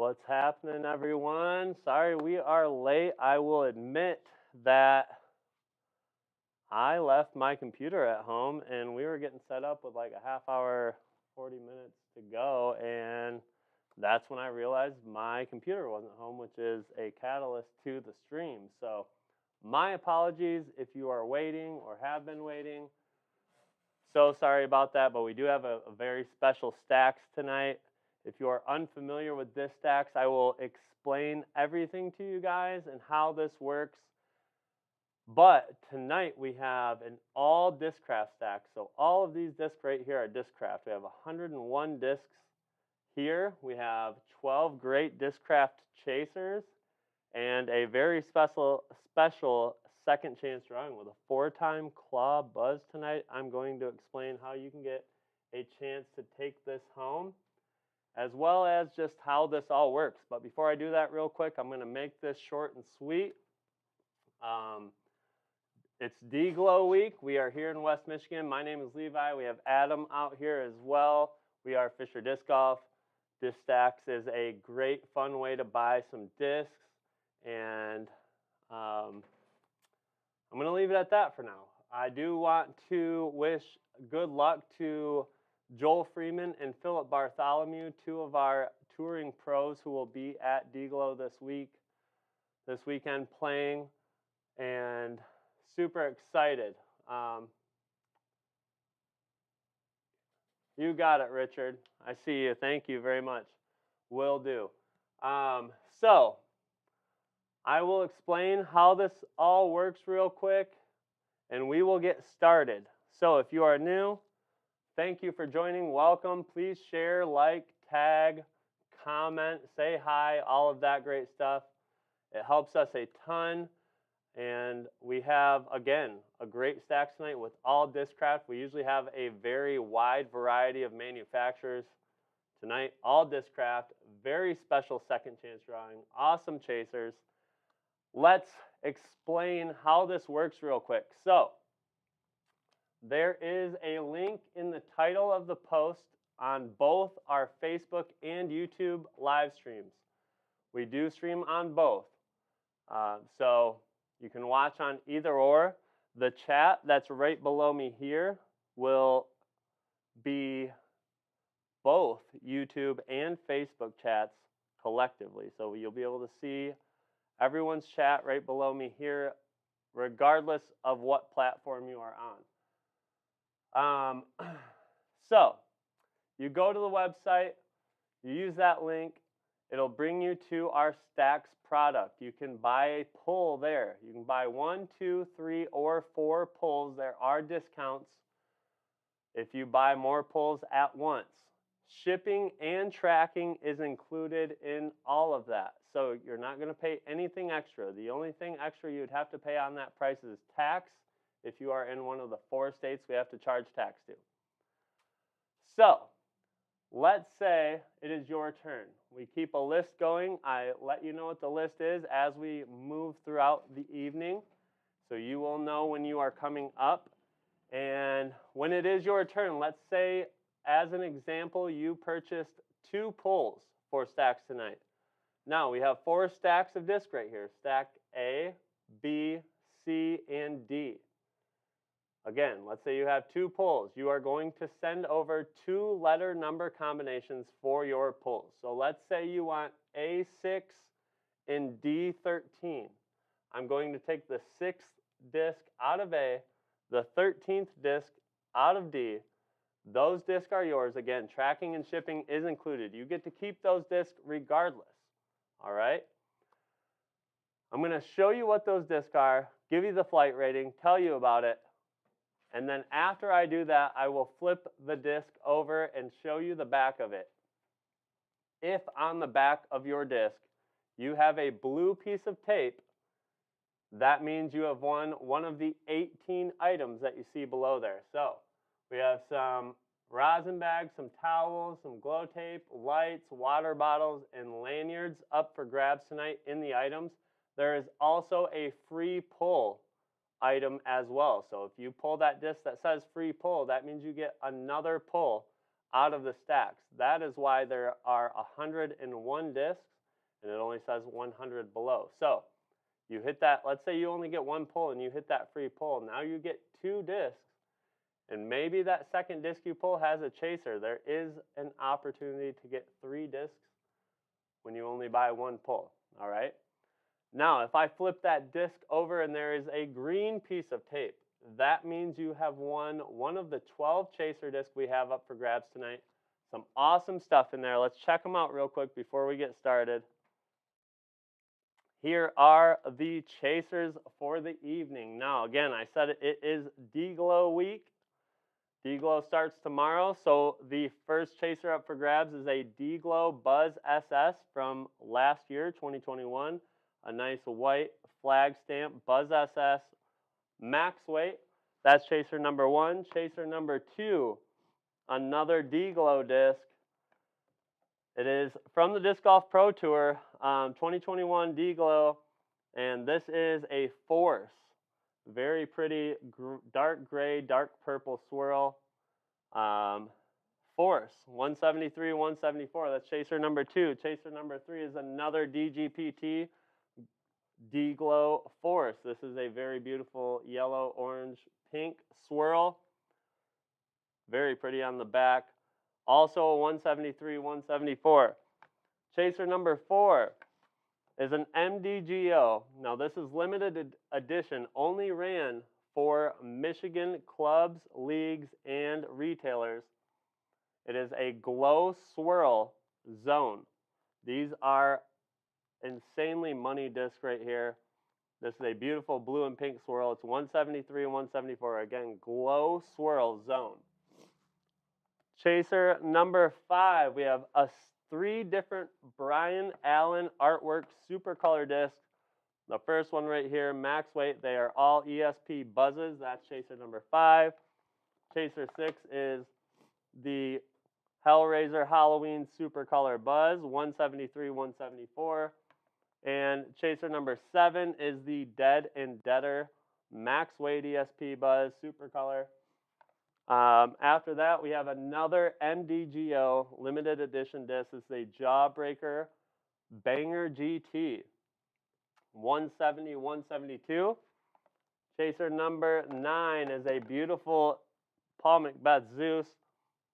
What's happening, everyone? Sorry we are late. I will admit that I left my computer at home and we were getting set up with like a half hour, 40 minutes to go. And that's when I realized my computer wasn't home, which is a catalyst to the stream. So, my apologies if you are waiting or have been waiting. So sorry about that, but we do have a very special Staxx tonight. If you are unfamiliar with this Staxx, I will explain everything to you guys and how this works. But tonight we have an all Discraft Staxx. So all of these discs right here are Discraft. We have 101 discs here. We have 12 great Discraft chasers and a very special second chance drawing with a 4-time claw buzz tonight. I'm going to explain how you can get a chance to take this home, as well as just how this all works. But before I do that real quick, I'm going to make this short and sweet. It's D-Glow week. We are here in West Michigan. My name is Levi. We have Adam out here as well. We are Fisher Disc Golf. This Staxx is a great fun way to buy some discs, and I'm going to leave it at that for now. I do want to wish good luck to Joel Freeman and Philip Bartholomew, two of our touring pros who will be at D-Glow this weekend playing, and super excited. You got it, Richard. I see you. Thank you very much. Will do. So I will explain how this all works real quick, and we will get started. So if you are new, thank you for joining. Welcome. Please share, like, tag, comment, say hi, all of that great stuff. It helps us a ton. And we have, again, a great Staxx tonight with all Discraft. We usually have a very wide variety of manufacturers. Tonight, all Discraft, very special second chance drawing, awesome chasers. Let's explain how this works real quick. So, there is a link in the title of the post on both our Facebook and YouTube live streams. We do stream on both. So you can watch on either or. The chat that's right below me here will be both YouTube and Facebook chats collectively. So you'll be able to see everyone's chat right below me here, regardless of what platform you are on. So you go to the website, you use that link, it'll bring you to our Staxx product. You can buy a pull there. You can buy 1, 2, 3, or 4 pulls. There are discounts if you buy more pulls at once. Shipping and tracking is included in all of that. So you're not going to pay anything extra. The only thing extra you'd have to pay on that price is tax. If you are in one of the 4 states we have to charge tax to. So let's say it is your turn. We keep a list going. I let you know what the list is as we move throughout the evening, so you will know when you are coming up. And when it is your turn, let's say, as an example, you purchased 2 pulls for Staxx tonight. Now, we have 4 stacks of disc right here. Stack A, B, C, and D. Again, let's say you have 2 pulls. You are going to send over 2 letter number combinations for your pulls. So let's say you want A6 and D13. I'm going to take the 6th disc out of A, the 13th disc out of D. Those discs are yours. Again, tracking and shipping is included. You get to keep those discs regardless. All right? I'm going to show you what those discs are, give you the flight rating, tell you about it. And then after I do that, I will flip the disc over and show you the back of it. If on the back of your disc you have a blue piece of tape, that means you have won one of the 18 items that you see below there. So we have some rosin bags, some towels, some glow tape, lights, water bottles, and lanyards up for grabs tonight in the items. There is also a free pull item as well. So if you pull that disc that says free pull, that means you get another pull out of the Staxx. That is why there are 101 discs. and it only says 100 below. So you hit that, let's say you only get one pull and you hit that free pull. Now you get 2 discs, and maybe that second disc you pull has a chaser. There is an opportunity to get 3 discs when you only buy 1 pull, all right? Now, if I flip that disc over and there is a green piece of tape, that means you have won one of the 12 chaser discs we have up for grabs tonight. Some awesome stuff in there. Let's check them out real quick before we get started. Here are the chasers for the evening. Now, again, I said it is D-Glow week. D-Glow starts tomorrow, so the first chaser up for grabs is a D-Glow Buzz SS from last year, 2021. A nice white flag stamp Buzz SS max weight. That's chaser number 1. Chaser number 2, another D-Glow disc. It is from the Disc Golf Pro Tour, 2021 D-Glow, and this is a Force. Very pretty dark gray, dark purple swirl. Force, 173, 174. That's chaser number 2. Chaser number 3 is another DGPT D-Glow Force. This is a very beautiful yellow, orange, pink swirl. Very pretty on the back. Also a 173, 174. Chaser number 4 is an MDGO. Now this is limited edition, only ran for Michigan clubs, leagues, and retailers. It is a glow swirl zone. These are insanely money disc right here. This is a beautiful blue and pink swirl. It's 173 and 174. Again, glow swirl zone. Chaser number 5, we have 3 different Brian Allen artwork super color discs. The first one right here, max weight, they are all ESP buzzes. That's chaser number 5. Chaser 6 is the Hellraiser Halloween super color buzz, 173, 174. And chaser number 7 is the Dead and Deader max weight ESP buzz super color. After that, we have another MDGO limited edition disc. It's a Jawbreaker Banger GT, 170, 172. Chaser number 9 is a beautiful Paul Macbeth Zeus.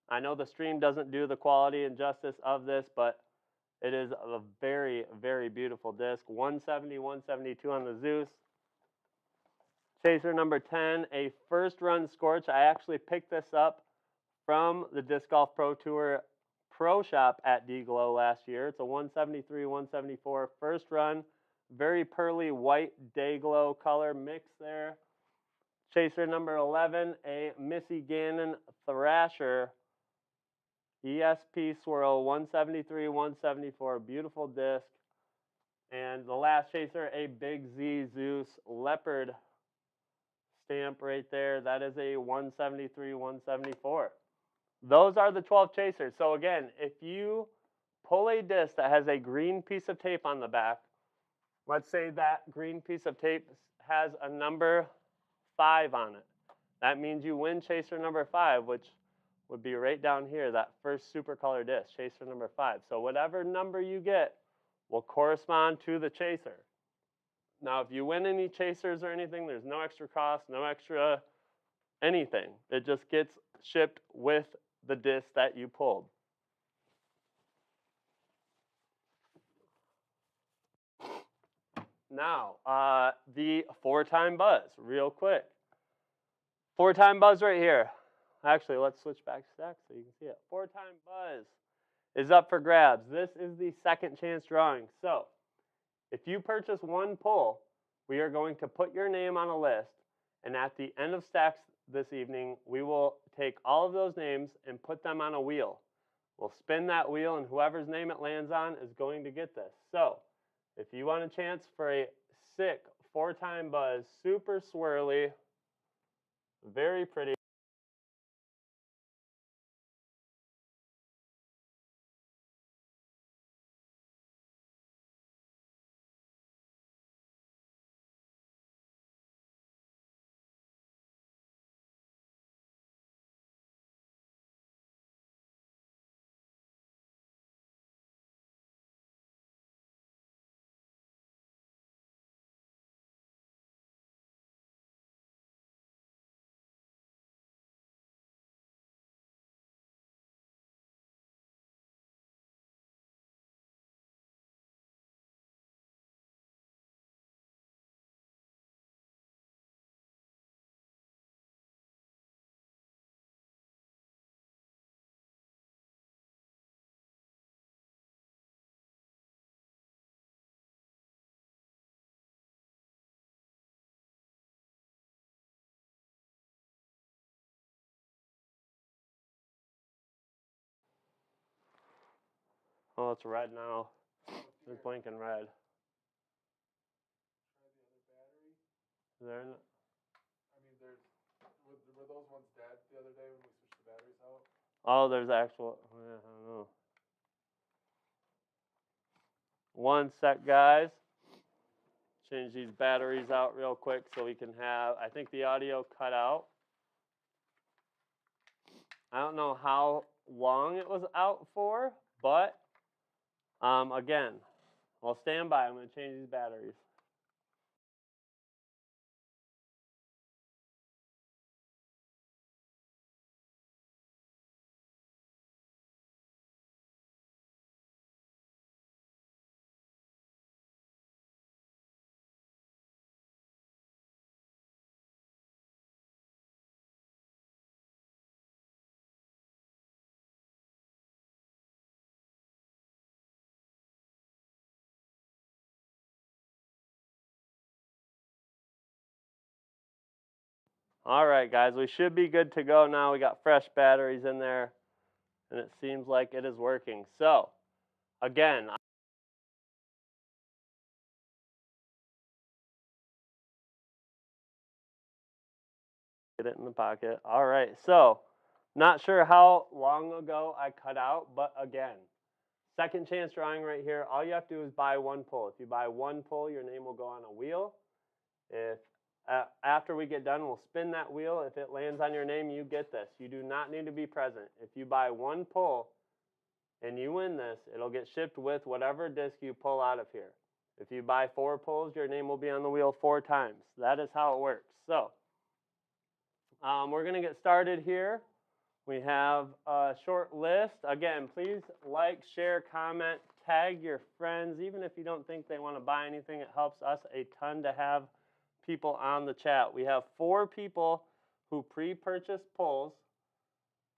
I know the stream doesn't do the quality and justice of this, but it is a very, very beautiful disc. 170, 172 on the Zeus. Chaser number 10, a first run Scorch. I actually picked this up from the Disc Golf Pro Tour Pro Shop at D-Glow last year. It's a 173, 174 first run. Very pearly white day glow color mix there. Chaser number 11, a Missy Gannon Thrasher ESP Swirl, 173, 174. Beautiful disc. And the last chaser, a Big Z Zeus Leopard stamp right there. That is a 173, 174. Those are the 12 chasers. So again, if you pull a disc that has a green piece of tape on the back, let's say that green piece of tape has a number 5 on it. That means you win chaser number 5, which would be right down here, that first super color disc, chaser number 5. So whatever number you get will correspond to the chaser. Now, if you win any chasers or anything, there's no extra cost, no extra anything. It just gets shipped with the disc that you pulled. Now, the 4-time buzz, real quick. 4-time buzz right here. Actually, let's switch back to Staxx so you can see it. 4-time buzz is up for grabs. This is the second chance drawing. So, if you purchase 1 pull, we are going to put your name on a list, and at the end of Staxx this evening, we will take all of those names and put them on a wheel. We'll spin that wheel, and whoever's name it lands on is going to get this. So, if you want a chance for a sick 4-time buzz, super swirly, very pretty, Oh, it's red now. It's blinking red. Is there? I mean, were those ones dead the other day when we switched the batteries out? Oh, there's actual. Yeah, I don't know. One sec, guys. Change these batteries out real quick so we can have. I think the audio cut out. I don't know how long it was out for, but again, well, stand by. I'm going to change these batteries. All right, guys, we should be good to go now. We got fresh batteries in there, and it seems like it is working. So, again, get it in the pocket. All right, so not sure how long ago I cut out, but again, second chance drawing right here. All you have to do is buy one pull. If you buy one pull, your name will go on a wheel. If after we get done, we'll spin that wheel. If it lands on your name, you get this. You do not need to be present. If you buy one pull and you win this, it'll get shipped with whatever disc you pull out of here. If you buy 4 pulls, your name will be on the wheel 4 times. That is how it works. So we're going to get started here. We have a short list. Again, please like, share, comment, tag your friends. Even if you don't think they want to buy anything, it helps us a ton to have people on the chat. We have 4 people who pre-purchased pulls.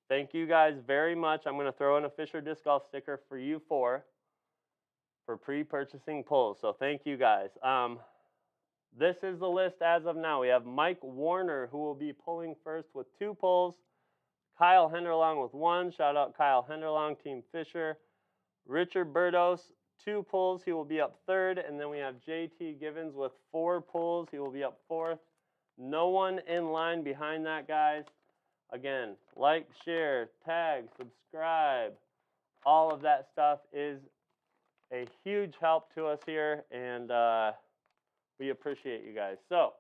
Thank you guys very much. I'm going to throw in a Fisher Disc Golf sticker for you 4 for pre-purchasing pulls. So thank you guys. This is the list as of now. We have Mike Warner, who will be pulling first with 2 pulls. Kyle Henderlong with 1. Shout out Kyle Henderlong, Team Fisher. Richard Burdos, 2 pulls. He will be up 3rd. And then we have JT Givens with 4 pulls. He will be up 4th. No one in line behind that, guys. Again, like, share, tag, subscribe. All of that stuff is a huge help to us here, and we appreciate you guys. So,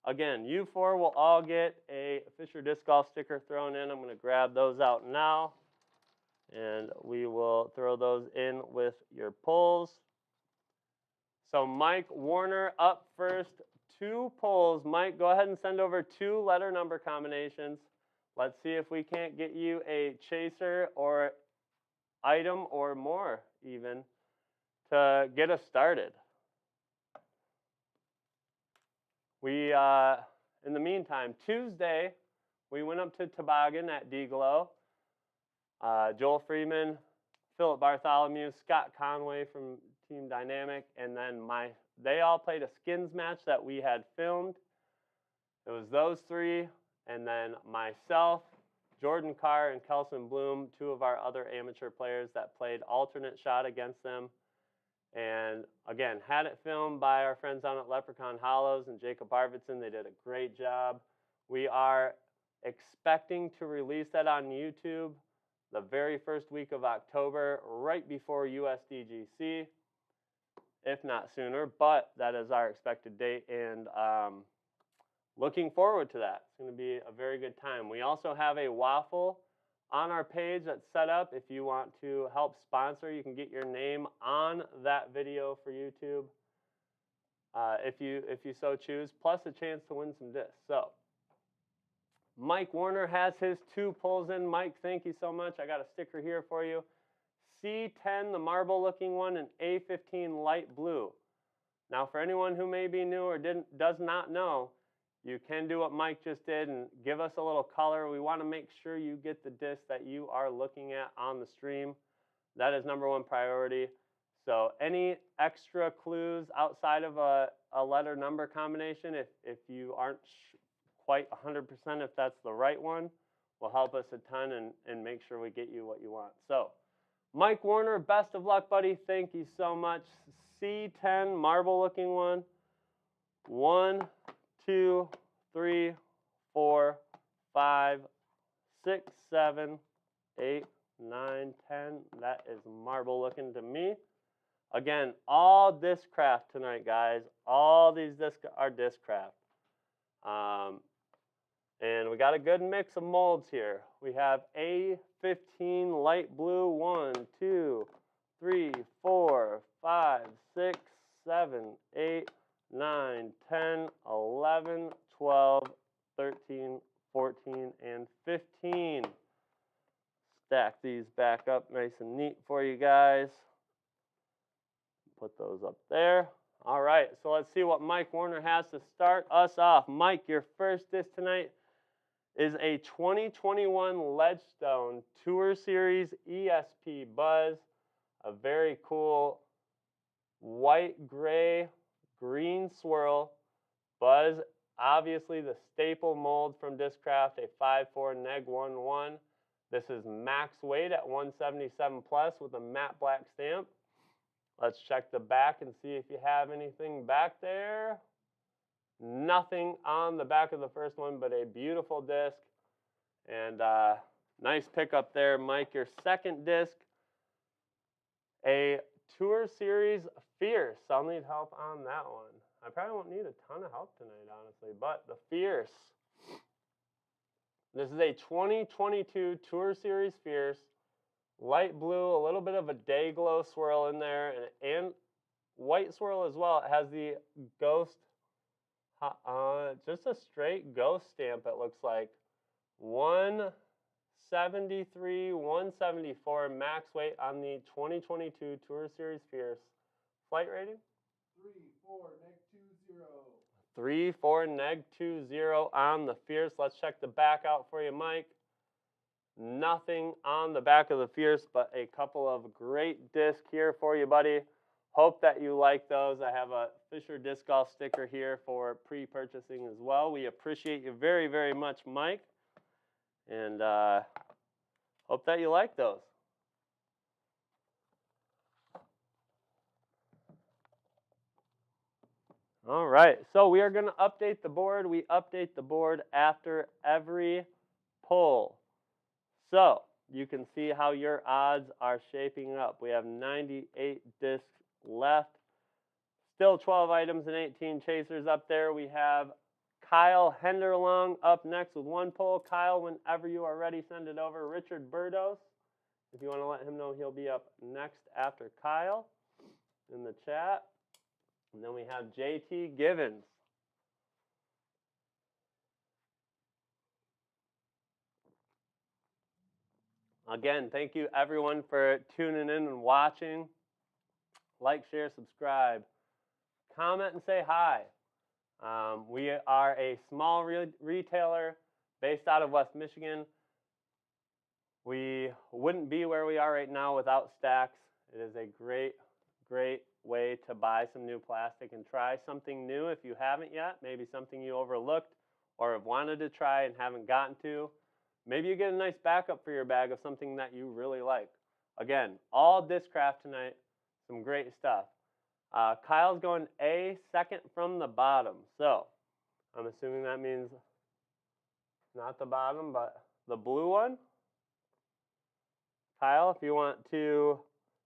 again, you 4 will all get a Fisher Disc Golf sticker thrown in. I'm going to grab those out now, and we will throw those in with your pulls. So Mike Warner up first, 2 pulls. Mike, go ahead and send over 2 letter number combinations. Let's see if we can't get you a chaser or item or more even to get us started. We, in the meantime, Tuesday, we went up to Toboggan at D-Glow. Joel Freeman, Philip Bartholomew, Scott Conway from Team Dynamic, and then they all played a skins match that we had filmed. It was those 3, and then myself, Jordan Carr, and Kelson Bloom, 2 of our other amateur players that played alternate shot against them. And again, had it filmed by our friends down at Leprechaun Hollows and Jacob Arvidsson. They did a great job. We are expecting to release that on YouTube the very first week of October, right before USDGC, if not sooner. But that is our expected date, and looking forward to that. It's going to be a very good time. We also have a waffle on our page that's set up. If you want to help sponsor, you can get your name on that video for YouTube if you so choose, plus a chance to win some discs. So Mike Warner has his 2 pulls in. Mike, thank you so much. I got a sticker here for you. C10, the marble looking one, and A15 light blue. Now for anyone who may be new or does not know, you can do what Mike just did and give us a little color. We want to make sure you get the disc that you are looking at on the stream. That is #1 priority. So any extra clues outside of a letter number combination, if you aren't quite 100% if that's the right one, will help us a ton and make sure we get you what you want. So Mike Warner, best of luck, buddy. Thank you so much. C10 marble looking one. 1, 2, 3, 4, 5, 6, 7, 8, 9, 10. That is marble looking to me. Again, all Discraft tonight, guys. All these discs are Discraft. And we got a good mix of molds here. We have A15 light blue, 1, 2, 3, 4, 5, 6, 7, 8, 9, 10, 11, 12, 13, 14, and 15. Stack these back up nice and neat for you guys. Put those up there. All right, so let's see what Mike Warner has to start us off. Mike, your first disc tonight is a 2021 Ledgestone Tour Series ESP Buzz. A very cool white, gray, green swirl. Buzz, obviously the staple mold from Discraft, a 5.4 neg 1.1. This is max weight at 177 plus with a matte black stamp. Let's check the back and see if you have anything back there. Nothing on the back of the first one, but a beautiful disc. And nice pickup there, Mike. Your second disc, a Tour Series Fierce. I'll need help on that one. I probably won't need a ton of help tonight, honestly, but the Fierce. This is a 2022 Tour Series Fierce. Light blue, a little bit of a day glow swirl in there, and white swirl as well. It has the ghost, just a straight ghost stamp, it looks like. 173, 174 max weight on the 2022 Tour Series Fierce. Flight rating? 3.4 neg 2.0. 3.4 neg 2.0 on the Fierce. Let's check the back out for you, Mike. Nothing on the back of the Fierce, but a couple of great discs here for you, buddy. Hope that you like those. I have a Fisher Disc Golf sticker here for pre-purchasing as well. We appreciate you very, very much, Mike. And hope that you like those. All right, so we are going to update the board. We update the board after every pull. So you can see how your odds are shaping up. We have 98 discs left. Still 12 items and 18 chasers up there. We have Kyle Henderlong up next with one pull. Kyle, whenever you are ready, send it over. Richard Burdos, if you want to let him know, he'll be up next after Kyle in the chat. And then we have JT Givens. Again, thank you everyone for tuning in and watching. Like, share, subscribe, comment, and say hi. We are a small retailer based out of West Michigan. We wouldn't be where we are right now without Staxx. It is a great, great way to buy some new plastic and try something new if you haven't yet. Maybe something you overlooked or have wanted to try and haven't gotten to. Maybe you get a nice backup for your bag of something that you really like. Again, all Discraft tonight, some great stuff. Kyle's going A, second from the bottom. So I'm assuming that means not the bottom, but the blue one. Kyle, if you want to,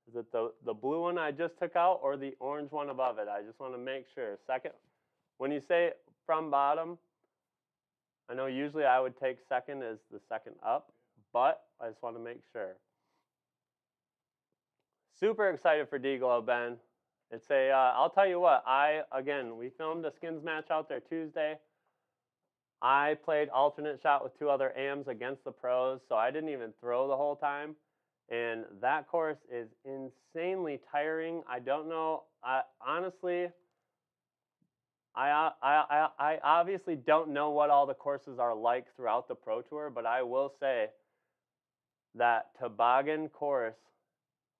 is it the blue one I just took out or the orange one above it? I just want to make sure. Second, when you say from bottom, I know usually I would take second as the second up, but I just want to make sure. Super excited for D-Glow, Ben. It's a, I'll tell you what, we filmed a skins match out there Tuesday. I played alternate shot with 2 other AMs against the pros, so I didn't even throw the whole time. And that course is insanely tiring. I don't know, honestly, I obviously don't know what all the courses are like throughout the Pro Tour, but I will say that toboggan course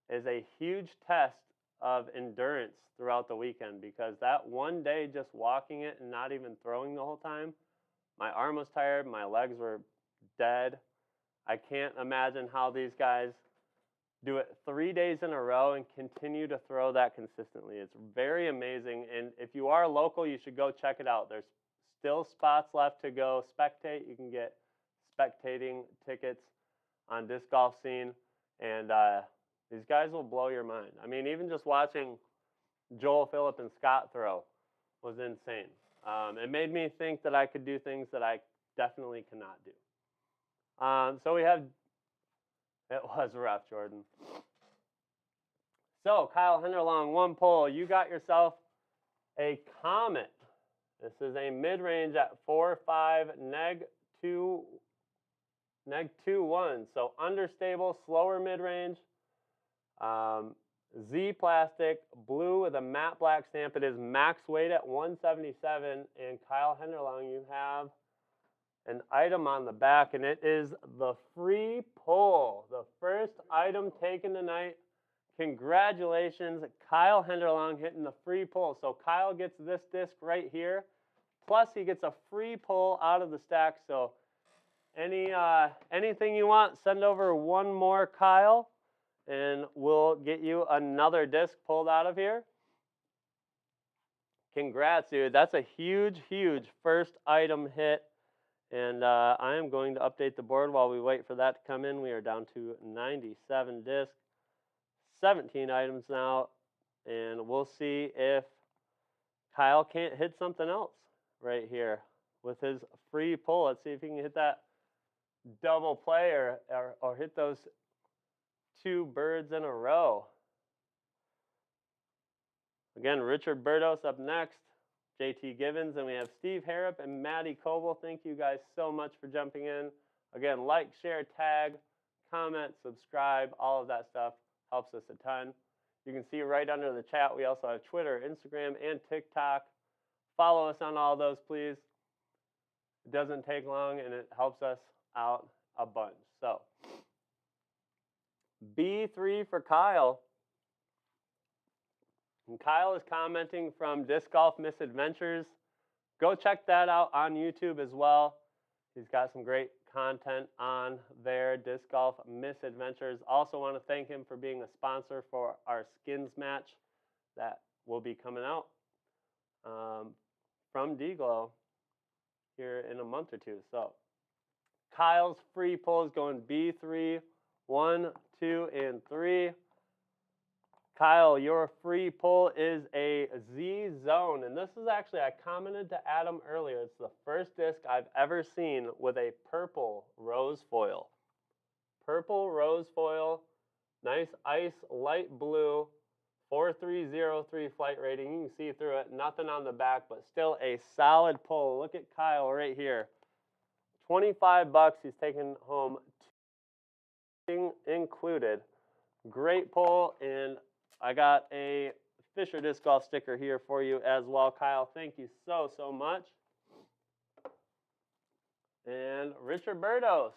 is a huge test of endurance throughout the weekend, because that one day just walking it and not even throwing the whole time, my arm was tired, my legs were dead. I can't imagine how these guys do it 3 days in a row and continue to throw that consistently. It's very amazing. And if you are local, you should go check it out. There's still spots left to go spectate. You can get spectating tickets on Disc Golf Scene. And these guys will blow your mind. I mean, even just watching Joel, Phillip, and Scott throw was insane. It made me think that I could do things that I definitely cannot do. So we have, it was rough, Jordan. So Kyle Henderlong, 1 pull. You got yourself a Comet. This is a mid-range at 4.5 neg 2.1. So understable, slower mid-range. Z plastic, blue with a matte black stamp. It is max weight at 177. And Kyle Henderlong, you have an item on the back, and it is the free pull. The first item taken tonight. Congratulations, Kyle Henderlong hitting the free pull. So Kyle gets this disc right here, plus he gets a free pull out of the stack. So anything you want, send over 1 more, Kyle, and we'll get you another disc pulled out of here. Congrats, dude. That's a huge, huge first item hit. And I am going to update the board while we wait for that to come in. We are down to 97 discs, 17 items now, and we'll see if Kyle can't hit something else right here with his free pull. Let's see if he can hit that double play or hit those 2 birds in a row. Again, Richard Burdos up next. JT Givens, and we have Steve Harrop and Maddie Coble. Thank you guys so much for jumping in. Again, like, share, tag, comment, subscribe, all of that stuff helps us a ton. You can see right under the chat, we also have Twitter, Instagram, and TikTok. Follow us on all those, please. It doesn't take long, and it helps us out a bunch. So, B3 for Kyle. And Kyle is commenting from Disc Golf Misadventures. Go check that out on YouTube as well. He's got some great content on there, Disc Golf Misadventures. Also want to thank him for being a sponsor for our skins match that will be coming out from D-Glow here in a month or 2. So Kyle's free pull is going B3, 1, 2, and 3. Kyle, your free pull is a Z Zone, and this is actually, I commented to Adam earlier, it's the first disc I've ever seen with a purple rose foil. Purple rose foil, nice ice light blue, 4303 flight rating. You can see through it, nothing on the back, but still a solid pull. Look at Kyle right here. 25 bucks, he's taking home 2 included. Great pull, and I got a Fisher Disc Golf sticker here for you as well, Kyle. Thank you so, so much. And Richard Burdos.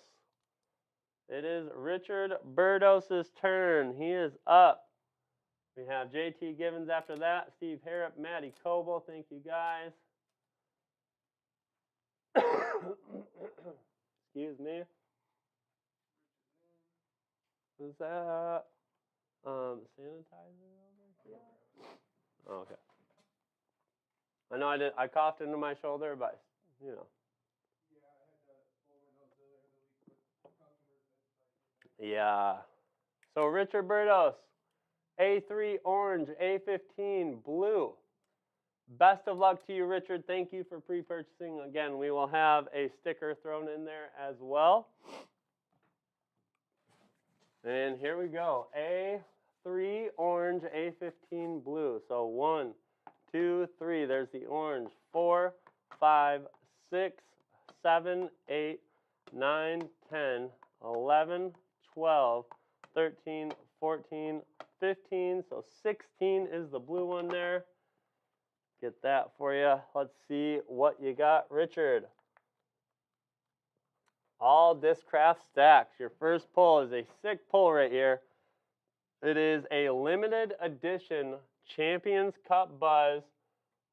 It is Richard Burdos' turn. He is up. We have JT Givens after that, Steve Harrop, Maddie Coble. Thank you, guys. Excuse me. Who's that? Sanitizer over here? Oh, okay. I know I coughed into my shoulder, but, you know. Yeah. So Richard Burdos, A3 orange, A15 blue. Best of luck to you, Richard. Thank you for pre-purchasing. Again, we will have a sticker thrown in there as well. And here we go. A3 orange, A15 blue. So 1, 2, 3. There's the orange. 4, 5, 6, 7, 8, 9, 10, 11, 12, 13, 14, 15. So 16 is the blue one there. Get that for you. Let's see what you got, Richard. All Discraft Staxx. Your first pull is a sick pull right here. It is a limited edition Champions Cup Buzz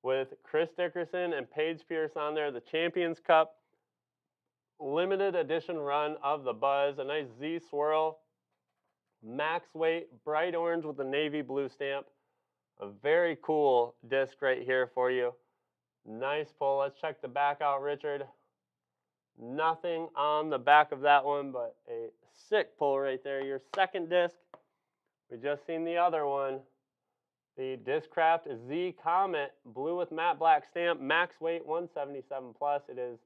with Chris Dickerson and Paige Pierce on there. The Champions Cup limited edition run of the Buzz. A nice Z swirl Max weight, bright orange with a navy blue stamp. A very cool disc right here for you. Nice pull. Let's check the back out, Richard. Nothing on the back of that one, but a sick pull right there. Your second disc. We just seen the other one. The Discraft Z Comet, blue with matte black stamp, max weight 177 plus. It is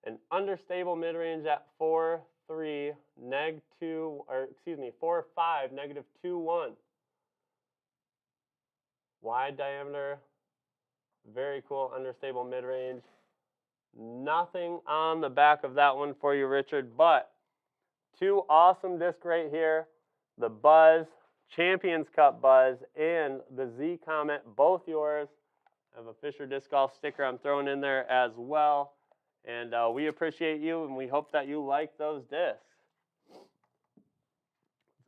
an understable mid-range at 4.3 neg 2, or excuse me, 4.5 negative 2.1. Wide diameter, very cool understable mid-range. Nothing on the back of that one for you, Richard, but two awesome discs right here. The Buzz, Champions Cup Buzz, and the Z Comet, both yours. I have a Fisher Disc Golf sticker I'm throwing in there as well. And we appreciate you, and we hope that you like those discs.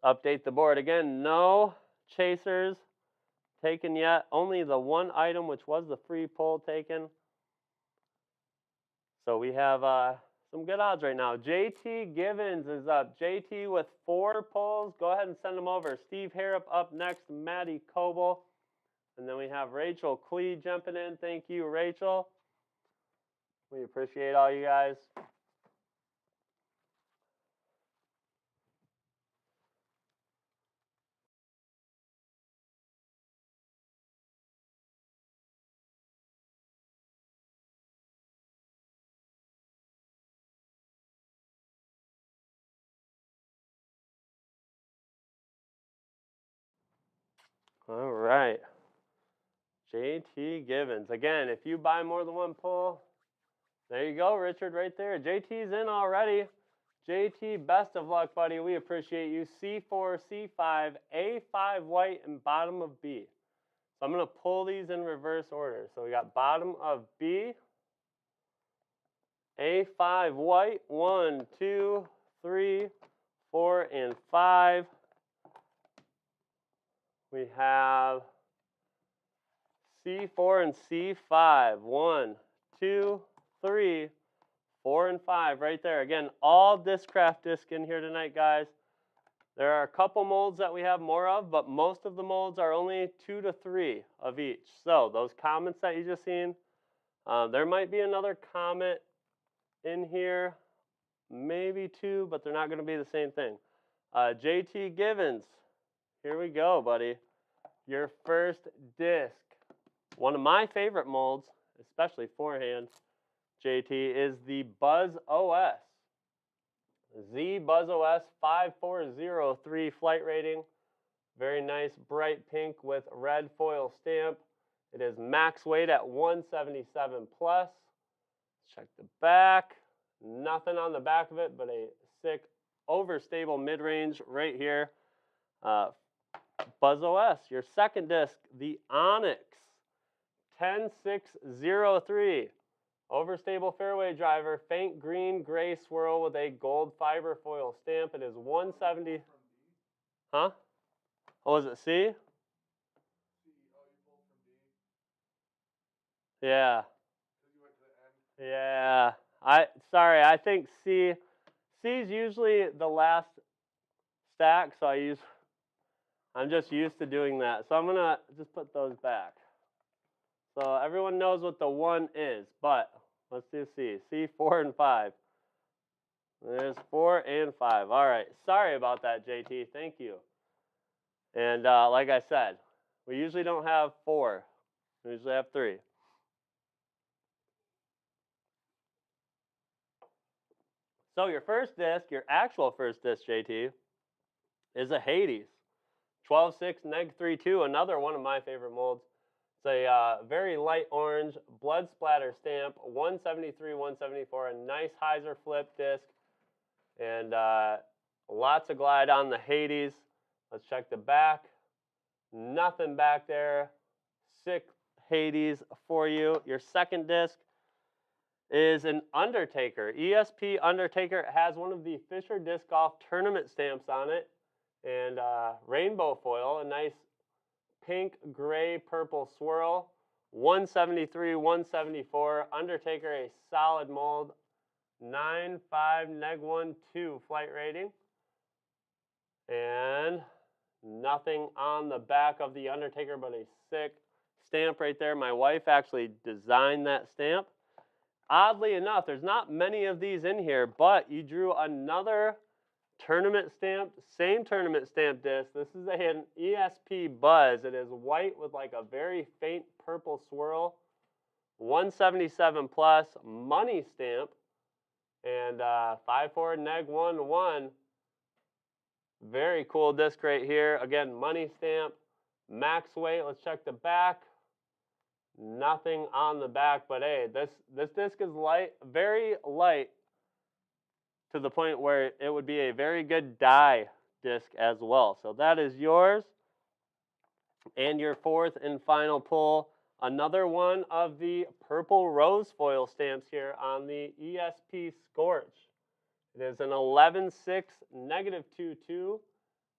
Update the board again. No chasers taken yet. Only the one item, which was the free pull, taken. So we have some good odds right now. JT Givens is up. JT with 4 pulls. Go ahead and send them over. Steve Harrop up next. Maddie Coble. And then we have Rachel Clee jumping in. Thank you, Rachel. We appreciate all you guys. All right. JT Givens. Again, if you buy more than one pull, there you go, Richard, right there. JT's in already. JT, best of luck, buddy. We appreciate you. C4, C5, A5 white, and bottom of B. So I'm going to pull these in reverse order. So we got bottom of B, A5 white, 1, 2, 3, 4, and 5. We have C4 and C5, 1, 2, 3, 4, and 5 right there. Again, all Discraft disc in here tonight, guys. There are a couple molds that we have more of, but most of the molds are only 2 to 3 of each. So those comments that you just seen, there might be another comment in here, maybe 2, but they're not going to be the same thing. JT Givens, here we go, buddy. Your first disc. One of my favorite molds, especially forehand, JT, is the Buzz OS. Z Buzz OS 5403 flight rating. Very nice bright pink with red foil stamp. It is max weight at 177 plus. Let's check the back. Nothing on the back of it, but a sick overstable mid-range right here. Buzz OS, your second disc, the Onyx 10603. Overstable fairway driver, faint green gray swirl with a gold fiber foil stamp. It is 170. Huh? Oh, was it C? Yeah. Yeah. Sorry, I think C. C's usually the last stack, so I'm just used to doing that. So I'm gonna just put those back. So everyone knows what the 1 is, but let's do C. C, 4, and 5. There's 4 and 5. All right. Sorry about that, JT. Thank you. And like I said, we usually don't have 4. We usually have 3. So your first disc, your actual first disc, JT, is a Hades. 12.6 neg 3.2, another one of my favorite molds. It's a very light orange, blood splatter stamp, 173, 174, a nice hyzer flip disc, and lots of glide on the Hades. Let's check the back. Nothing back there. Sick Hades for you. Your second disc is an Undertaker. ESP Undertaker has one of the Fisher Disc Golf tournament stamps on it, and rainbow foil, a nice pink, gray, purple swirl. 173, 174. Undertaker, a solid mold. 9.5 neg 1.2 flight rating. And nothing on the back of the Undertaker, but a sick stamp right there. My wife actually designed that stamp. Oddly enough, there's not many of these in here, but you drew another tournament stamp, same tournament stamp disc. This is an ESP Buzz. It is white with like a very faint purple swirl. 177 plus money stamp, and 5-4 neg 1-1. Very cool disc right here. Again, money stamp, max weight. Let's check the back. Nothing on the back, but hey, this disc is light, very light, to the point where it would be a very good die disc as well. So that is yours. And your fourth and final pull, another one of the purple rose foil stamps here on the ESP Scorch. It is an 11-6 -22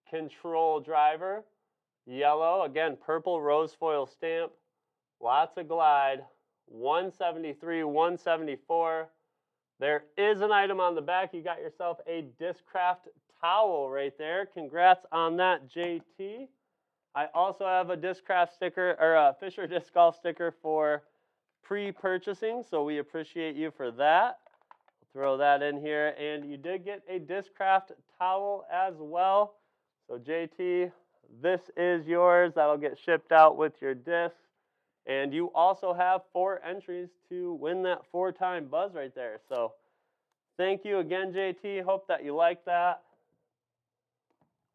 control driver. Yellow, again, purple rose foil stamp. Lots of glide. 173, 174. There is an item on the back. You got yourself a Discraft towel right there. Congrats on that, JT. I also have a Discraft sticker, or a Fisher Disc Golf sticker for pre-purchasing, so we appreciate you for that. Throw that in here, and you did get a Discraft towel as well. So JT, this is yours. That'll get shipped out with your disc. And you also have 4 entries to win that 4-time buzz right there. So thank you again, JT. Hope that you like that.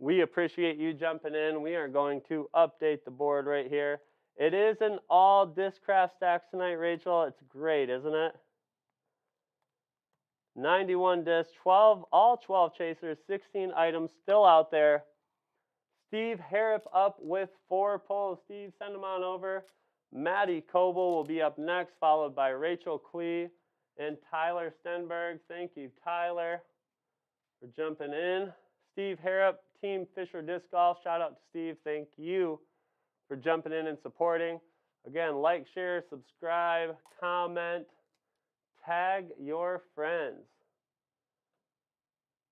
We appreciate you jumping in. We are going to update the board right here. It is an all Discraft Staxx tonight, Rachel. It's great, isn't it? 91 discs, all 12 chasers, 16 items still out there. Steve Harrop up with 4 pulls. Steve, send them on over. Maddie Coble will be up next, followed by Rachel Klee and Tyler Stenberg. Thank you, Tyler, for jumping in. Steve Harrop, Team Fisher Disc Golf. Shout out to Steve. Thank you for jumping in and supporting. Again, like, share, subscribe, comment, tag your friends.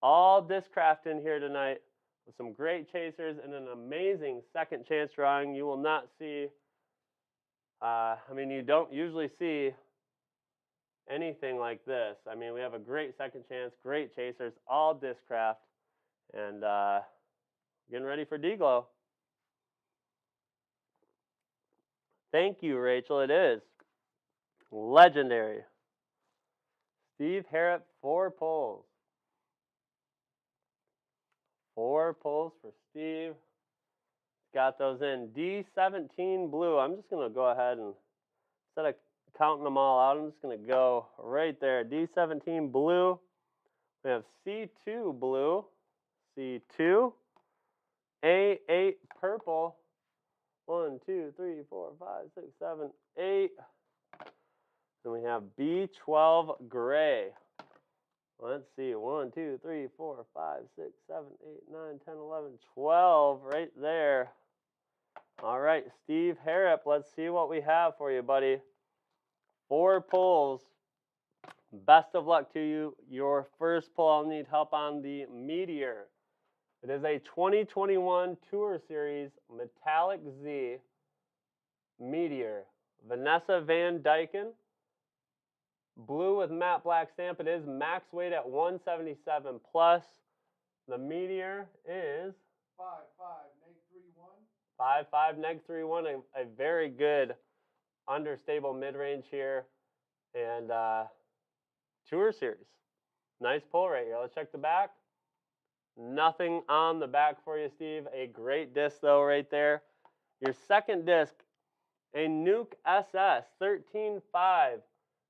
All Discraft in here tonight with some great chasers and an amazing second chance drawing. You will not see, you don't usually see anything like this. I mean, we have a great second chance, great chasers, all Discraft, and getting ready for D-Glow. Thank you, Rachel. It is legendary. Steve Harrop, 4 pulls. 4 pulls for Steve. Got those in. D17 blue. I'm just going to go ahead and, instead of counting them all out, I'm just going to go right there. D17 blue. We have C2 blue. C2. A8 purple. 1, 2, 3, 4, 5, 6, 7, 8. Then we have B12 gray. Let's see, 1, 2, 3, 4, 5, 6, 7, 8, 9, 10, 11, 12, right there. All right, Steve Harrop, let's see what we have for you, buddy. 4 pulls. Best of luck to you. Your first pull, I'll need help on the Meteor. It is a 2021 Tour Series Metallic Z Meteor. Vanessa Van Dyken. Blue with matte black stamp. It is max weight at 177 plus. The Meteor is 5.5 neg 3-1. A very good understable mid-range here, and Tour Series. Nice pull right here. Let's check the back. Nothing on the back for you, Steve. A great disc though right there. Your second disc, a Nuke SS 13.5.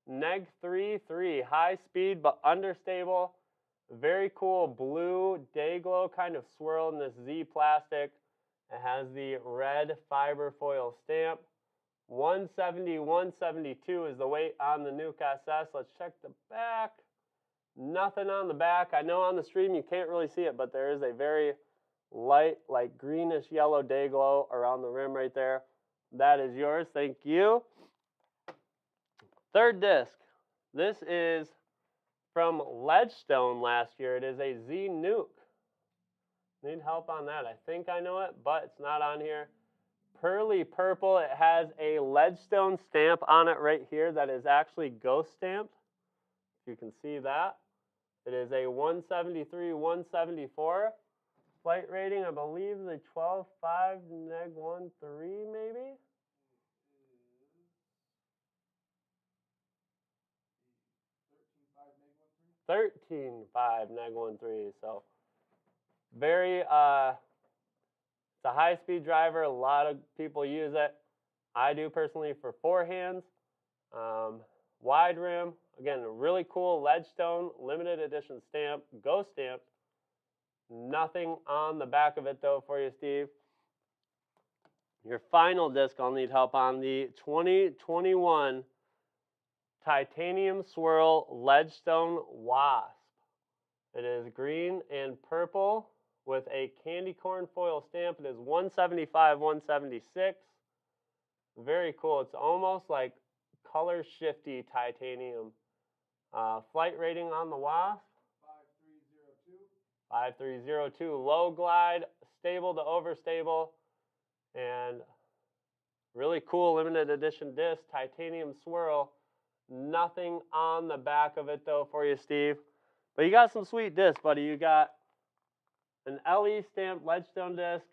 Neg 3-3, high speed but understable. Very cool blue day glow kind of swirl in this Z plastic. It has the red fiber foil stamp. 170, 172 is the weight on the Nuke SS. Let's check the back. Nothing on the back. I know on the stream you can't really see it, but there is a very light, like greenish yellow day glow around the rim right there. That is yours. Thank you. Third disc. This is from Ledgestone last year. It is a Z Nuke. Need help on that. I think I know it, but it's not on here. Pearly purple. It has a Ledgestone stamp on it right here that is actually ghost stamped. You can see that. It is a 173, 174. Flight rating, I believe the 12.5 neg 1.3 maybe? 13.5 neg 1.3. So very it's a high-speed driver. A lot of people use it. I do personally for forehands. Wide rim. Again, a really cool Ledgestone limited edition stamp, ghost stamped. Nothing on the back of it though for you, Steve. Your final disc I'll need help on, the 2021 Titanium Swirl Ledgestone Wasp. It is green and purple with a candy corn foil stamp. It is 175, 176. Very cool. It's almost like color shifty titanium. Flight rating on the Wasp? 5302. 5302. Low glide, stable to overstable, and really cool limited edition disc, titanium swirl. Nothing on the back of it though for you, Steve. But you got some sweet discs, buddy. You got an LE stamped Ledgestone disc,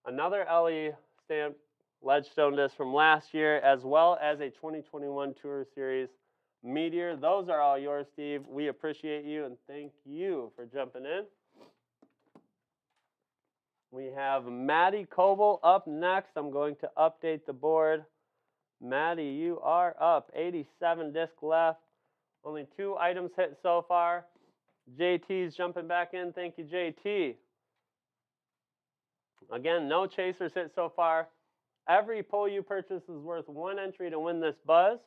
another LE stamped Ledgestone disc from last year, as well as a 2021 Tour Series Meteor. Those are all yours, Steve. We appreciate you and thank you for jumping in. We have Maddie Coble up next. I'm going to update the board. Maddie, you are up. 87 disc left. Only 2 items hit so far. JT's jumping back in. Thank you, JT. Again, no chasers hit so far. Every pull you purchase is worth 1 entry to win this buzz.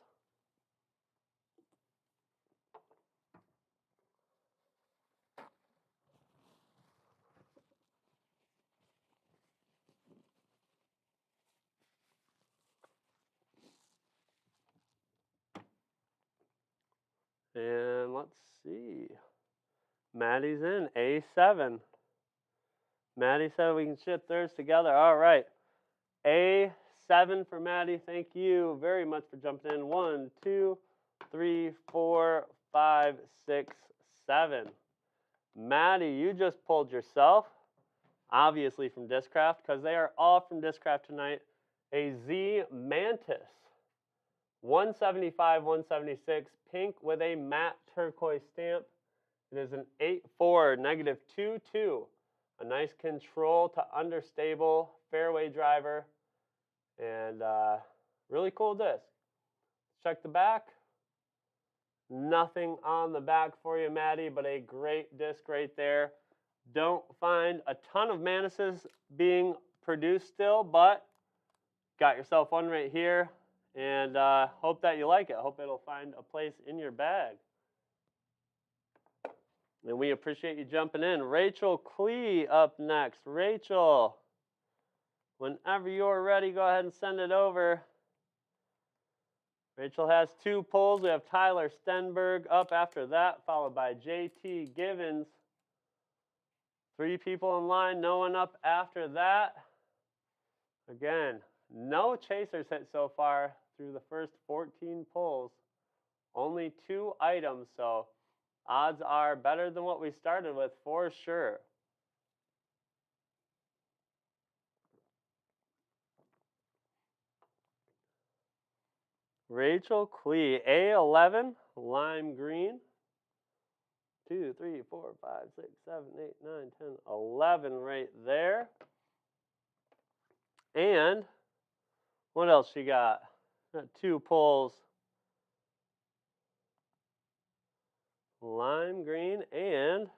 And let's see. Maddie's in. A7. Maddie said we can ship theirs together. All right. A7 for Maddie. Thank you very much for jumping in. 1, 2, 3, 4, 5, 6, 7. Maddie, you just pulled yourself, obviously from Discraft, because they are all from Discraft tonight, a Z Mantis. 175, 176, pink with a matte turquoise stamp. It is an 8.4, negative 2.2. A nice control to understable fairway driver. And really cool disc. Check the back. Nothing on the back for you, Maddie, but a great disc right there. Don't find a ton of Mantises being produced still, but got yourself one right here. And hope that you like it. Hope it'll find a place in your bag. And we appreciate you jumping in. Rachel Klee up next. Rachel, whenever you're ready, go ahead and send it over. Rachel has 2 pulls. We have Tyler Stenberg up after that, followed by JT Givens. 3 people in line, no one up after that. Again, no chasers hit so far through the first 14 pulls. Only 2 items, so odds are better than what we started with for sure. Rachel Klee, A11, lime green. 2, 3, 4, 5, 6, 7, 8, 9, 10, 11 right there. And what else she got? Got 2 pulls. Lime green and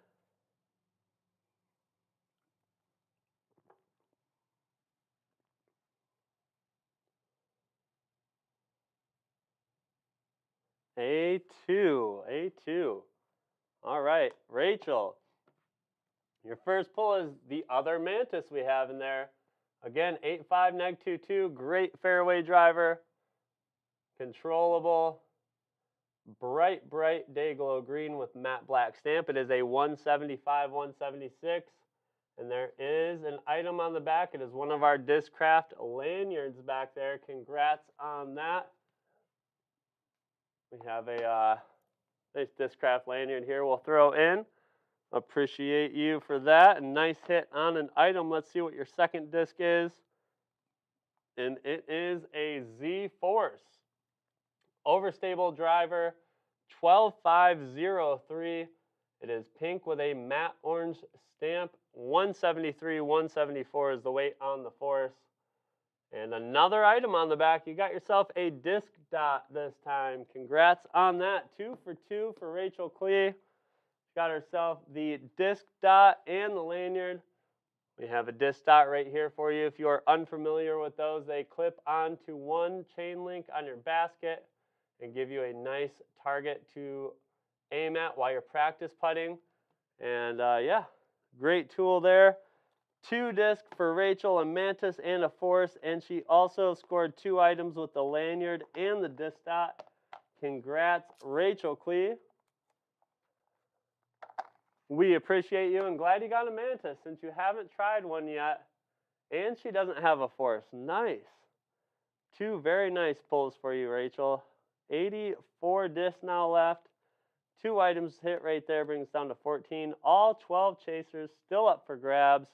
A2. All right, Rachel, your first pull is the other Mantis we have in there. Again, 8.5 neg 2.2, great fairway driver, controllable, bright day glow green with matte black stamp. It is a 175, 176, And there is an item on the back. It is one of our Discraft lanyards back there. Congrats on that. We have a nice Discraft lanyard here we'll throw in. Appreciate you for that. A nice hit on an item. Let's see what your second disc is. And it is a Z-Force. Overstable driver, 12503. It is pink with a matte orange stamp. 173, 174 is the weight on the Force. And another item on the back. You got yourself a disc dot this time. Congrats on that. 2 for 2 for Rachel Klee. Got herself the disc dot and the lanyard. We have a disc dot right here for you. If you are unfamiliar with those, they clip onto one chain link on your basket and give you a nice target to aim at while you're practice putting. And yeah, great tool there. 2 discs for Rachel, a Mantis and a Force, and she also scored 2 items with the lanyard and the disc dot. Congrats, Rachel Klee. We appreciate you and glad you got a Mantis since you haven't tried one yet. And she doesn't have a Force. Nice. 2 very nice pulls for you, Rachel. 84 discs now left. 2 items hit right there brings down to 14. All 12 chasers still up for grabs.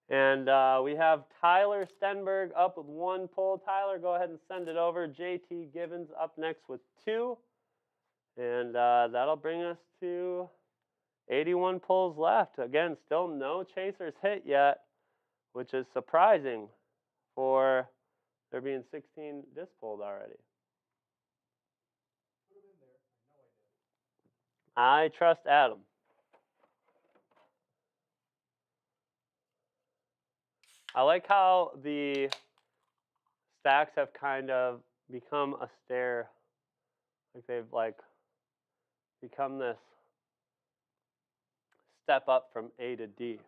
And we have Tyler Stenberg up with 1 pull. Tyler, go ahead and send it over. JT Givens up next with 2. And that'll bring us to 81 pulls left. Again, still no chasers hit yet, which is surprising for there being 16 discs pulled already. Put them in there. I know I did. I trust Adam. I like how the Staxx have kind of become a stair. Like they've become this step up from A to D.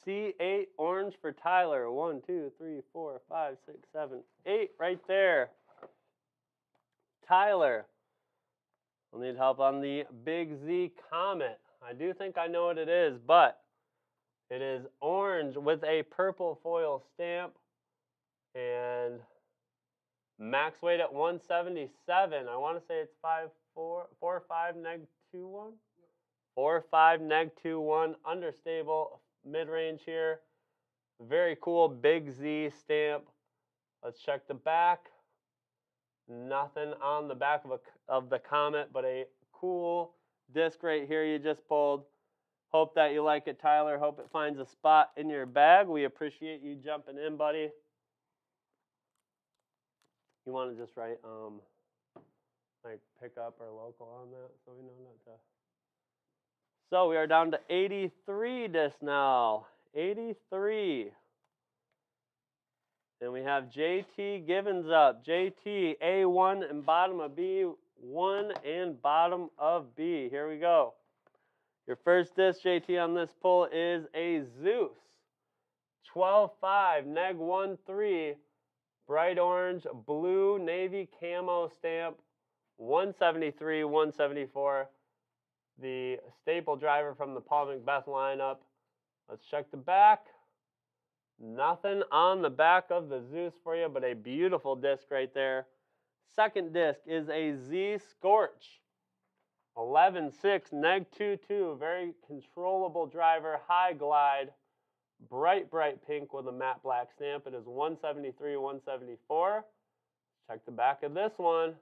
C8 orange for Tyler. 1, 2, 3, 4, 5, 6, 7, 8 right there. Tyler. We'll need help on the Big Z Comet. I do think I know what it is, but it is orange with a purple foil stamp and max weight at 177. I want to say it's 4.5 neg 2.1. 4.5 neg 2.1. Understable mid-range here. Very cool Big Z stamp. Let's check the back. Nothing on the back of the Comet, but a cool disc right here you just pulled. Hope that you like it, Tyler. Hope it finds a spot in your bag. We appreciate you jumping in, buddy. You want to just write like pick up or local on that so we know not to. So we are down to 83 discs now. 83. And we have JT Givens up. JT, A1 and bottom of B, 1 and bottom of B. Here we go. Your first disc, JT, on this pull is a Zeus. 12.5, neg 1.3, bright orange, blue, navy camo stamp, 173, 174. The staple driver from the Paul Macbeth lineup. Let's check the back. Nothing on the back of the Zeus for you, but a beautiful disc right there. Second disc is a Z Scorch. 11.6, neg 2.2, very controllable driver, high glide, bright pink with a matte black stamp. It is 173, 174. Check the back of this one.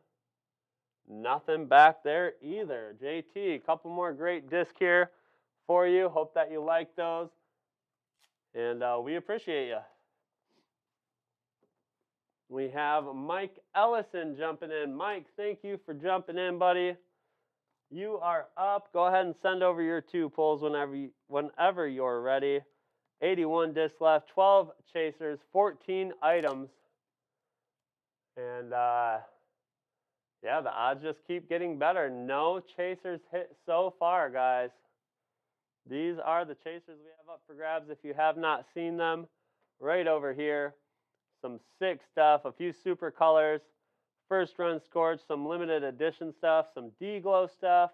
Nothing back there either. JT, a couple more great discs here for you. Hope that you like those. And we appreciate you. We have Mike Ellison jumping in. Mike, thank you for jumping in, buddy. You are up. Go ahead and send over your 2 pulls whenever you're ready. 81 discs left, 12 chasers, 14 items. And yeah, the odds just keep getting better. No chasers hit so far, guys. These are the chasers we have up for grabs if you have not seen them. Right over here. Some sick stuff, a few super colors, first run Scorch, some limited edition stuff, some D-Glow stuff.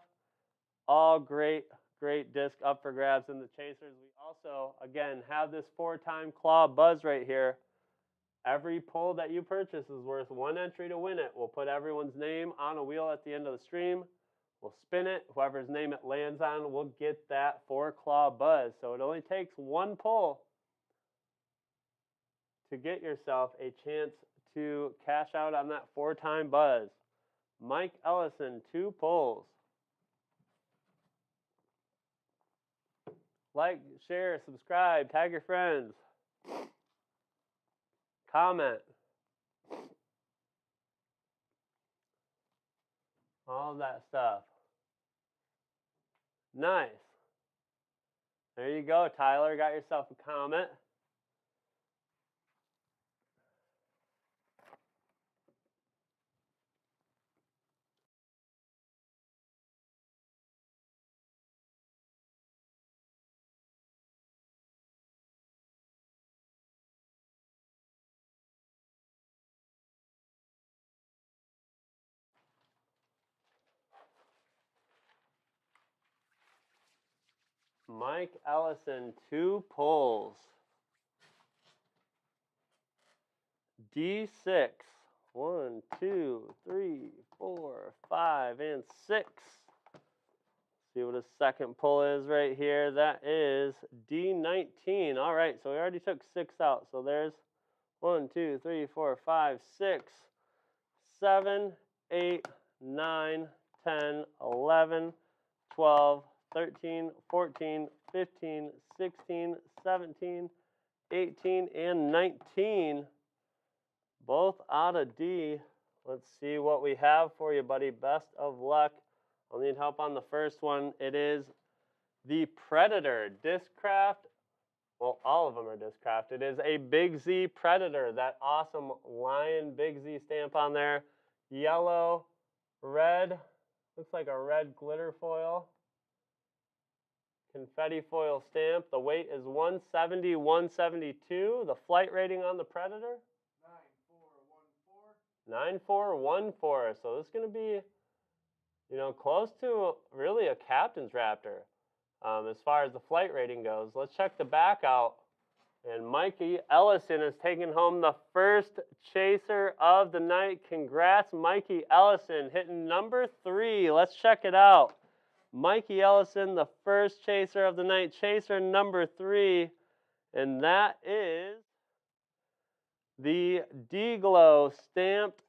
All great great disc up for grabs in the chasers. We also, again, have this 4-time claw buzz right here. Every pull that you purchase is worth 1 entry to win it. We'll put everyone's name on a wheel at the end of the stream. We'll spin it. Whoever's name it lands on will get that 4-claw buzz. So it only takes 1 pull to get yourself a chance to cash out on that 4-time buzz. Mike Ellison, 2 pulls. Like, share, subscribe, tag your friends. Comment. All of that stuff. Nice. There you go, Tyler. Got yourself a comment. Mike Ellison, 2 pulls. D6. 1, 2, 3, 4, 5, and 6. See what his second pull is right here. That is D19. All right, so we already took 6 out. So there's 1, 2, 3, 4, 5, 6, 7, 8, 9, 10, 11, 12, 13, 14, 15, 16, 17, 18, and 19. Both out of D. Let's see what we have for you, buddy. Best of luck. I'll need help on the first one. It is the Predator Discraft. Well, all of them are Discraft. It is a Big Z Predator. That awesome lion Big Z stamp on there. Yellow, red. Looks like a red glitter foil. Confetti foil stamp. The weight is 170, 172. The flight rating on the Predator? 9414. So this is going to be, close to really a captain's raptor as far as the flight rating goes. Let's check the back out. And Mikey Ellison is taking home the first chaser of the night. Congrats, Mikey Ellison, hitting number 3. Let's check it out. Mikey Ellison, the first chaser of the night, chaser number 3. And that is the D-Glow stamped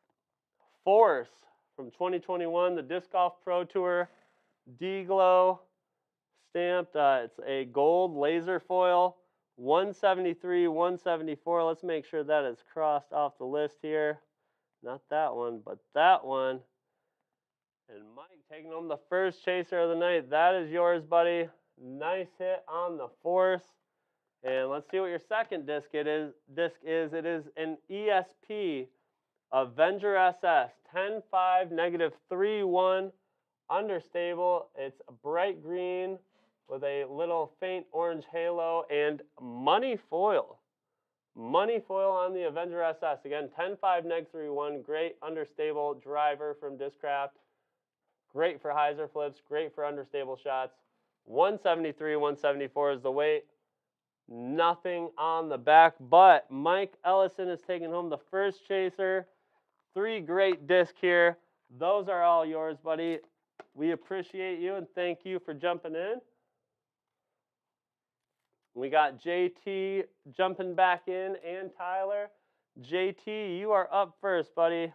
Force from 2021, the Disc Golf Pro Tour D-Glow stamped. It's a gold laser foil, 173, 174. Let's make sure that is crossed off the list here. Not that one, but that one. And Mike taking home the first chaser of the night. That is yours, buddy. Nice hit on the Force. And let's see what your second disc is. It is an ESP Avenger SS 10.5 -3.1 understable. It's bright green with a little faint orange halo and money foil. Money foil on the Avenger SS. Again, 10.5 -3.1. Great understable driver from Discraft. Great for hyzer flips. Great for understable shots. 173, 174 is the weight. Nothing on the back, but Mike Ellison is taking home the first chaser. 3 great discs here. Those are all yours, buddy. We appreciate you and thank you for jumping in. We got JT jumping back in and Tyler. JT, you are up first, buddy.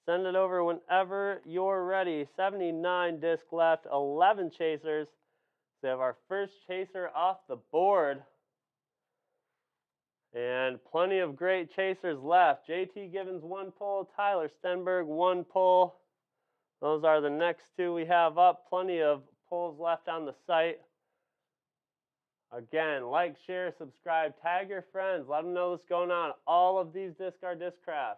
Send it over whenever you're ready. 79 discs left, 11 chasers. So we have our first chaser off the board. And plenty of great chasers left. JT Gibbons, 1 pull. Tyler Stenberg, 1 pull. Those are the next 2 we have up. Plenty of pulls left on the site. Again, like, share, subscribe, tag your friends. Let them know what's going on. All of these discs are Discraft.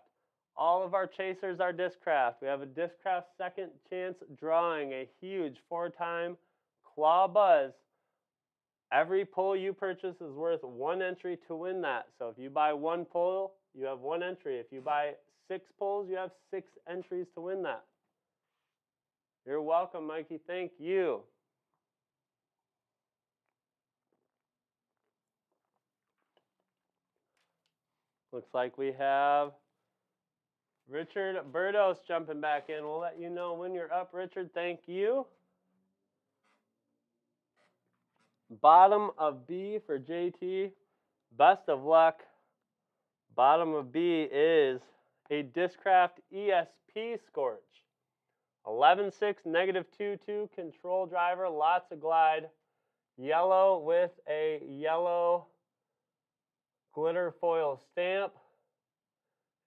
All of our chasers are Discraft. We have a Discraft second chance drawing, a huge 4-time claw buzz. Every pull you purchase is worth 1 entry to win that. So if you buy 1 pull, you have 1 entry. If you buy 6 pulls, you have 6 entries to win that. You're welcome, Mikey. Thank you. Looks like we have Richard Burdos jumping back in. We'll let you know when you're up, Richard. Thank you. Bottom of B for JT. Best of luck. Bottom of B is a Discraft ESP Scorch. 11.6, -22 control driver, lots of glide. Yellow with a yellow glitter foil stamp.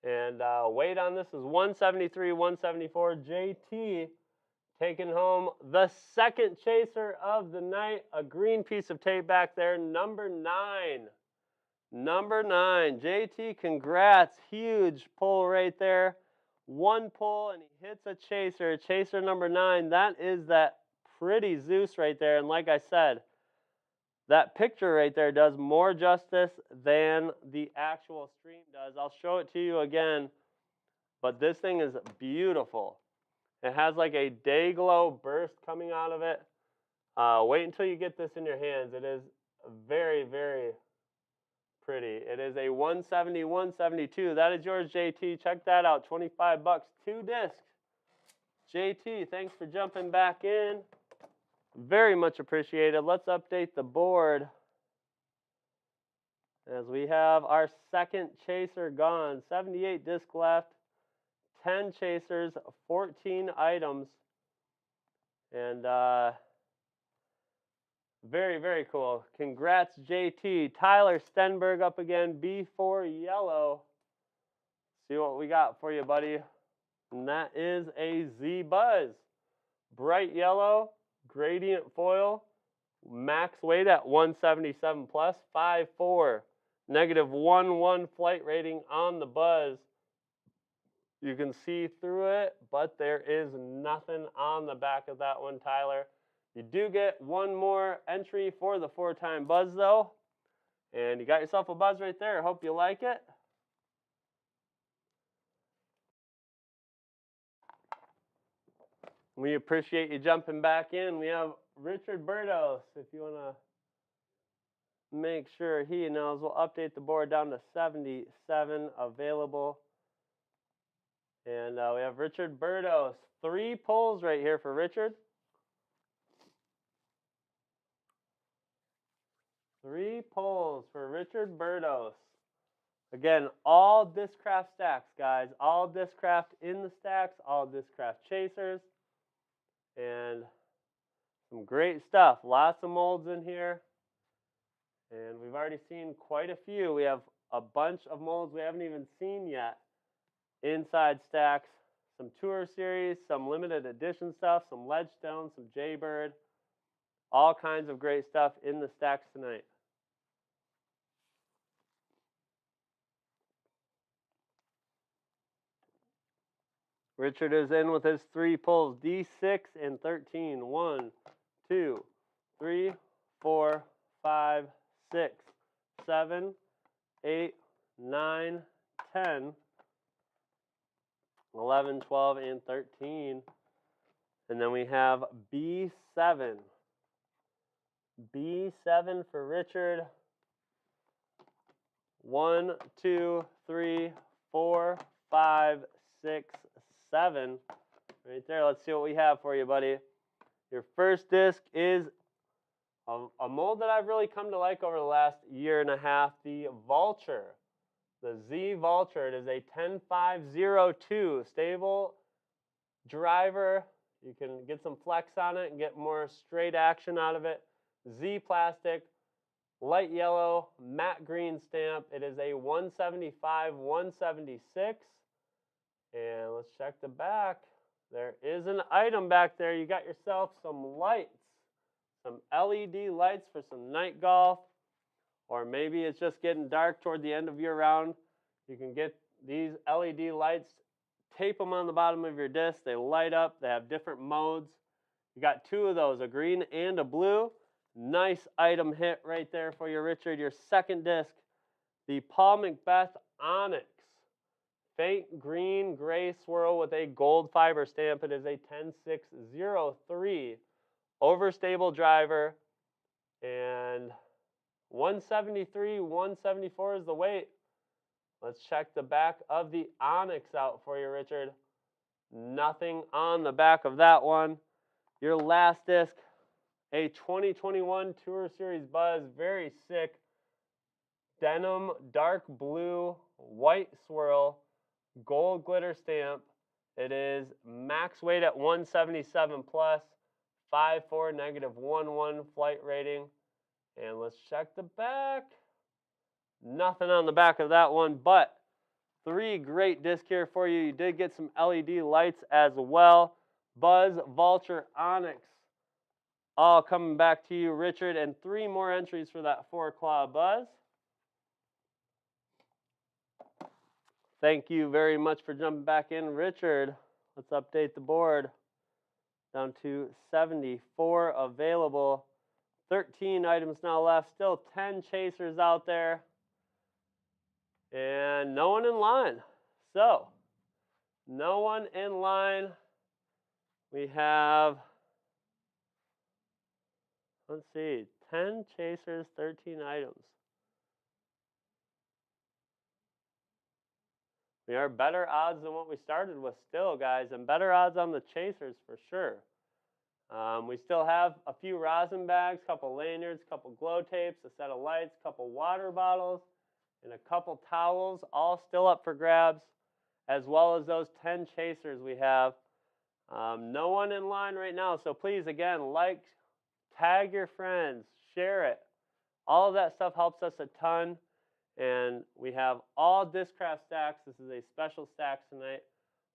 And weight on this is 173, 174. JT taking home the second chaser of the night. A green piece of tape back there, number 9. Number 9. JT, congrats. Huge pull right there. One pull, and he hits a chaser. Chaser number 9. That is that pretty Zeus right there. And like I said, that picture right there does more justice than the actual stream does. I'll show it to you again, but this thing is beautiful. It has like a day glow burst coming out of it. Wait until you get this in your hands. It is very, very pretty. It is a 170, 172. That is yours, JT. Check that out. 25 bucks, 2 discs. JT, thanks for jumping back in. Very much appreciated. Let's update the board as we have our second chaser gone. 78 disc left, 10 chasers, 14 items, and very, very cool. Congrats, JT. Tyler Stenberg up again, B4 yellow. See what we got for you, buddy. And that is a Z Buzz. Bright yellow, gradient foil, max weight at 177 plus, 5.4, -1.1 flight rating on the Buzz. You can see through it, but there is nothing on the back of that one, Tyler. You do get one more entry for the 4-time Buzz, though. And you got yourself a Buzz right there. Hope you like it. We appreciate you jumping back in. We have Richard Burdos, if you want to make sure he knows. We'll update the board down to 77 available. And we have Richard Burdos. 3 pulls right here for Richard. 3 pulls for Richard Burdos. Again, all Discraft Staxx, guys. All Discraft in the Staxx, all Discraft chasers. And some great stuff. Lots of molds in here. And we've already seen quite a few. We have a bunch of molds we haven't even seen yet inside Staxx. Some Tour Series, some limited edition stuff, some Ledgestone, some Jaybird. All kinds of great stuff in the Staxx tonight. Richard is in with his 3 pulls, D6 and 13. 1, 2, 3, 4, 5, 6, 7, 8, 9, 10, 11, 12, and 13. And then we have B7. B7 for Richard. 1, 2, 3, 4, 5, 6, 7. Right there. Let's see what we have for you, buddy. Your first disc is a mold that I've really come to like over the last year and a half, the Vulture. The Z Vulture. It is a 10502 stable driver. You can get some flex on it and get more straight action out of it. Z plastic, light yellow, matte green stamp. It is a 175, 176. And let's check the back. There is an item back there. You got yourself some lights, some LED lights for some night golf, or maybe it's just getting dark toward the end of your round. You can get these LED lights, tape them on the bottom of your disc. They light up. They have different modes. You got 2 of those, a green and a blue. Nice item hit right there for you, Richard. Your second disc, the Paul Macbeth Onyx. Faint green gray swirl with a gold fiber stamp. It is a 10603 overstable driver, and 173, 174 is the weight. Let's check the back of the Onyx out for you, Richard. Nothing on the back of that one. Your last disc, a 2021 Tour Series Buzz, very sick. Denim, dark blue, white swirl, gold glitter stamp. It is max weight at 177 plus, 5.4 -11 flight rating. And let's check the back. Nothing on the back of that one, but 3 great discs here for you. You did get some LED lights as well. Buzz, Vulture, Onyx, all coming back to you, Richard, and 3 more entries for that 4-claw Buzz. Thank you very much for jumping back in, Richard. Let's update the board. Down to 74 available. 13 items now left. Still 10 chasers out there. And no one in line. So, no one in line. We have, let's see, 10 chasers, 13 items. We are better odds than what we started with still, guys, and better odds on the chasers for sure. We still have a few rosin bags, couple lanyards, couple glow tapes, a set of lights, couple water bottles, and a couple towels, all still up for grabs, as well as those 10 chasers we have. No one in line right now, so please, again, like, tag your friends, share it. All of that stuff helps us a ton. And we have all Discraft Staxx. This is a special Staxx tonight.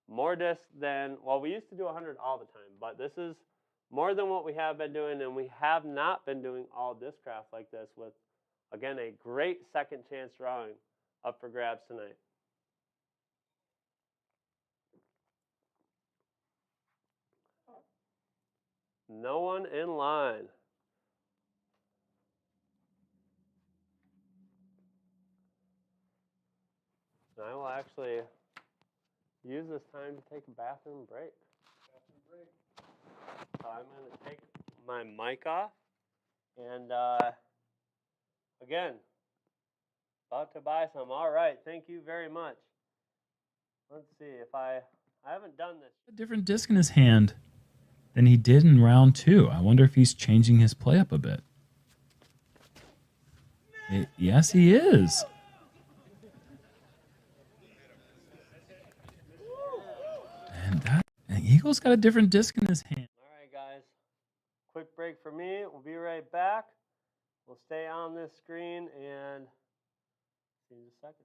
More discs than, well, we used to do 100 all the time, but this is more than what we have been doing, and we have not been doing all Discraft like this with, again, a great second chance drawing up for grabs tonight. No one in line. And I will actually use this time to take a bathroom break. So I'm going to take my mic off. And again, about to buy some. All right, thank you very much. Let's see if I haven't done this. A different disc in his hand than he did in round 2. I wonder if he's changing his play up a bit. Yes, he is. And Eagle's got a different disc in his hand. All right, guys. Quick break for me. We'll be right back. We'll stay on this screen and see you in a second.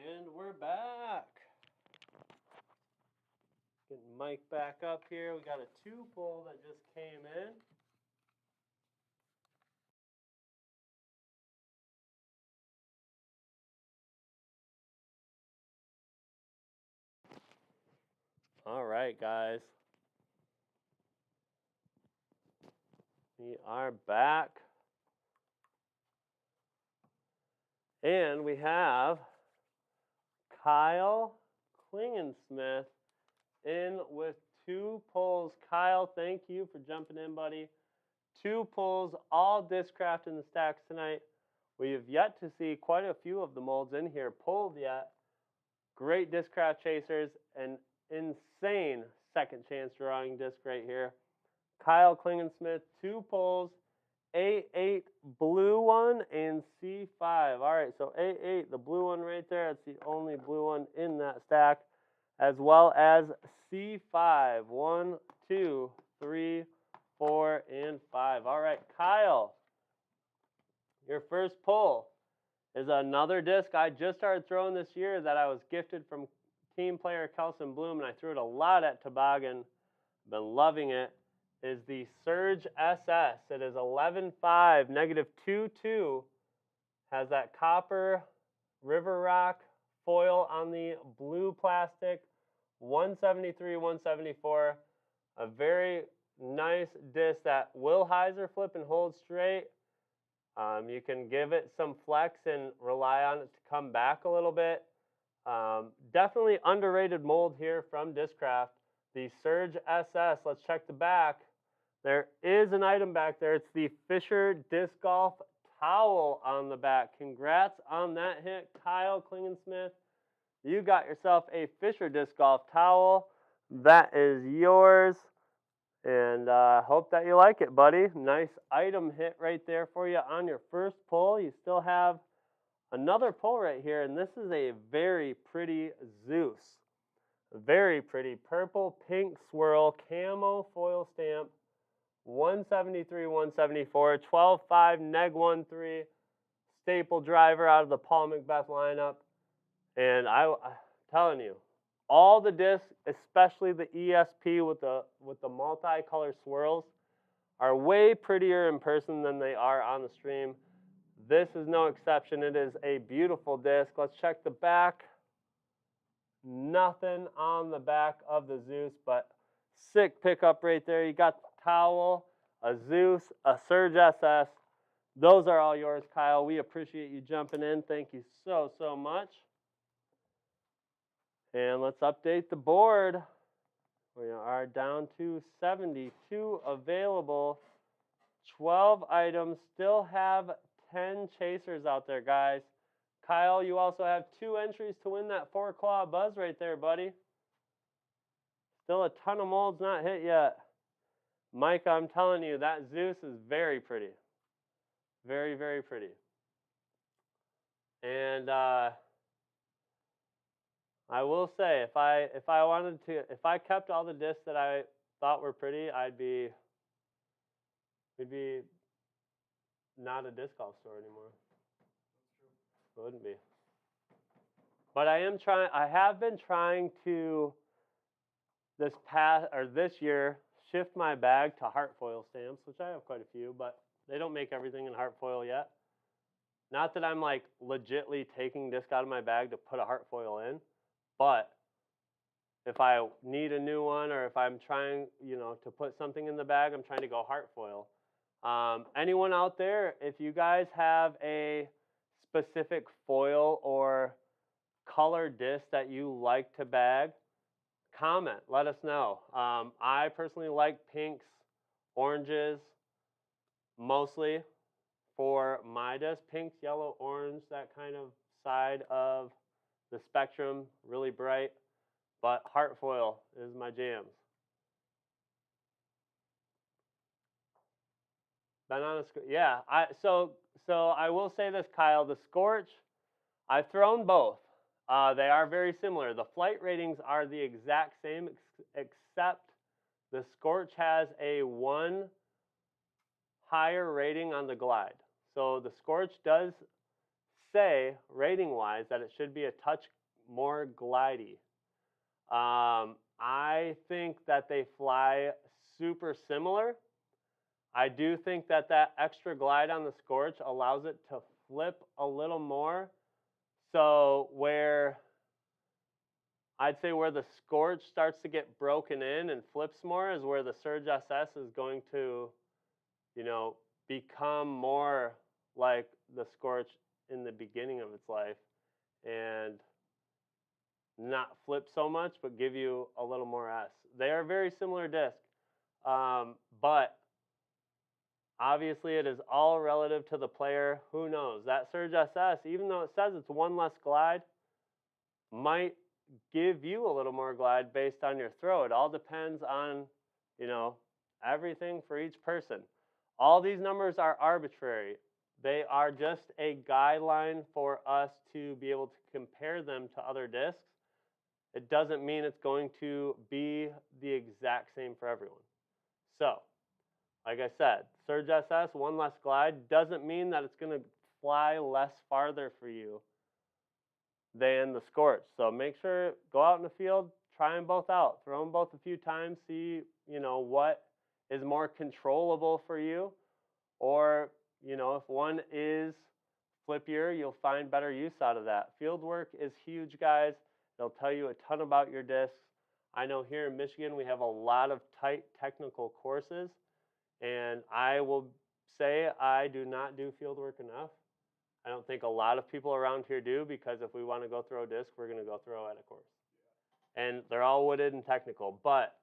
And we're back. Getting Mike back up here. We got a 2-pull that just came in. All right, guys. We are back. And we have Kyle Klingensmith in with 2 pulls. Kyle, thank you for jumping in, buddy. 2 pulls, all Discraft in the Staxx tonight. We have yet to see quite a few of the molds in here pulled yet. Great Discraft chasers, an insane second chance drawing disc right here. Kyle Klingensmith, 2 pulls, A8 blue one and C5. All right, so A8, the blue one right there, it's the only blue one in that stack, as well as C5. 1, 2, 3, 4, and 5. All right, Kyle, your first pull is another disc I just started throwing this year that I was gifted from team player Kelson Bloom, and I threw it a lot at Toboggan. Been loving it. Is the Surge SS. It is 11.5, -22. Has that copper River Rock foil on the blue plastic. 173, 174. A very nice disc that will hyzer flip and hold straight. You can give it some flex and rely on it to come back a little bit. Definitely underrated mold here from Discraft. The Surge SS. Let's check the back. There is an item back there. It's the Fisher Disc Golf towel on the back. Congrats on that hit, Kyle Klingensmith. You got yourself a Fisher Disc Golf towel. That is yours. And hope that you like it, buddy. Nice item hit right there for you on your first pull. You still have another pull right here, and this is a very pretty Zeus. Very pretty purple pink swirl camo foil stamp. 173, 174, 12.5 neg 1.3 staple driver out of the Paul Macbeth lineup. And I'm telling you, all the discs, especially the ESP with the multicolor swirls, are way prettier in person than they are on the stream. This is no exception. It is a beautiful disc. Let's check the back. Nothing on the back of the Zeus, but sick pickup right there. You got the towel, a Zeus, a Surge SS. Those are all yours, Kyle. We appreciate you jumping in. Thank you so, so much. And let's update the board. We are down to 72 available. 12 items. Still have 10 chasers out there, guys. Kyle, you also have 2 entries to win that 4-claw buzz right there, buddy. Still a ton of molds not hit yet. Mike, I'm telling you, that Zeus is very pretty. Very, very pretty. And I will say, if I kept all the discs that I thought were pretty, we'd be not a disc golf store anymore. It wouldn't be. But I have been trying to this year shift my bag to heart foil stamps, which I have quite a few, but they don't make everything in heart foil yet. Not that I'm like legitly taking disc out of my bag to put a heart foil in, but if I need a new one or if I'm trying, to put something in the bag, I'm trying to go heart foil. Anyone out there, if you guys have a specific foil or color disc that you like to bag, comment, let us know. I personally like pinks, oranges, mostly for my disc. Pinks, yellow, orange, that kind of side of the spectrum, really bright. But heart foil is my jams. Banana, yeah. So I will say this, Kyle. The Scorch, I've thrown both. They are very similar. The flight ratings are the exact same, except the Scorch has a 1 higher rating on the glide. So the Scorch does say, rating-wise, that it should be a touch more glidey. I think that they fly super similar. I do think that that extra glide on the Scorch allows it to flip a little more. So where I'd say where the Scorch starts to get broken in and flips more is where the Surge SS is going to, you know, become more like the Scorch in the beginning of its life and not flip so much, but give you a little more S. They are very similar disc, but obviously it is all relative to the player. Who knows? That Surge SS, even though it says it's one less glide, might give you a little more glide based on your throw. It all depends on, you know, everything for each person. All these numbers are arbitrary. They are just a guideline for us to be able to compare them to other discs. It doesn't mean it's going to be the exact same for everyone. So, like I said, Surge SS, one less glide, doesn't mean that it's going to fly less farther for you than the Scorch. So make sure, go out in the field, try them both out, throw them both a few times, see, you know, what is more controllable for you. Or, you know, if one is flippier, you'll find better use out of that. Field work is huge, guys. They'll tell you a ton about your discs. I know here in Michigan we have a lot of tight technical courses, and I will say I do not do field work enough. I don't think a lot of people around here do, because if we want to go throw a disc, we're going to go throw at a course. And they're all wooded and technical, but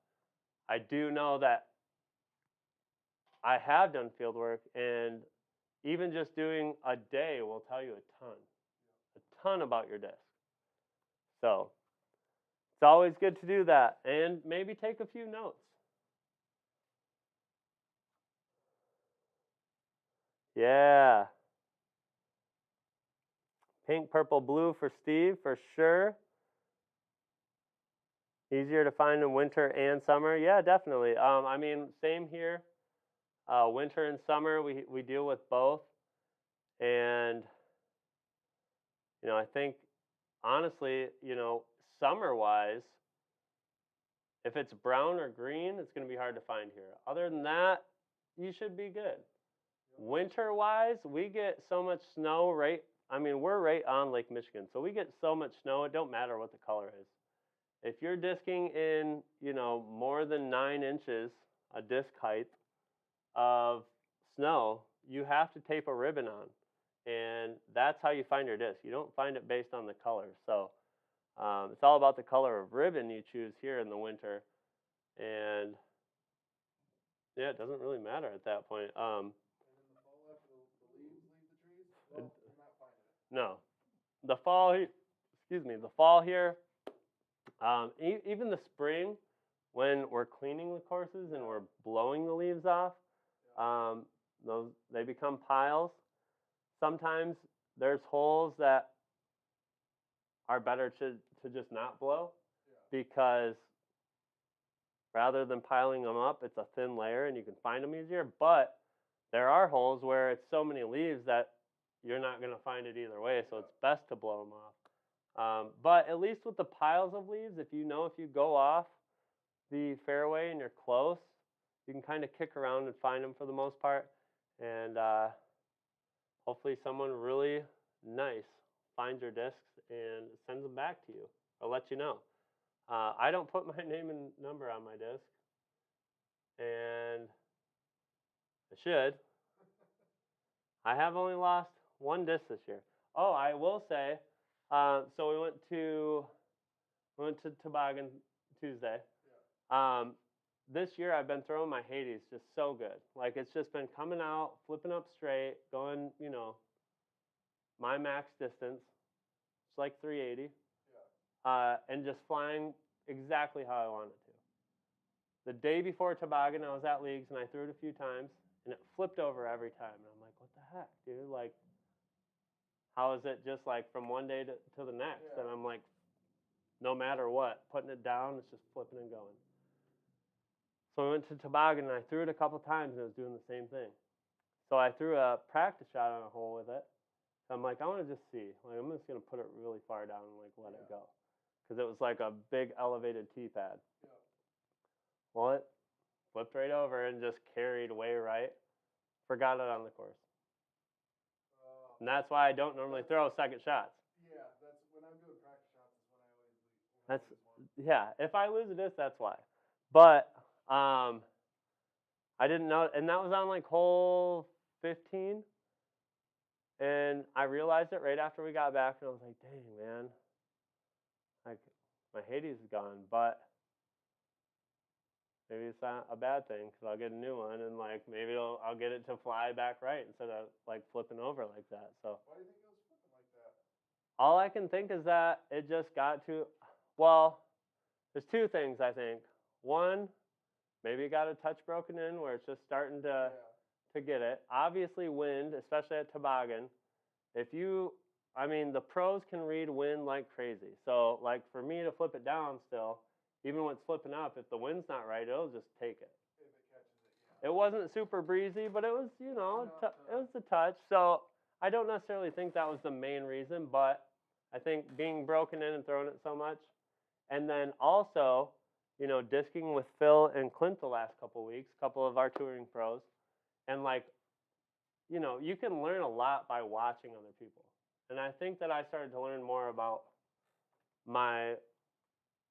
I do know that I have done field work, and even just doing a day will tell you a ton about your disc. So it's always good to do that, and maybe take a few notes. Yeah. Pink, purple, blue for Steve, for sure. Easier to find in winter and summer. Yeah, definitely. I mean, same here. Winter and summer, we deal with both. And, you know, I think, honestly, you know, summer-wise, if it's brown or green, it's going to be hard to find here. Other than that, you should be good. Winter-wise, we get so much snow I mean, we're right on Lake Michigan, so we get so much snow, it don't matter what the color is. If you're disking in, you know, more than 9 inches, a disc height of snow, you have to tape a ribbon on. And that's how you find your disc. You don't find it based on the color. So it's all about the color of ribbon you choose here in the winter. And yeah, it doesn't really matter at that point. And in the fall, after the leaves leave the trees, well, you're not finding it. No. The fall, the fall here, even the spring, when we're cleaning the courses and we're blowing the leaves off, they become piles. Sometimes there's holes that are better to just not blow, because rather than piling them up, it's a thin layer and you can find them easier. But there are holes where it's so many leaves that you're not going to find it either way, so it's best to blow them off. But at least with the piles of leaves, if you go off the fairway and you're close, you can kind of kick around and find them for the most part. And hopefully someone really nice finds your discs and sends them back to you or lets you know. I don't put my name and number on my disc, and I should. I have only lost 1 disc this year. Oh, I will say, so we went to Toboggan Tuesday. This year I've been throwing my Hades just so good. Like, it's just been coming out, flipping up straight, going, you know, my max distance. It's like 380. And just flying exactly how I want it to. The day before Toboggan, I was at leagues and I threw it a few times, and it flipped over every time. And I'm like, what the heck, dude? Like, how is it just like from one day to the next? And I'm like, no matter what, putting it down, it's just flipping and going. So I went to Toboggan and I threw it a couple times and it was doing the same thing. So I threw a practice shot on a hole with it, So I'm like, I want to just see. Like, I'm just gonna put it really far down and like let it Yeah. go, because it was like a big elevated tee pad. Yeah. Well, it flipped right over and just carried way right. Forgot it on the course, and that's why I don't normally throw second shots. Yeah, that's when I'm doing practice shots is when I always That's lose one. yeah. If I lose a disc, that's why. But I didn't know, and that was on like hole 15, and I realized it right after we got back, and I was like, dang man, like my Hades is gone, but maybe it's not a bad thing because I'll get a new one, and like maybe I'll get it to fly back right instead of like flipping over like that. So Why do you think it was flipping like that? all I can think is that it just got to, well, there's two things I think. One, maybe it got a touch broken in where it's just starting to get it. Obviously, wind, especially at toboggan. If you, I mean, the pros can read wind like crazy. So, like for me to flip it down still, even when it's flipping up, if the wind's not right, it'll just take it. If it catches it, yeah. It wasn't super breezy, but it was, you know, Enough it was a touch. So I don't necessarily think that was the main reason, but I think being broken in and throwing it so much, and then also, you know, disking with Phil and Clint the last couple of weeks, couple of our touring pros, and like, you know, you can learn a lot by watching other people. And I think that I started to learn more about my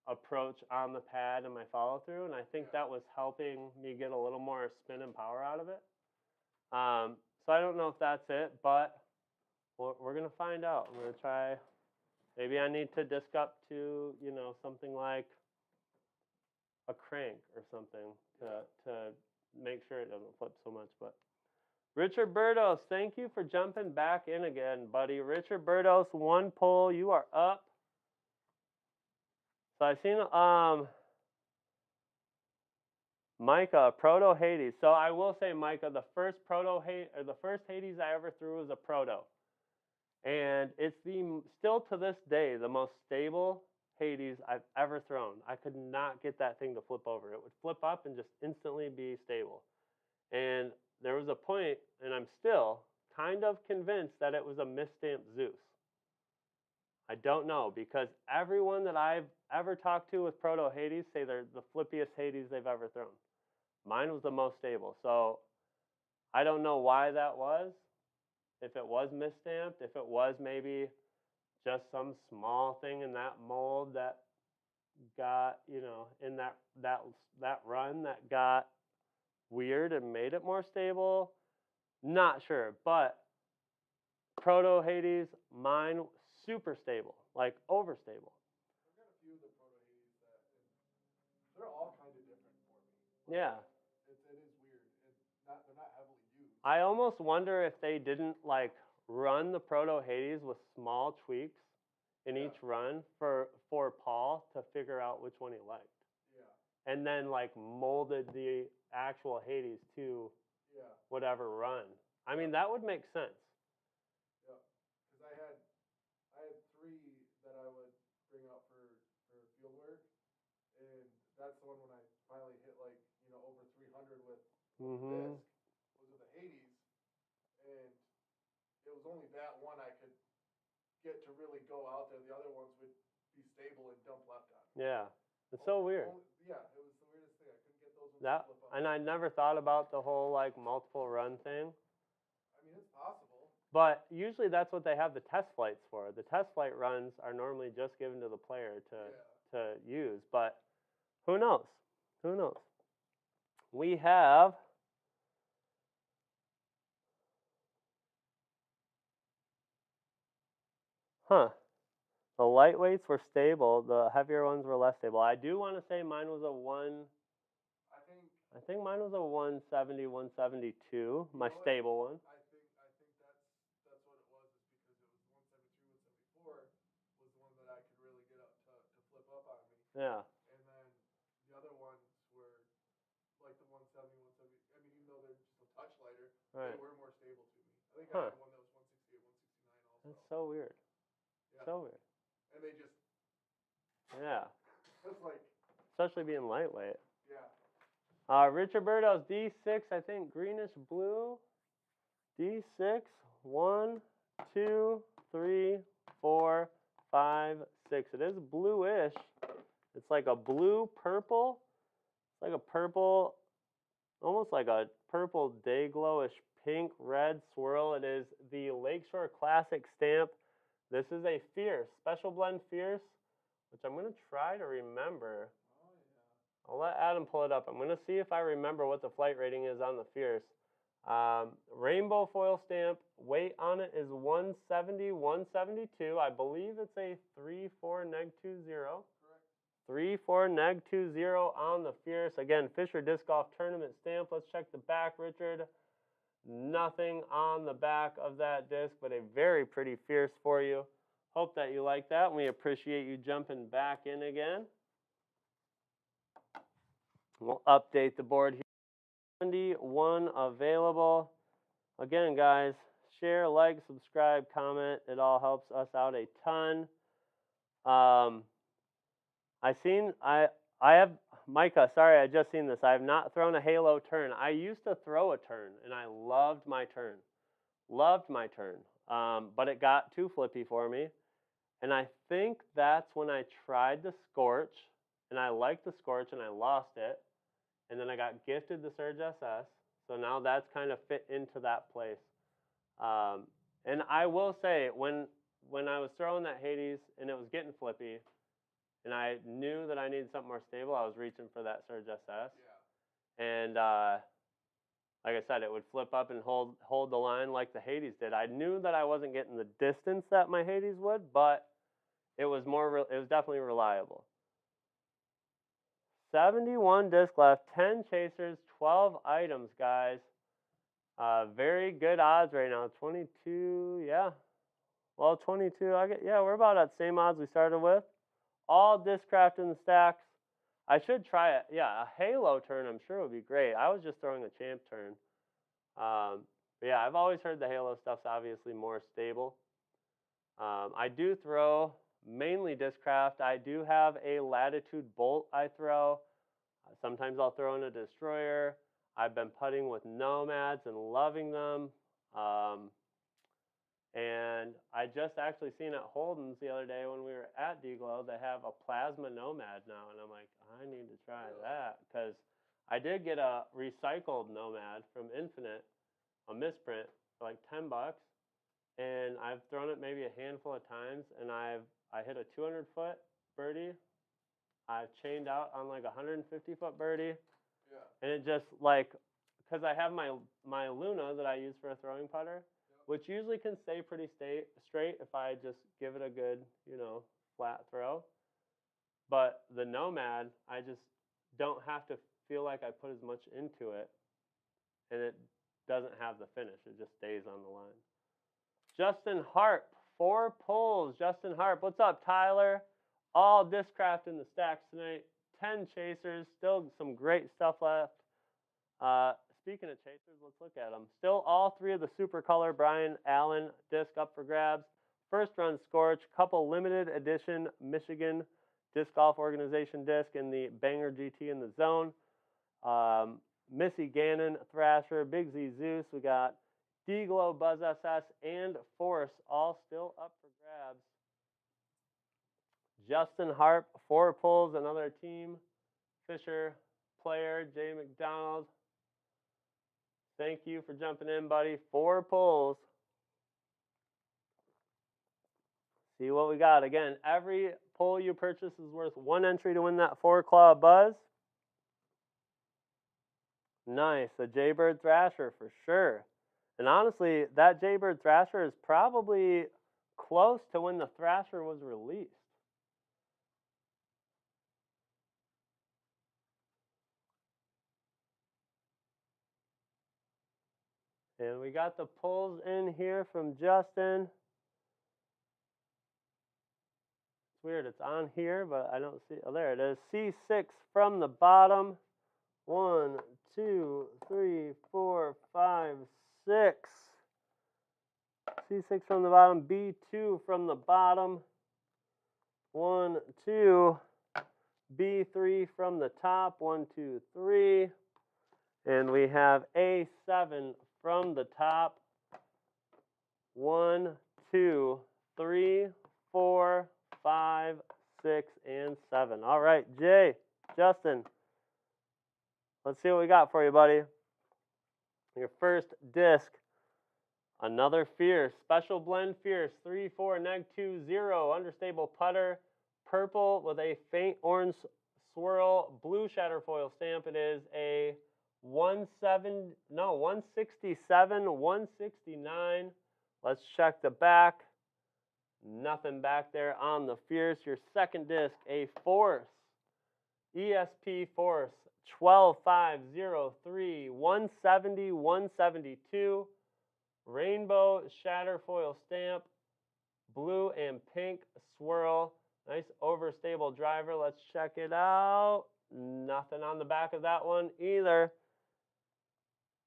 approach on the pad and my follow through, and I think that was helping me get a little more spin and power out of it. So I don't know if that's it, but we're gonna find out. I'm gonna try. Maybe I need to disc up to, you know, something like a crank or something to make sure it doesn't flip so much. But Richard Burdos, thank you for jumping back in again, buddy. Richard Burdos, one pull, you are up. So I've seen Micah, Proto Hades. So I will say, Micah, the first Hades I ever threw was a Proto. And it's still to this day the most stable Hades I've ever thrown. I could not get that thing to flip over. It would flip up and just instantly be stable. And there was a point, and I'm still kind of convinced that it was a misstamped Zeus. I don't know, because everyone that I've ever talked to with Proto Hades say they're the flippiest Hades they've ever thrown. Mine was the most stable. So I don't know why that was. If it was misstamped, if it was maybe just some small thing in that mold that got, you know, in that run that got weird and made it more stable. Not sure, but Proto Hades, mine super stable, like overstable. I've got a few of the Proto Hades that, and they're all kind of different for me. Like, Yeah. It is weird. They're not heavily used. I almost wonder if they didn't like run the Proto Hades with small tweaks in each run for Paul to figure out which one he liked. Yeah. And then like molded the actual Hades to whatever run. I mean, that would make sense. Yep. Because I had three that I would bring out for field work, and that's the one when I finally hit like, you know, over 300 with disc, was with a Hades, and it was only that one I could get to really go out there. The other ones would be stable and dump left on. Yeah. It's so weird. Yeah, it was the weirdest thing. I couldn't get those ones to flip up. And I never thought about the whole like multiple run thing. I mean, it's possible. But usually that's what they have the test flights for. The test flight runs are normally just given to the player to use. But who knows? Who knows? We have the lightweights were stable. The heavier ones were less stable. I do want to say mine was a one. I think mine was a 170, 172. My stable one. I think that's what it was. Is because it was 173, 174 was the one that I could really get up to flip up on me. Yeah. And then the other ones were like the 170, 170. I mean, even though they're just a touch lighter, they were more stable to me. I think I had one that was 168, 169 also. That's so weird. Yeah. So weird. And they just. Yeah. It's like. Especially being lightweight. Yeah. Richard Burdos, D6, I think greenish blue. D6, 1, 2, 3, 4, 5, 6. It is bluish. It's like a blue purple. It's like a purple, almost like a purple day glowish pink red swirl. It is the Lakeshore Classic stamp. This is a Fierce, Special Blend Fierce, which I'm going to try to remember. I'll let Adam pull it up. I'm going to see if I remember what the flight rating is on the Fierce. Rainbow foil stamp. Weight on it is 170, 172. I believe it's a 3-4 neg 20. Correct. 3-4 neg 20 on the Fierce. Again, Fisher Disc Golf Tournament stamp. Let's check the back, Richard. Nothing on the back of that disc, but a very pretty Fierce for you. Hope that you like that, and we appreciate you jumping back in again. We'll update the board here. 71 available. Again, guys, share, like, subscribe, comment. It all helps us out a ton. I have Micah. Sorry, I just seen this. I have not thrown a halo turn. I used to throw a turn, and I loved my turn. But it got too flippy for me, and I think that's when I tried the Scorch, and I liked the Scorch, and I lost it. And then I got gifted the Surge SS, so now that's kind of fit into that place. And I will say, when I was throwing that Hades and it was getting flippy, and I knew that I needed something more stable, I was reaching for that Surge SS. Yeah. And like I said, it would flip up and hold the line like the Hades did. I knew that I wasn't getting the distance that my Hades would, but it was definitely reliable. 71 disc left, 10 chasers, 12 items, guys. Very good odds right now. 22, yeah. Well, 22, we're about at the same odds we started with. All Discraft in the Staxx. I should try it. Yeah, a halo turn I'm sure would be great. I was just throwing a champ turn. But yeah, I've always heard the halo stuff's obviously more stable. I do throw mainly Discraft. I do have a Latitude Bolt I throw. Sometimes I'll throw in a Destroyer. I've been putting with Nomads and loving them. And I just actually seen at Holden's the other day when we were at D-Glow, they have a Plasma Nomad now. And I'm like, I need to try that. Because I did get a recycled Nomad from Infinite, a misprint, for like $10. And I've thrown it maybe a handful of times. And I hit a 200-foot birdie. I've chained out on like a 150-foot birdie. Yeah. And it just like, because I have my Luna that I use for a throwing putter, which usually can stay pretty straight if I just give it a good, flat throw. But the Nomad, I just don't have to feel like I put as much into it, and it doesn't have the finish. It just stays on the line. Justin Harp, 4 pulls. Justin Harp, what's up, Tyler? All Discraft in the Staxx tonight. 10 chasers. Still some great stuff left. Speaking of chasers, let's look at them. Still all 3 of the Super Color Brian Allen disc up for grabs. First run Scorch. Couple limited edition Michigan Disc Golf Organization disc in the Banger GT in the zone. Missy Gannon Thrasher. Big Z Zeus. We got D-Glow Buzz SS and Force all still up for grabs. Justin Harp, 4 pulls, another team. Fisher player, Jay McDonald. Thank you for jumping in, buddy. 4 pulls. See what we got. Again, every pull you purchase is worth 1 entry to win that 4-claw Buzz. Nice. A Jaybird Thrasher for sure. And honestly, that Jaybird Thrasher is probably close to when the Thrasher was released. And we got the pulls in here from Justin. It's weird, it's on here, but I don't see. Oh, there it is. C6 from the bottom. 1, 2, 3, 4, 5, 6. C6 from the bottom. B2 from the bottom. 1, 2. B3 from the top. 1, 2, 3. And we have A7 from the top. 1, 2, 3, 4, 5, 6, and 7. All right, Jay, Justin, let's see what we got for you, buddy. Your first disc, another Fierce, Special Blend Fierce, 3-4-2-0, understable putter, purple with a faint orange swirl, blue shatterfoil stamp. It is a 167, 169. Let's check the back. Nothing back there on the Fierce. Your second disc, a Force, ESP Force, 12-5-0-3, 170, 172. Rainbow shatterfoil stamp, blue and pink swirl. Nice overstable driver. Let's check it out. Nothing on the back of that one either.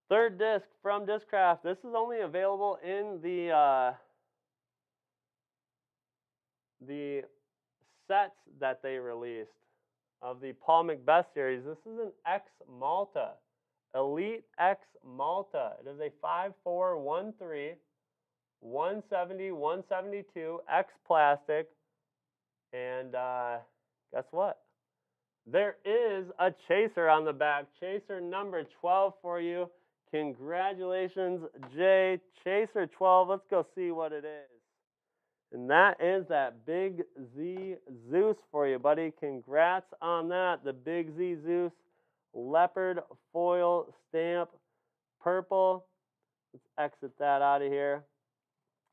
Third disc from Discraft. This is only available in the sets that they released of the Paul Macbeth series. This is an X Malta, Elite X Malta. It is a 5-4-1-3, 170, 172 X plastic. And guess what? There is a chaser on the back. Chaser number 12 for you. Congratulations, Jay. Chaser 12. Let's go see what it is. And that is that Big Z Zeus for you, buddy. Congrats on that. The Big Z Zeus leopard foil stamp, purple. Let's exit that out of here.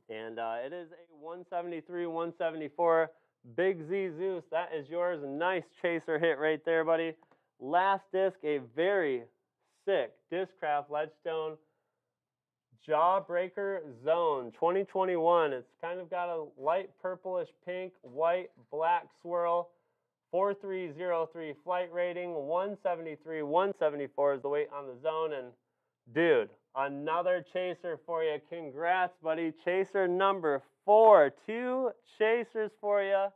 And it is a 173, 174 Big Z Zeus. That is yours. A nice chaser hit right there, buddy. Last disc, a very sick Discraft Ledgestone Jawbreaker Zone 2021. It's kind of got a light purplish pink, white, black swirl. 4303 flight rating, 173, 174 is the weight on the zone. And dude, another chaser for you. Congrats, buddy. Chaser number 4. 2 chasers for you.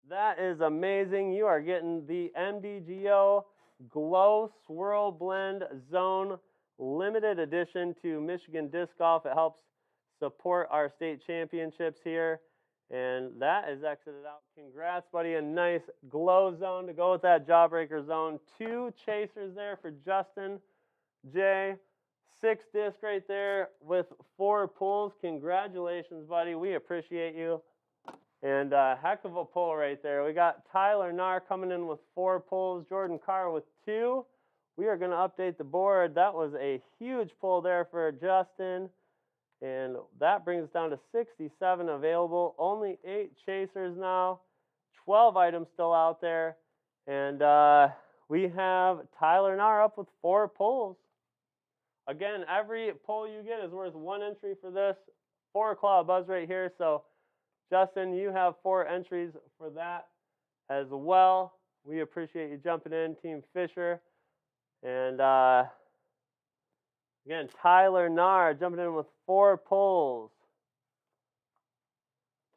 That is amazing. You are getting the MDGO Glow Swirl Blend Zone limited edition to Michigan Disc Golf. It helps support our state championships here. And that is exited out. Congrats, buddy. A nice glow zone to go with that Jawbreaker Zone. 2 chasers there for Justin. Jay, 6 disc right there with 4 pulls. Congratulations, buddy. We appreciate you. And heck of a pull right there. We got Tyler Narr coming in with 4 pulls. Jordan Carr with 2. We are going to update the board. That was a huge pull there for Justin. And that brings us down to 67 available. Only 8 chasers now. 12 items still out there. And we have Tyler Narr up with 4 pulls. Again, every pull you get is worth 1 entry for this 4 Claw Buzz right here. So, Justin, you have 4 entries for that as well. We appreciate you jumping in, Team Fisher. And again, Tyler Narr jumping in with 4 pulls.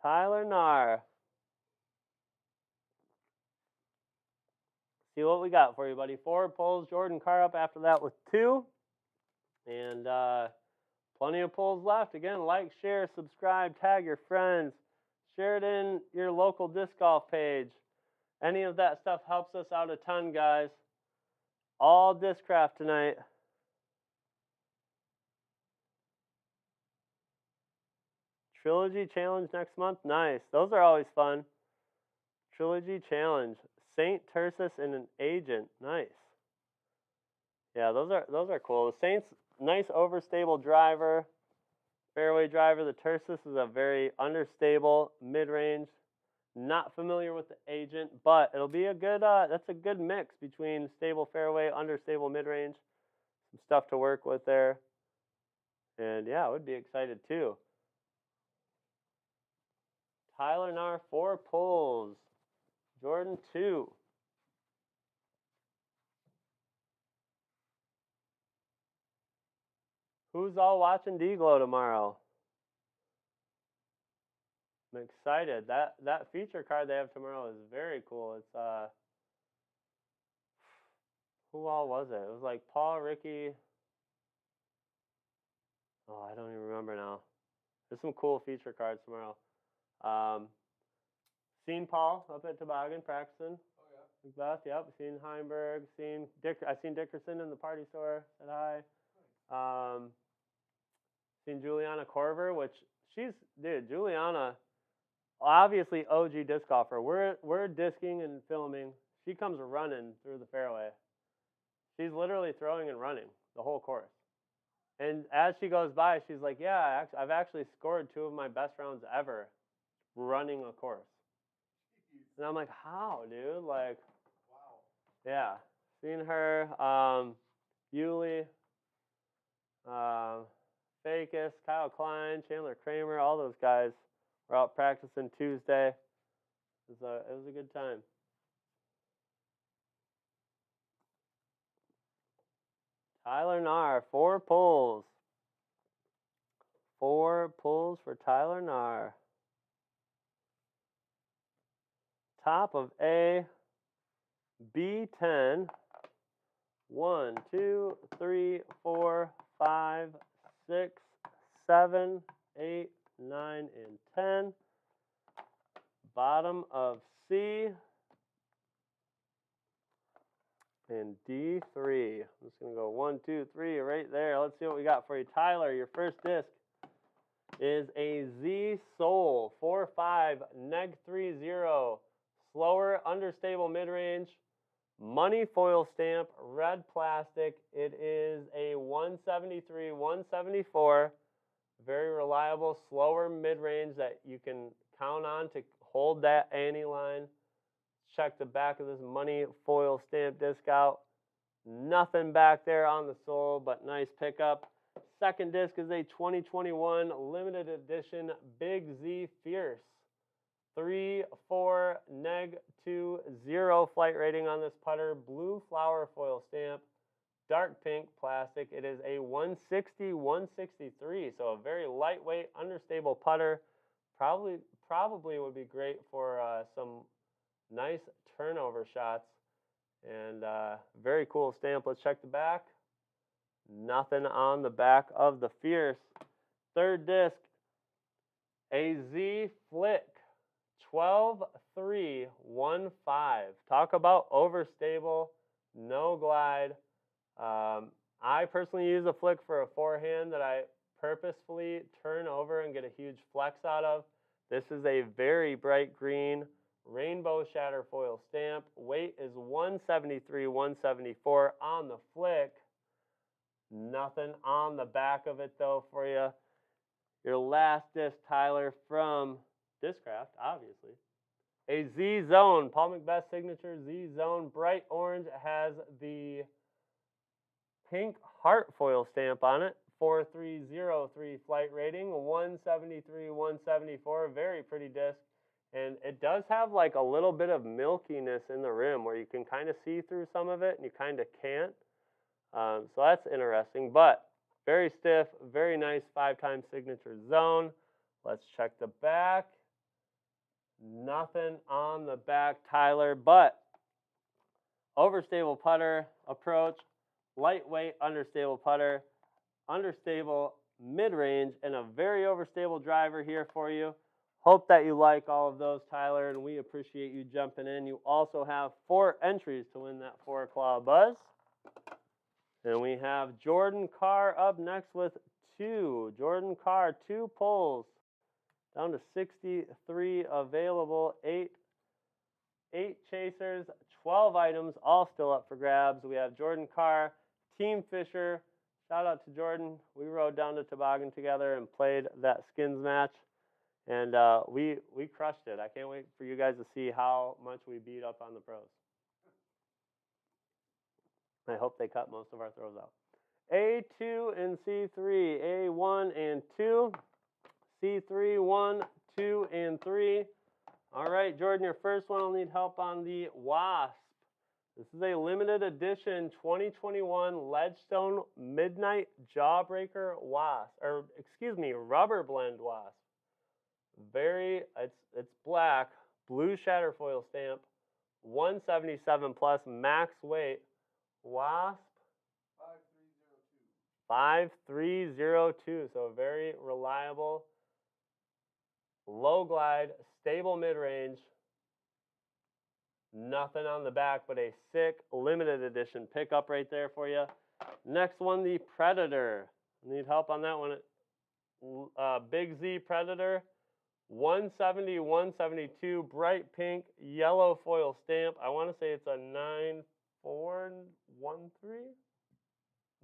Tyler Narr. See what we got for you, buddy. 4 pulls. Jordan Carr up after that with 2. And plenty of pulls left. Again, like, share, subscribe, tag your friends. Share it in your local disc golf page. Any of that stuff helps us out a ton, guys. All Discraft tonight. Trilogy Challenge next month. Nice. Those are always fun. Trilogy Challenge. Saint Tersus and an Agent. Nice. Yeah, those are cool. The Saint's nice overstable driver. Fairway driver. The Tersus is a very understable mid-range. Not familiar with the Agent, but it'll be a good that's a good mix between stable fairway, understable mid-range. Some stuff to work with there. And yeah, I would be excited too. Tyler Narr, 4 pulls. Jordan, 2. Who's all watching D-Glow tomorrow? I'm excited. That feature card they have tomorrow is very cool. It's who all was it? It was like Paul, Ricky. Oh, I don't even remember now. There's some cool feature cards tomorrow. Seen Paul up at Toboggan practicing. Oh yeah. Beth, yep. Seen Heimberg. Seen Dick. I seen Dickerson in the party store. Said hi. Seen Juliana Corver, which dude. Juliana, obviously OG disc golfer. We're disking and filming. She comes running through the fairway. She's literally throwing and running the whole course. And as she goes by, she's like, "Yeah, I've actually scored 2 of my best rounds ever, running a course." And I'm like, "How, dude?" Like, wow. Yeah, seen her. Yuli, Fakis, Kyle Klein, Chandler Kramer, all those guys were out practicing Tuesday. It was a good time. Tyler Narr, 4 pulls. 4 pulls for Tyler Narr. Top of A, B10. 1, 2, 3, 4, 5, 6, 7, 8, 9, and 10. Bottom of C and D3. I'm just going to go 1, 2, 3 right there. Let's see what we got for you. Tyler, your first disc is a Z Soul 4.5 neg 3.0. Slower, understable mid-range. Money foil stamp, red plastic. It is a 173, 174. Very reliable, slower mid-range that you can count on to hold that ante line. Check the back of this money foil stamp disc out. Nothing back there on the sole, but nice pickup. Second disc is a 2021 limited edition Big Z Fierce. 3.4 neg 2.0 flight rating on this putter. Blue flower foil stamp. Dark pink plastic. It is a 160, 163. So a very lightweight, understable putter. Probably would be great for some nice turnover shots. And very cool stamp. Let's check the back. Nothing on the back of the Fierce. Third disc, a Z Flick 12.315. Talk about overstable, no glide. I personally use a Flick for a forehand that I purposefully turn over and get a huge flex out of. This is a very bright green rainbow shatter foil stamp. Weight is 173, 174 on the Flick. Nothing on the back of it though for you. Your last disc, Tyler, from Discraft, obviously. A Z Zone, Paul McBeth signature Z Zone, bright orange. It has the pink heart foil stamp on it. 4303 flight rating, 173, 174. Very pretty disc. And it does have like a little bit of milkiness in the rim where you can kind of see through some of it and you kind of can't. So that's interesting, but very stiff, very nice 5-time signature zone. Let's check the back. Nothing on the back, Tyler, but overstable putter approach, lightweight understable putter, understable mid-range, and a very overstable driver here for you. Hope that you like all of those, Tyler, and we appreciate you jumping in. You also have 4 entries to win that 4-claw buzz. And we have Jordan Carr up next with 2. Jordan Carr, 2 pulls. Down to 63 available. 8 chasers, 12 items, all still up for grabs. We have Jordan Carr, Team Fisher. Shout out to Jordan. We rode down to Toboggan together and played that skins match. And we crushed it. I can't wait for you guys to see how much we beat up on the pros. I hope they cut most of our throws out. A2 and C3, A1 and 2, C3, 1, 2, and 3. All right, Jordan, your first one will need help on the Wasp. This is a limited edition 2021 Ledgestone Midnight Jawbreaker Wasp, or excuse me, Rubber Blend Wasp. It's black, blue shatter foil stamp, 177 plus max weight. Wasp 5302. So very reliable. low glide, stable mid-range, nothing on the back, but a sick limited edition pickup right there for you. Next one, the Predator. Need help on that one? Big Z Predator, 170, 172, bright pink, yellow foil stamp. I want to say it's a 9413,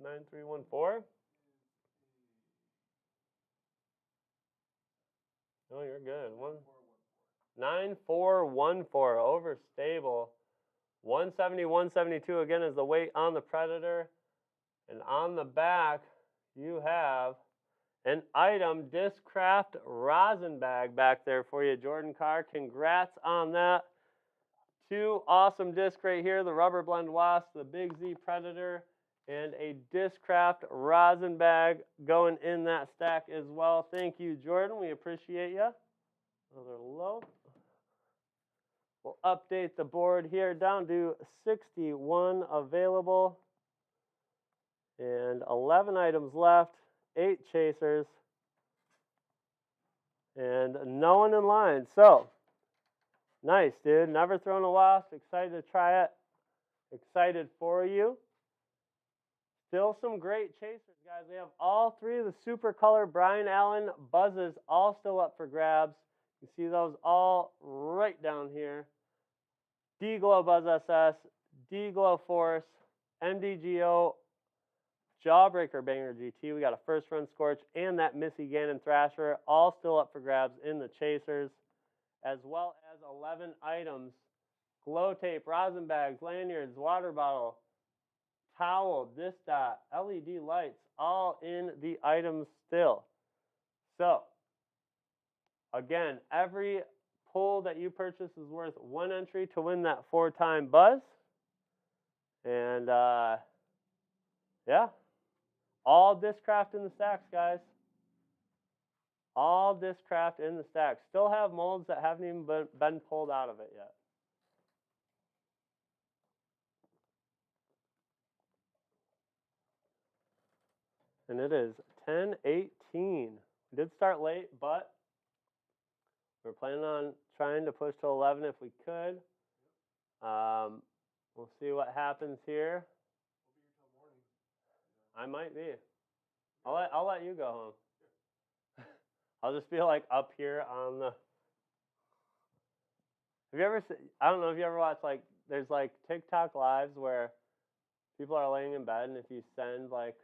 9314. Oh, you're good. 9414, overstable. 170, 172 again is the weight on the Predator. And on the back, you have an item Discraft rosin bag back there for you, Jordan Carr. Congrats on that. Two awesome discs right here, the Rubber Blend Wasp, the Big Z Predator, and a Discraft rosin bag going in that stack as well. Thank you, Jordan. We appreciate you. Another low. We'll update the board here down to 61 available and 11 items left, 8 chasers, and no one in line. So, nice, dude. Never thrown a wasp. Excited to try it. Excited for you. Still some great chasers, guys. We have all three of the Super Color Brian Allen buzzes all still up for grabs. You see those all right down here. D-Glow Buzz SS, D-Glow Force, MDGO, Jawbreaker Banger GT. We got a first run Scorch and that Missy Gannon Thrasher all still up for grabs in the chasers, as well as 11 items. Glow tape, rosin bags, lanyards, water bottle, towel, disc dot, LED lights, all in the items still. So, again, every pull that you purchase is worth 1 entry to win that 4-time buzz. And, yeah, all Discraft in the stacks, guys. All Discraft in the stacks. Still have molds that haven't even been pulled out of it yet. And it is 10:18. We did start late, but we're planning on trying to push to 11 if we could. We'll see what happens here. I might be. I'll let you go home. I'll just be like up here on the. Have you ever? I don't know if you ever watched like there's like TikTok lives where people are laying in bed and if you send like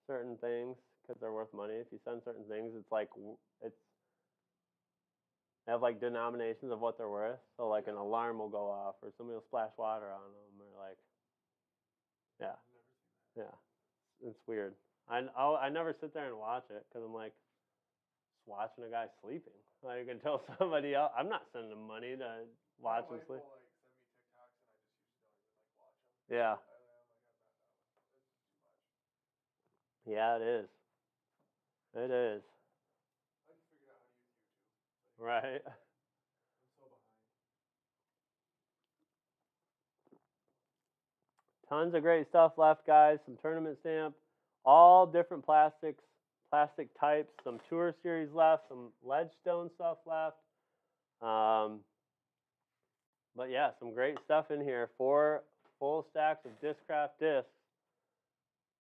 certain things because they're worth money, if you send certain things, it's like it's. They have like denominations of what they're worth. So like an alarm will go off or somebody will splash water on them or like, yeah, yeah, it's weird. I never sit there and watch it because I'm like, just watching a guy sleeping. Like until somebody else, I'm not sending them money to watch him sleep. Yeah. Yeah, it is. It is. Right. Tons of great stuff left, guys. Some tournament stamp, all different plastic types. Some tour series left, some Ledgestone stuff left. But yeah, some great stuff in here. 4 full stacks of Discraft discs,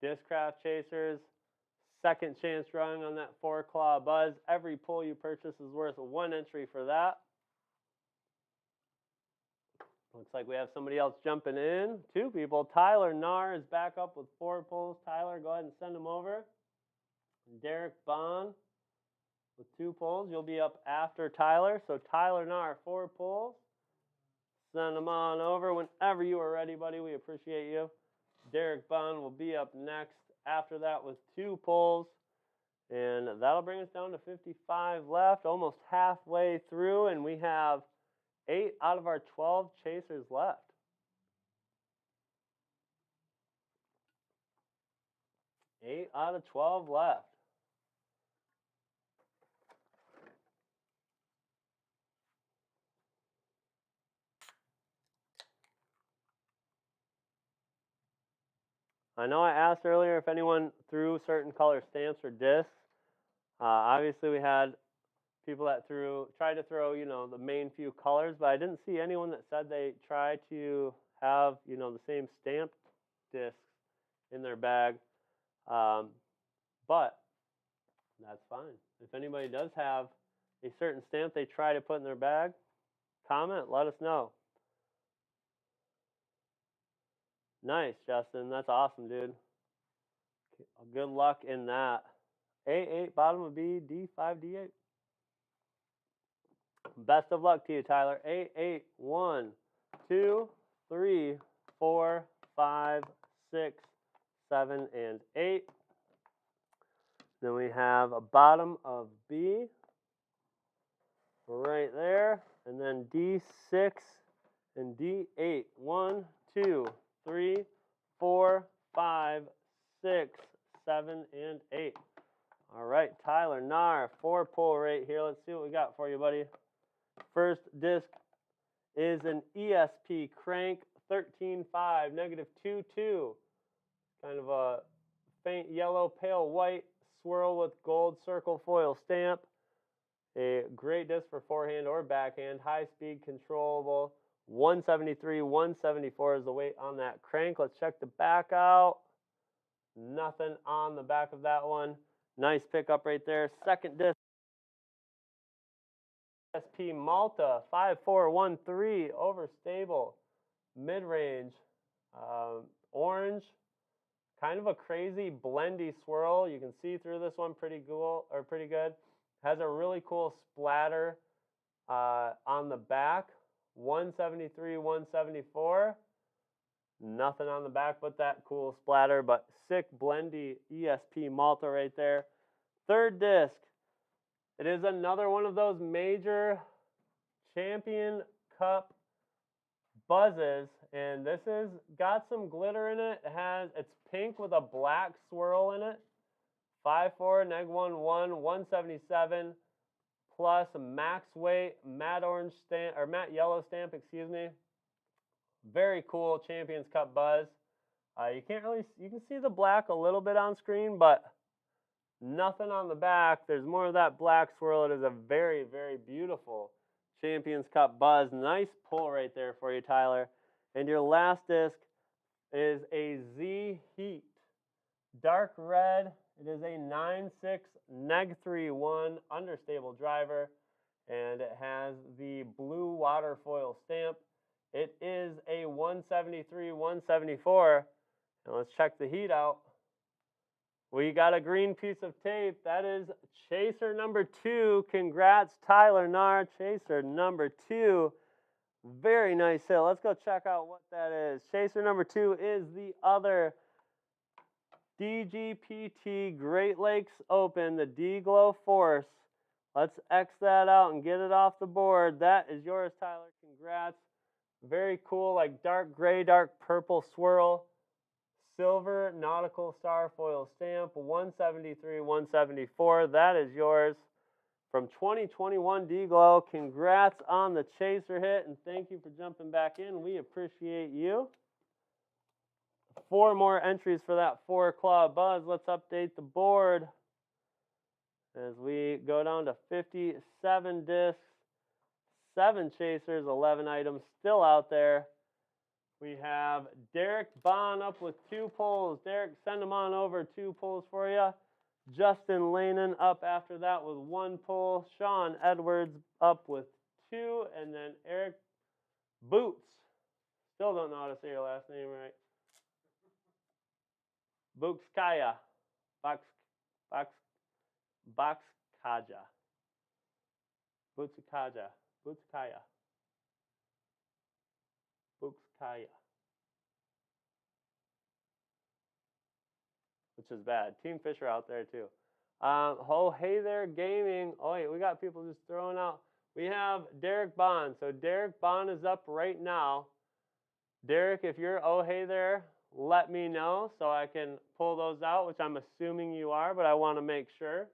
Discraft chasers, second chance drawing on that 4-claw buzz. Every pull you purchase is worth 1 entry for that. Looks like we have somebody else jumping in. 2 people. Tyler Narr is back up with 4 pulls. Tyler, go ahead and send them over. Derek Bond with 2 pulls. You'll be up after Tyler. So Tyler Narr, 4 pulls. Send them on over whenever you are ready, buddy. We appreciate you. Derek Bond will be up next after that with 2 pulls. And that'll bring us down to 55 left, almost halfway through. And we have 8 out of our 12 chasers left. Eight out of 12 left. I know I asked earlier if anyone threw certain color stamps or discs. Obviously, we had people that tried to throw, the main few colors, but I didn't see anyone that said they try to have, the same stamped discs in their bag. But that's fine. If anybody does have a certain stamp they try to put in their bag, comment, let us know. Nice, Justin. That's awesome, dude. Good luck in that. A8, bottom of B, D5, D8. Best of luck to you, Tyler. A8, 1, 2, 3, 4, 5, 6, 7, and 8. Then we have a bottom of B right there. And then D6 and D8. 1, 2, 3, 4, 5, 6, 7, and 8. All right, Tyler Nar, 4-pull right here. Let's see what we got for you, buddy. First disc is an ESP crank 13.5, -22. Kind of a faint yellow, pale white swirl with gold circle foil stamp. A great disc for forehand or backhand. High speed, controllable. 173, 174 is the weight on that crank. Let's check the back out. Nothing on the back of that one. Nice pickup right there. Second disc, SP Malta 5413, overstable, mid-range, orange, kind of a crazy blendy swirl. You can see through this one pretty good. Has a really cool splatter on the back. 173, 174. Nothing on the back but that cool splatter, but sick blendy ESP Malta right there. Third disc. It is another one of those major Champion Cup buzzes, and this is got some glitter in it. It's pink with a black swirl in it. 5.4, -11, 177 plus max weight, matte orange stamp or matte yellow stamp, excuse me. Very cool Champions Cup buzz. You can see the black a little bit on screen, but nothing on the back. There's more of that black swirl. It is a very, very beautiful Champions Cup buzz. Nice pull right there for you, Tyler. And your last disc is a Z Heat. Dark red. It is a 9.6 -3-1 understable driver, and it has the blue water foil stamp. It is a 173, 174. And let's check the heat out. We got a green piece of tape. That is chaser number 2. Congrats, Tyler Nar. Chaser number 2. Very nice hit. Let's go check out what that is. Chaser number 2 is the other DGPT Great Lakes Open, the D-Glow Force. Let's X that out and get it off the board. That is yours, Tyler. Congrats. Very cool, like dark gray, dark purple swirl. Silver nautical star foil stamp, 173, 174. That is yours from 2021 D-Glow. Congrats on the chaser hit, and thank you for jumping back in. We appreciate you. 4 more entries for that 4-claw buzz. Let's update the board as we go down to 57 discs, 7 chasers, 11 items still out there. We have Derek Bond up with 2 pulls. Derek, send them on over. 2 pulls for you. Justin Lanen up after that with 1 pull. Sean Edwards up with 2. And then Eric Boots. Still don't know how to say your last name right. Bukskaya. Bukskaja. Bukskaya. Which is bad. Team Fisher out there too. Oh, hey there, gaming. Oh, wait, we got people just throwing out. We have Derek Bond. So Derek Bond is up right now. Derek, if you're oh, hey there, let me know so I can pull those out, which I'm assuming you are, but I want to make sure.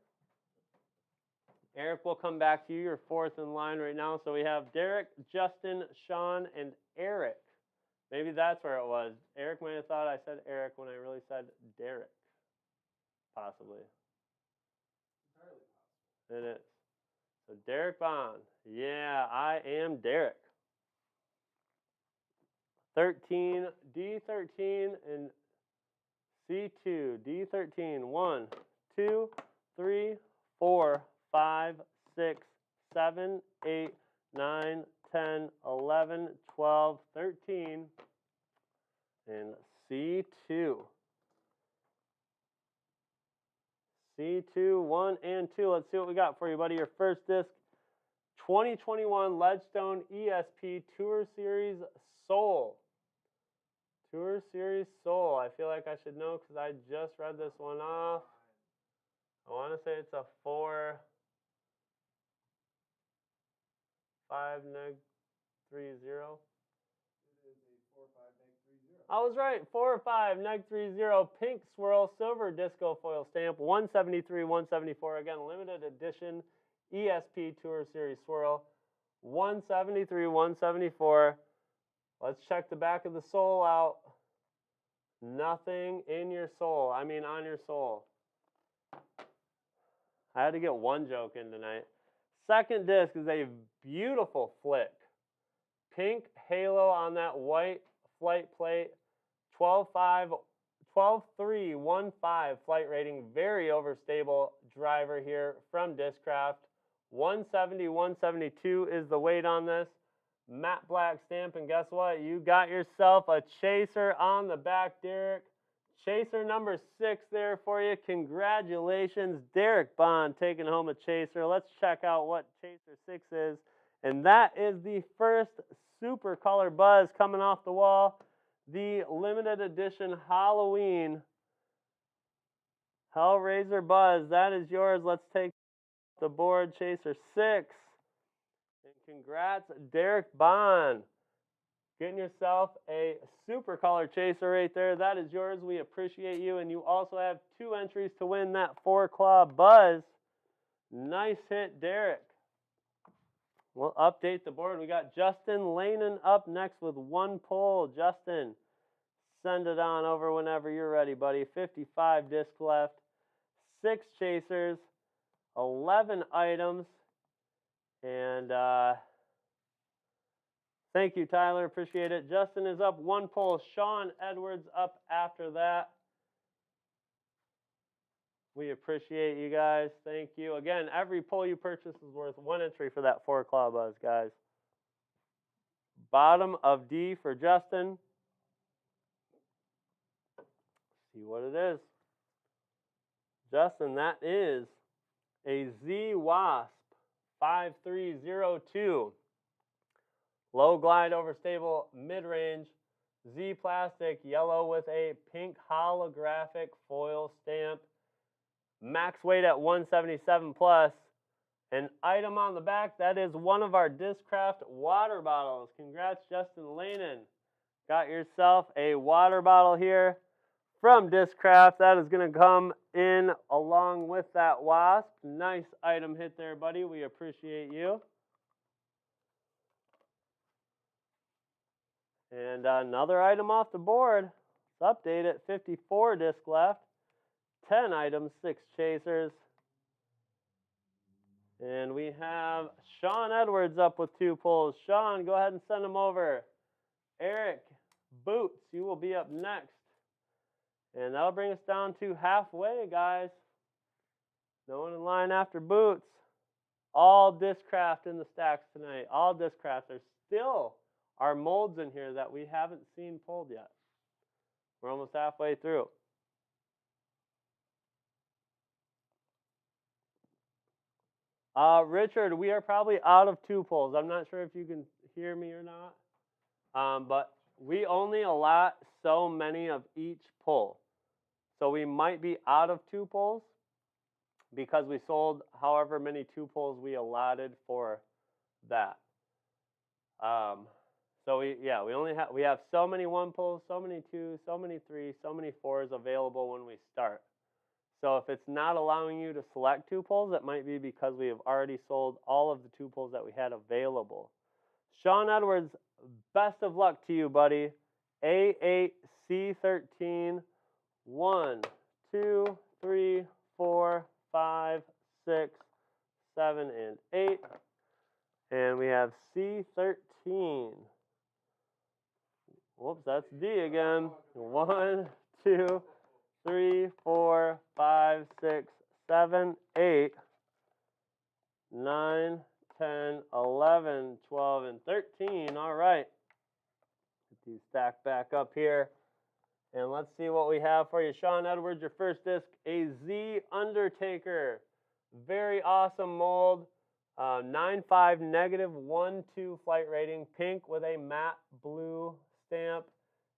Eric will come back to you. You're 4th in line right now. So we have Derek, Justin, Sean, and Eric. Maybe that's where it was. Eric might have thought I said Eric when I really said Derek. Possibly. Entirely possible. It is. So Derek Bond. Yeah, I am Derek. 13, D13, and C2, D13. 1, 2, 3, 4, 5, 6, 7, 8, 9, 10, 11, 12, 13, and C2. C2, 1, and 2. Let's see what we got for you, buddy. Your first disc, 2021 Ledgestone ESP Tour Series Soul. Tour Series Soul. I feel like I should know because I just read this one off. I want to say it's a 4, 5, neg 30. It is a 4.5 neg 30. I was right. 4 or 5 neg 30 pink swirl silver disco foil stamp 173 174. Again, limited edition ESP Tour Series swirl 173 174. Let's check the back of the sole out. Nothing in your sole. I mean on your sole. I had to get one joke in tonight. Second disc is a beautiful flick. Pink halo on that white flight plate. 12.315 flight rating. Very overstable driver here from Discraft. 170, 172 is the weight on this. Matte black stamp, and guess what? You got yourself a chaser on the back, Derek. Chaser number 6 there for you. Congratulations, Derek Bond taking home a chaser. Let's check out what chaser 6 is. And that is the first super color buzz coming off the wall. The limited edition Halloween Hellraiser Buzz. That is yours. Let's take the board, chaser 6. And congrats, Derek Bond. Getting yourself a super color chaser right there. That is yours. We appreciate you. And you also have 2 entries to win that 4-claw buzz. Nice hit, Derek. We'll update the board. We got Justin Lanen up next with 1 pull. Justin, send it on over whenever you're ready, buddy. 55 discs left. 6 chasers. 11 items. And thank you, Tyler. Appreciate it. Justin is up 1 pull. Sean Edwards up after that. We appreciate you guys. Thank you. Again, every pull you purchase is worth 1 entry for that 4-claw buzz, guys. Bottom of D for Justin. See what it is. Justin, that is a Z Wasp 5302. Low glide over stable mid-range. Z plastic yellow with a pink holographic foil stamp. Max weight at 177 plus. An item on the back, that is one of our Discraft water bottles. Congrats, Justin Lanen. Got yourself a water bottle here from Discraft. That is going to come in along with that Wasp. Nice item hit there, buddy. We appreciate you. And another item off the board. Let's update it. 54 disc left. 10 items, 6 chasers. And we have Sean Edwards up with 2 pulls. Sean, go ahead and send them over. Eric Boots, you will be up next. And that'll bring us down to halfway, guys. No one in line after Boots. All Discraft in the stacks tonight. All Discraft. There's still our molds in here that we haven't seen pulled yet. We're almost halfway through. Richard, we are probably out of 2 pulls. I'm not sure if you can hear me or not. But we only allot so many of each pull. So we might be out of 2 pulls because we sold however many 2 pulls we allotted for that. So we have so many 1 pulls, so many 2, so many 3, so many 4s available when we start. So if it's not allowing you to select 2 pulls, it might be because we have already sold all of the 2 pulls that we had available. Sean Edwards, best of luck to you, buddy. A8, C13, 1, 2, 3, 4, 5, 6, 7, and 8. And we have C13. Whoops, that's D again. 1, 2, 3, 4, 5, 6, 7, 8, 9, 10, 11, 12, and 13. All right. Get these stacked back up here. And let's see what we have for you. Sean Edwards, your first disc, a Z Undertaker. Very awesome mold. 9.5 negative 1.2 flight rating. Pink with a matte blue stamp.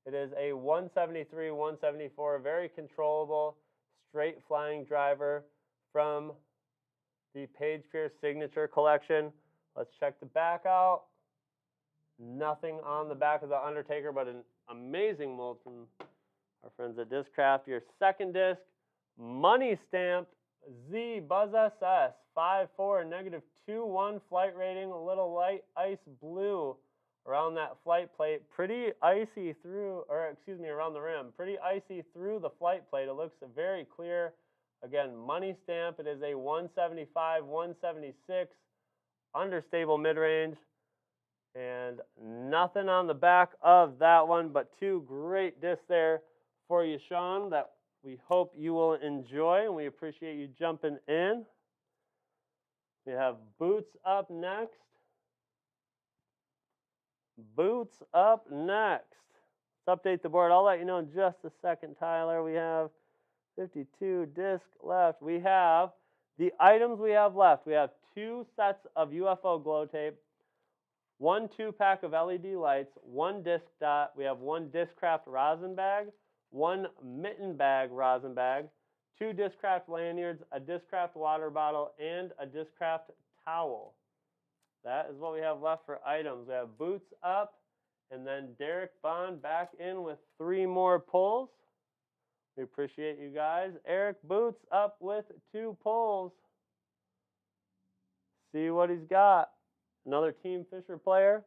It is a 173, 174. Very controllable, straight flying driver from the Page Pierce Signature Collection. Let's check the back out. Nothing on the back of the Undertaker, but an amazing mold from our friends at Discraft. Your second disc, money stamped Z Buzz SS 5.4 negative 2.1 flight rating, a little light ice blue around that flight plate. Pretty icy through, or excuse me, around the rim. Pretty icy through the flight plate. It looks very clear. Again, money stamp. It is a 175, 176 understable mid-range. And nothing on the back of that one, but two great discs there for you, Sean, that we hope you will enjoy, and we appreciate you jumping in. We have Boots up next. Boots up next. Let's update the board. I'll let you know in just a second, Tyler. We have 52 discs left. We have the items we have left. We have 2 sets of UFO glow tape, 1 2-pack of LED lights, 1 disc dot. We have 1 Discraft rosin bag, 1 mitten bag rosin bag, 2 Discraft lanyards, a Discraft water bottle, and a Discraft towel. That is what we have left for items. We have Boots up, and then Derek Bond back in with 3 more pulls. We appreciate you guys. Eric Boots up with 2 pulls. See what he's got. Another Team Fisher player.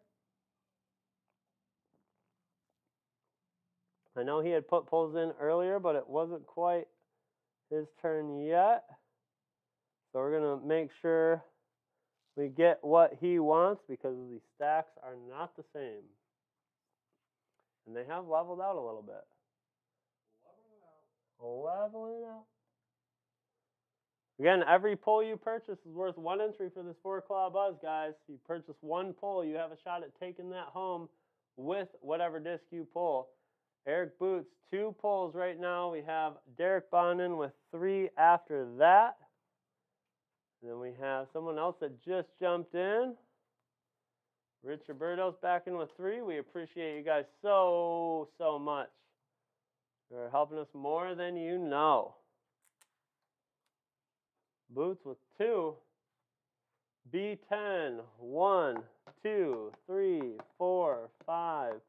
I know he had put pulls in earlier, but it wasn't quite his turn yet. So we're going to make sure we get what he wants, because the stacks are not the same. And they have leveled out a little bit. Leveling out. Again, every pull you purchase is worth 1 entry for this 4-claw buzz, guys. You purchase 1 pull, you have a shot at taking that home with whatever disc you pull. Eric Boots, 2 pulls right now. We have Derek Bonin with 3 after that. And then we have someone else that just jumped in. Rich Roberto's back in with 3. We appreciate you guys so much. You're helping us more than you know. Boots with 2. B10. 1, 2, 3, 4, 5,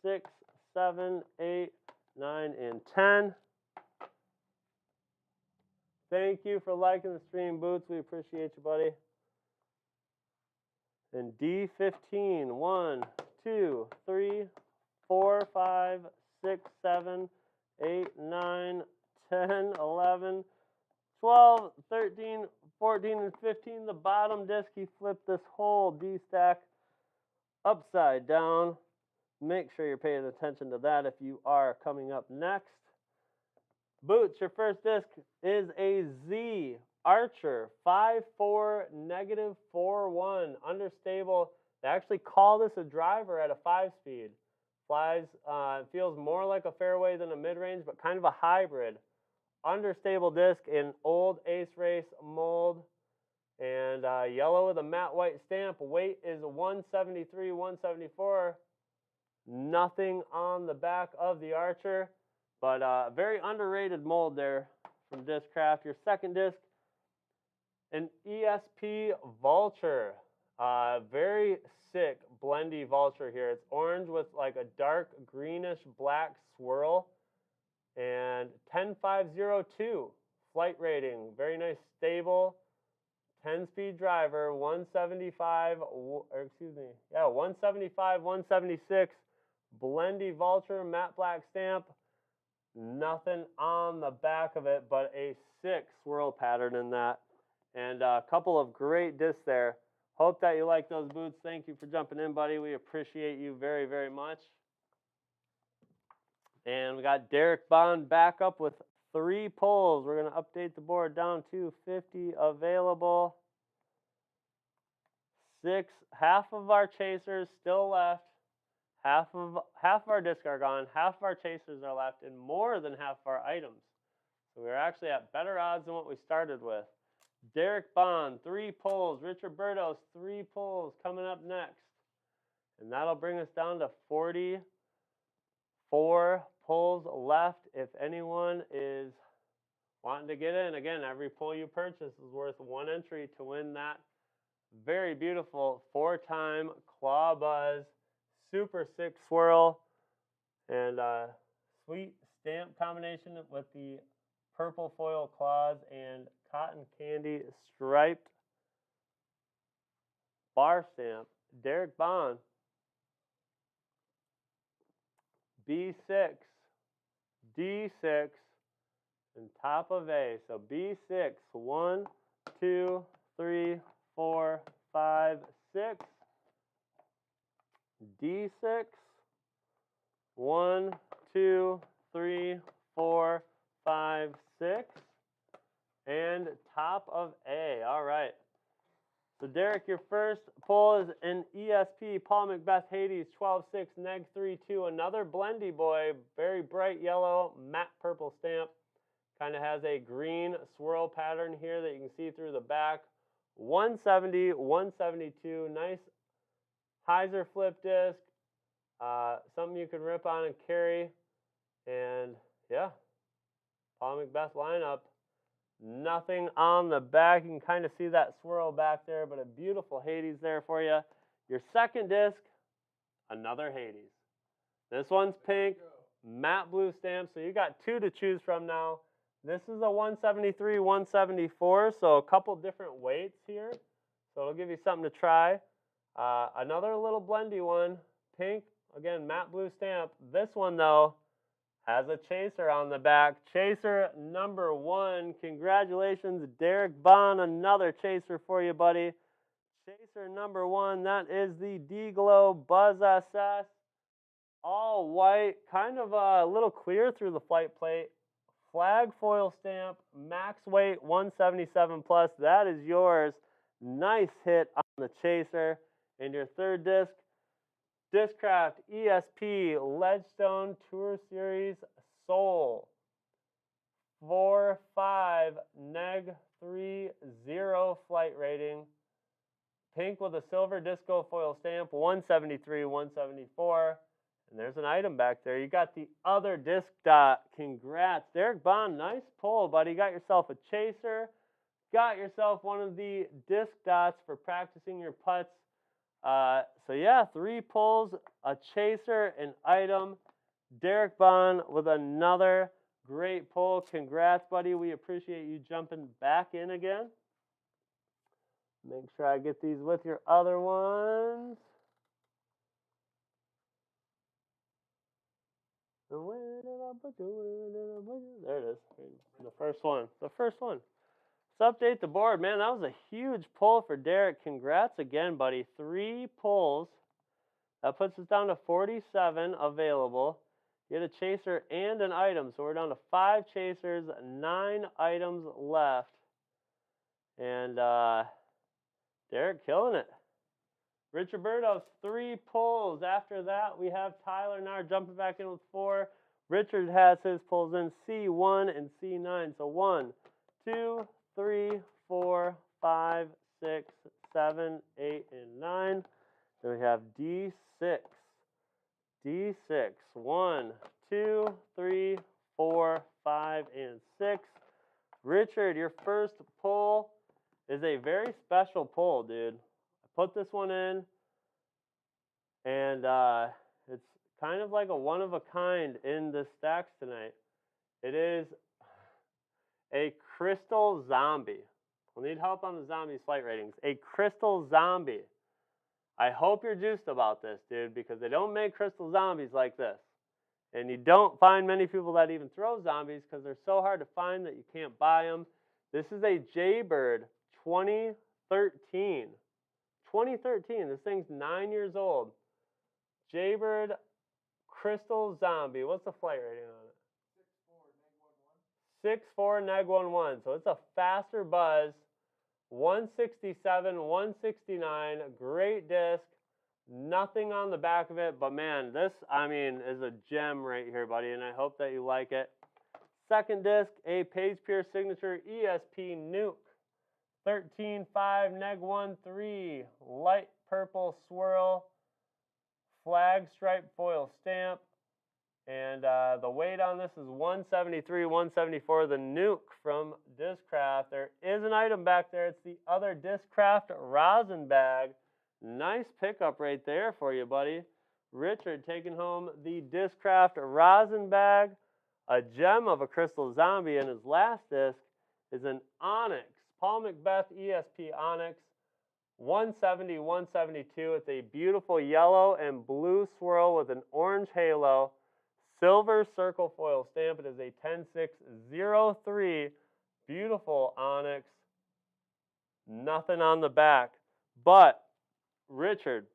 6, 7, 8, 9, and 10. Thank you for liking the stream, Boots. We appreciate you, buddy. And D15. 1, 2, 3, 4, 5, 6, 7, 8, 9, 10, 11, 12, 13, 14, and 15. The bottom disc, he flipped this whole D-stack upside down. Make sure you're paying attention to that if you are coming up next. Boots, your first disc is a Z Archer 5.4 negative 4.1 understable. They actually call this a driver at a 5-speed. Flies, feels more like a fairway than a mid-range, but kind of a hybrid. Understable disc in old Ace Race mold, and yellow with a matte white stamp. Weight is 173, 174. Nothing on the back of the Archer, but very underrated mold there from Discraft. Your second disc, an ESP Vulture. Very sick blendy Vulture here. It's orange with like a dark greenish black swirl. And 10502 flight rating. Very nice, stable 10-speed driver, 175, 176, blendy Vulture, matte black stamp. Nothing on the back of it but a sick swirl pattern in that. And a couple of great discs there. Hope that you like those boots. Thank you for jumping in, buddy. We appreciate you very, very much. And we got Derek Bond back up with 3 pulls. We're going to update the board down to 50 available. 6, half of our chasers still left. Half of our discs are gone. Half of our chasers are left, and more than half of our items. So we're actually at better odds than what we started with. Derek Bond, 3 pulls. Richard Burdos, 3 pulls coming up next. And that'll bring us down to 44 pulls left. If anyone is wanting to get in, again, every pull you purchase is worth 1 entry to win that very beautiful 4-time Claw Buzz Super 6 swirl and sweet stamp combination with the purple foil claws and cotton candy striped bar stamp. Derek Bond, B6, D6, and top of A. So B6, 1, 2, 3, 4, 5, 6. D6, 1, 2, 3, 4, 5, 6, and top of A. All right. So Derek, your first pull is an ESP Paul Macbeth Hades 12-6 neg 3-2. Another blendy boy, very bright yellow, matte purple stamp. Kind of has a green swirl pattern here that you can see through the back. 170, 172, nice hyzer flip disc, something you can rip on and carry, and yeah, Paul Macbeth lineup. Nothing on the back. You can kind of see that swirl back there, but a beautiful Hades there for you. Your second disc, another Hades. This one's pink, matte blue stamp, so you got 2 to choose from now. This is a 173, 174, so a couple different weights here, so it'll give you something to try. Another little blendy one, pink, again, matte blue stamp. This one, though, has a chaser on the back. Chaser number 1. Congratulations, Derek Bond. Another chaser for you, buddy. Chaser number 1, that is the D-Glow Buzz SS. All white, kind of a little clear through the flight plate. Flag foil stamp, max weight 177 plus. That is yours. Nice hit on the chaser. And your third disc, Discraft ESP Ledgestone Tour Series Soul 4.5 neg 3.0 flight rating. Pink with a silver disco foil stamp, 173, 174. And there's an item back there. You got the other disc dot. Congrats. Derek Bond, nice pull, buddy. Got yourself a chaser. Got yourself one of the disc dots for practicing your putts. So yeah, 3 pulls, a chaser, an item. Derek Bond with another great pull. Congrats, buddy. We appreciate you jumping back in again. Make sure I get these with your other ones. Where did I put you? There it is. The first one. Let's update the board. Man, that was a huge pull for Derek. Congrats again, buddy. 3 pulls. That puts us down to 47 available. You had a chaser and an item. So we're down to 5 chasers, 9 items left. And Derek killing it. Richard Burdos, 3 pulls. After that, we have Tyler Nard jumping back in with 4. Richard has his pulls in C1 and C9. So 1, 2, 3, 4, 5, 6, 7, 8, and 9. Then we have D6. D6. 1, 2, 3, 4, 5, and 6. Richard, your first pull is a very special pull, dude. I put this one in, and it's kind of like a one-of-a-kind in the Staxx tonight. It is a crystal zombie. We'll need help on the zombies flight ratings. A crystal zombie. I hope you're juiced about this, dude, because they don't make crystal zombies like this. And you don't find many people that even throw zombies because they're so hard to find that you can't buy them. This is a Jaybird 2013. 2013. This thing's 9 years old. Jaybird Crystal Zombie. What's the flight rating on it? 6.4 neg 11. So it's a faster buzz. 167, 169. Great disc. Nothing on the back of it, but man, this, I mean, is a gem right here, buddy, and I hope that you like it. Second disc, a Page Pure Signature ESP Nuke. 13.5 neg 13. Light purple swirl. Flag stripe foil stamp. And the weight on this is 173, 174. The Nuke from Discraft. There is an item back there. It's the other Discraft rosin bag. Nice pickup right there for you, buddy. Richard taking home the Discraft rosin bag. A gem of a Crystal Zombie. And his last disc is an Onyx. Paul Macbeth ESP Onyx. 170, 172. It's a beautiful yellow and blue swirl with an orange halo. Silver circle foil stamp. It is a 10603. Beautiful Onyx. Nothing on the back. But, Richard,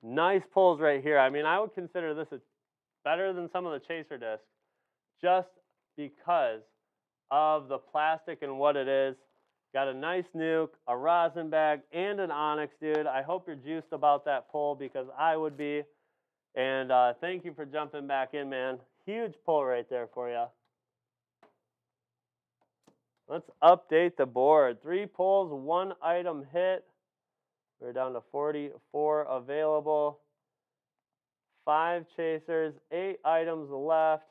nice pulls right here. I mean, I would consider this better than some of the Chaser discs just because of the plastic and what it is. Got a nice Nuke, a rosin bag, and an Onyx, dude. I hope you're juiced about that pull because I would be. And thank you for jumping back in, man. Huge pull right there for you. Let's update the board. 3 pulls, 1 item hit. We're down to 44 available. 5 chasers, 8 items left.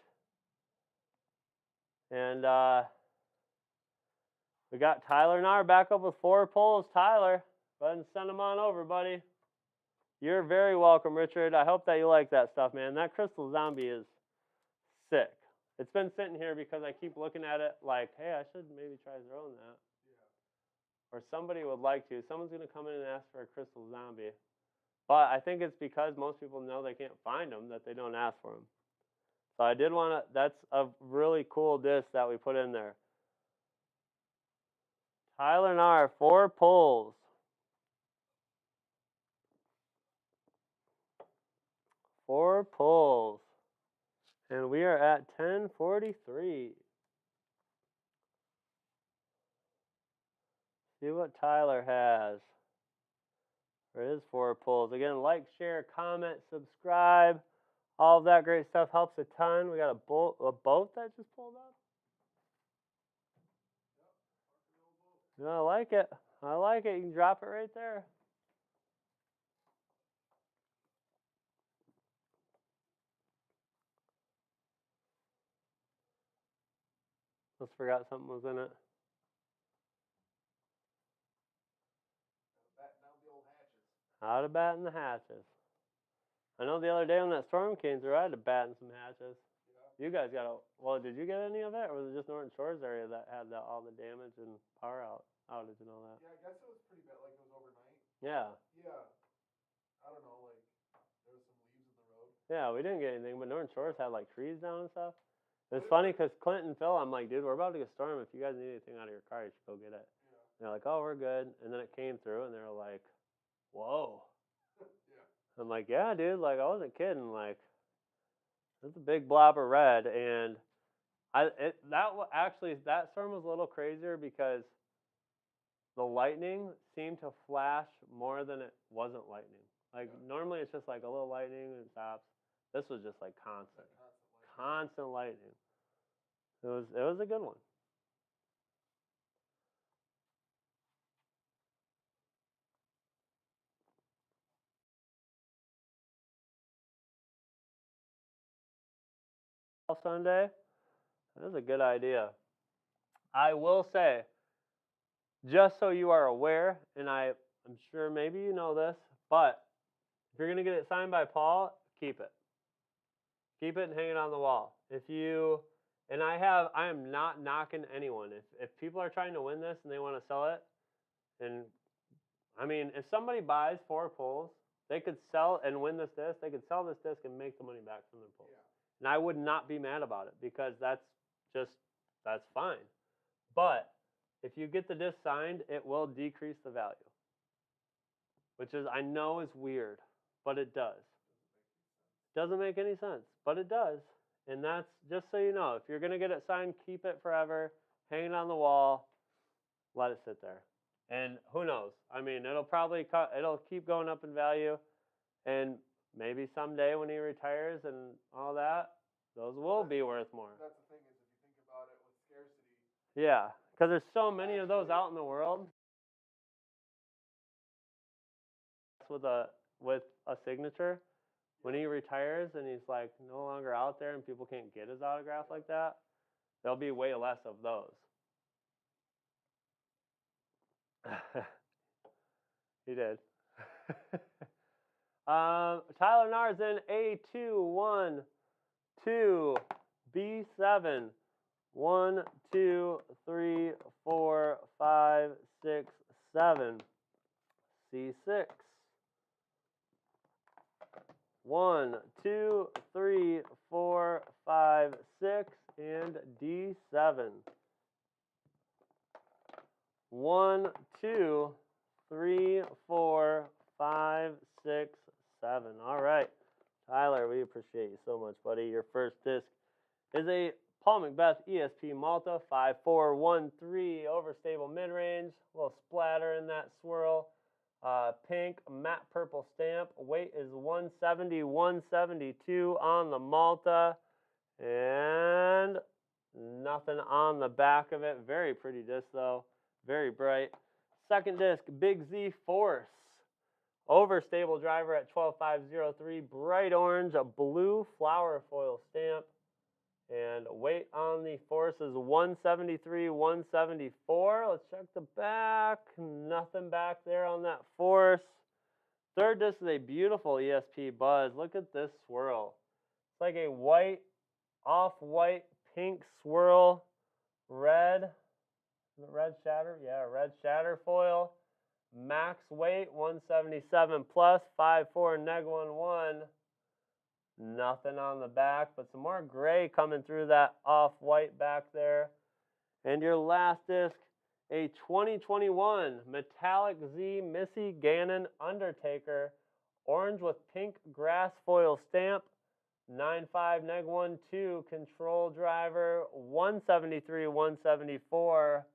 And we got Tyler Nar back up with 4 pulls. Tyler, go ahead and send them on over, buddy. You're very welcome, Richard. I hope that you like that stuff, man. That Crystal Zombie is sick. It's been sitting here because I keep looking at it like, hey, I should maybe try throwing that. Or somebody would like to. Someone's going to come in and ask for a Crystal Zombie. But I think it's because most people know they can't find them that they don't ask for them. So I did want to, that's a really cool disc that we put in there. Tyler Nar, 4 pulls. 4 pulls. And we are at 10:43. See what Tyler has for his 4 pulls. Again, like, share, comment, subscribe. All of that great stuff helps a ton. We got a boat that just pulled up. Yeah, I like it. I like it. You can drop it right there. Just forgot something was in it. How to batten the hatches. I know the other day when that storm came through, I had to batten some hatches. Yeah. You guys got a, well, did you get any of it? Or was it just Norton Shores area that had all the damage and power outage and all that? Yeah, I guess it was pretty bad, like it was overnight. Yeah. Yeah. I don't know, like there was some leaves in the road. Yeah, we didn't get anything, but Norton Shores had like trees down and stuff. It's funny because Clint and Phil, I'm like, dude, we're about to get a storm. If you guys need anything out of your car, you should go get it. Yeah. And they're like, oh, we're good. And then it came through, and they were like, whoa. Yeah. I'm like, yeah, dude. Like, I wasn't kidding. Like, it's a big blob of red, and that storm was a little crazier because the lightning seemed to flash more than it wasn't lightning. Like normally it's just like a little lightning and it stops. This was just like constant lightning. It was a good one. Sunday, that is a good idea. I will say, just so you are aware, and I'm sure maybe you know this, but if you're going to get it signed by Paul, keep it. Keep it and hang it on the wall. And I am not knocking anyone. If people are trying to win this and they want to sell it, and I mean, if somebody buys 4 pulls, they could sell and win this disc. They could sell this disc and make the money back from their pulls. Yeah. And I would not be mad about it because that's fine. But if you get the disc signed, it will decrease the value. Which is, I know is weird, but it does. Doesn't make any sense, but it does. And that's just so you know, if you're going to get it signed, keep it forever, hang it on the wall, let it sit there. And who knows? I mean, it'll keep going up in value, and maybe someday when he retires and all that, those will be worth more. That's the thing is, if you think about it with scarcity. Yeah, because there's so many of those out in the world. With a signature, when he retires and he's like no longer out there and people can't get his autograph like that, there'll be way less of those. He did. Tyler Nars in A212 B7 1 2 3 4 5 6 7 C6 1 2 3 4 5 6 and D7 1 2 3 4 5 6 7. All right, Tyler, we appreciate you so much, buddy. Your first disc is a Paul Macbeth ESP Malta 5413 overstable mid-range. A little splatter in that swirl. Pink matte purple stamp. Weight is 170, 172 on the Malta, and nothing on the back of it. Very pretty disc though. Very bright. Second disc, Big Z Force. Overstable driver at 12503, bright orange, a blue flower foil stamp. And weight on the Force is 173, 174. Let's check the back. Nothing back there on that Force. Third disc is a beautiful ESP Buzz. Look at this swirl. It's like a white, off-white, pink swirl. Red. Red shatter? Yeah, red shatter foil. Max weight 177 plus, 5'4" neg 11. Nothing on the back, but some more gray coming through that off-white back there. And your last disc, a 2021 Metallic Z Missy Gannon Undertaker, orange with pink grass foil stamp, 9.5 neg 12 control driver, 173, 174.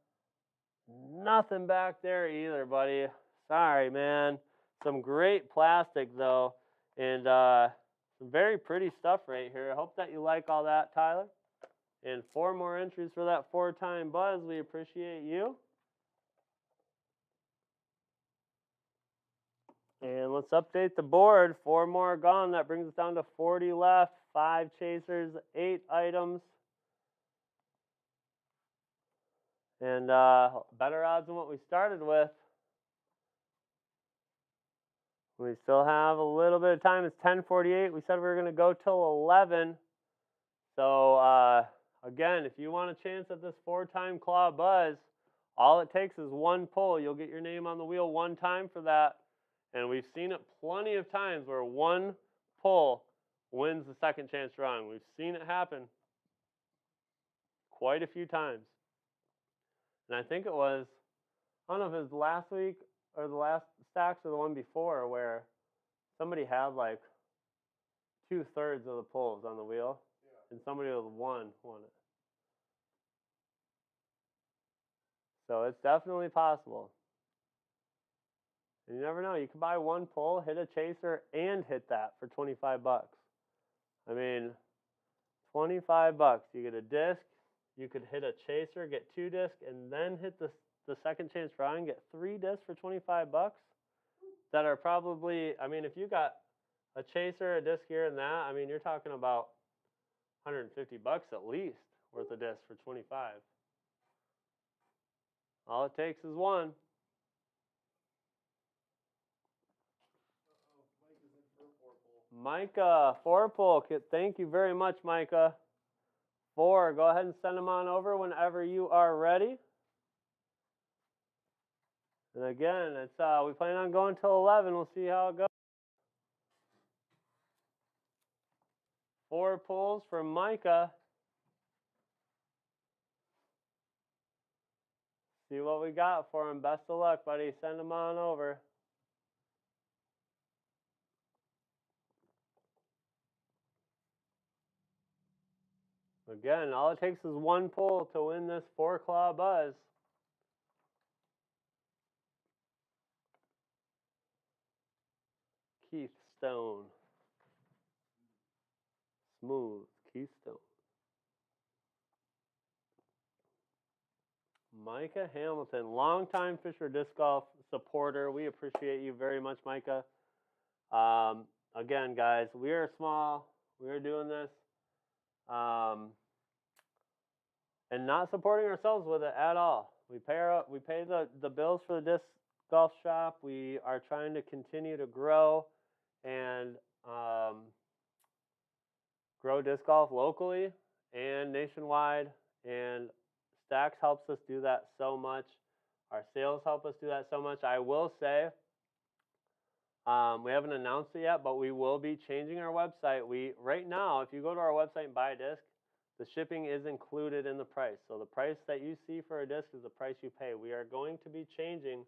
Nothing back there either, buddy. Sorry, man. Some great plastic though, and some very pretty stuff right here. I hope that you like all that, Tyler. And 4 more entries for that 4-time Buzz. We appreciate you. And let's update the board. 4 more gone. That brings us down to 40 left. 5 chasers, 8 items. And better odds than what we started with. We still have a little bit of time. It's 10:48. We said we were going to go till 11. So, again, if you want a chance at this 4-time Claw Buzz, all it takes is 1 pull. You'll get your name on the wheel 1 time for that. And we've seen it plenty of times where 1 pull wins the second chance drawing. We've seen it happen quite a few times. And I think it was, I don't know if it was last week or the last Staxx or the one before, where somebody had like 2/3 of the pulls on the wheel, and somebody with 1 won it. So it's definitely possible. And you never know. You could buy 1 pull, hit a chaser, and hit that for 25 bucks. I mean, 25 bucks. You get a disc. You could hit a chaser, get 2 discs, and then hit the second chance drawing, get 3 discs for 25 bucks. That are probably, I mean, if you got a chaser, a disc here and that, I mean, you're talking about 150 bucks at least worth of discs for 25. All it takes is 1. Micah, 4 pull. Thank you very much, Micah. 4. Go ahead and send them on over whenever you are ready. And again, it's we plan on going till 11. We'll see how it goes. 4 pulls for Micah. see what we got for him. Best of luck, buddy. Send him on over. Again, all it takes is one pull to win this 4-claw buzz. Keith Stone. Smooth Keystone. Micah Hamilton, longtime Fisher Disc Golf supporter. We appreciate you very much, Micah. Again, guys, we are small. We are doing this. And not supporting ourselves with it at all. We pay the bills for the disc golf shop. We are trying to continue to grow and grow disc golf locally and nationwide. And Staxx helps us do that so much. Our sales help us do that so much. I will say, we haven't announced it yet, but we will be changing our website. Right now, if you go to our website and buy a disc, the shipping is included in the price. So the price that you see for a disc is the price you pay. We are going to be changing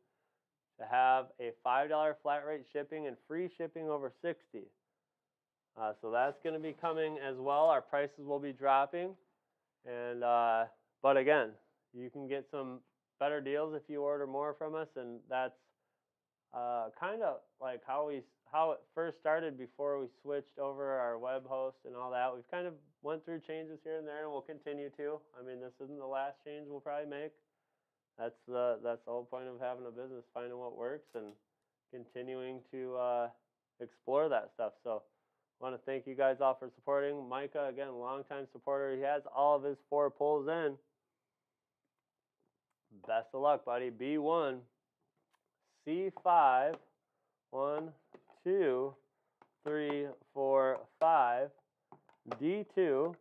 to have a $5 flat rate shipping and free shipping over 60. So that's going to be coming as well. Our prices will be dropping. And but again, you can get some better deals if you order more from us, and that's kind of like how it first started before we switched over our web host and all that. We've kind of went through changes here and there, and we'll continue to. I mean, this isn't the last change we'll probably make. That's the whole point of having a business, finding what works and continuing to explore that stuff. So I want to thank you guys all for supporting. Micah, again, longtime supporter. He has all of his 4 pulls in. Best of luck, buddy. B1. C5, 1, 2, 3, 4, 5. D2,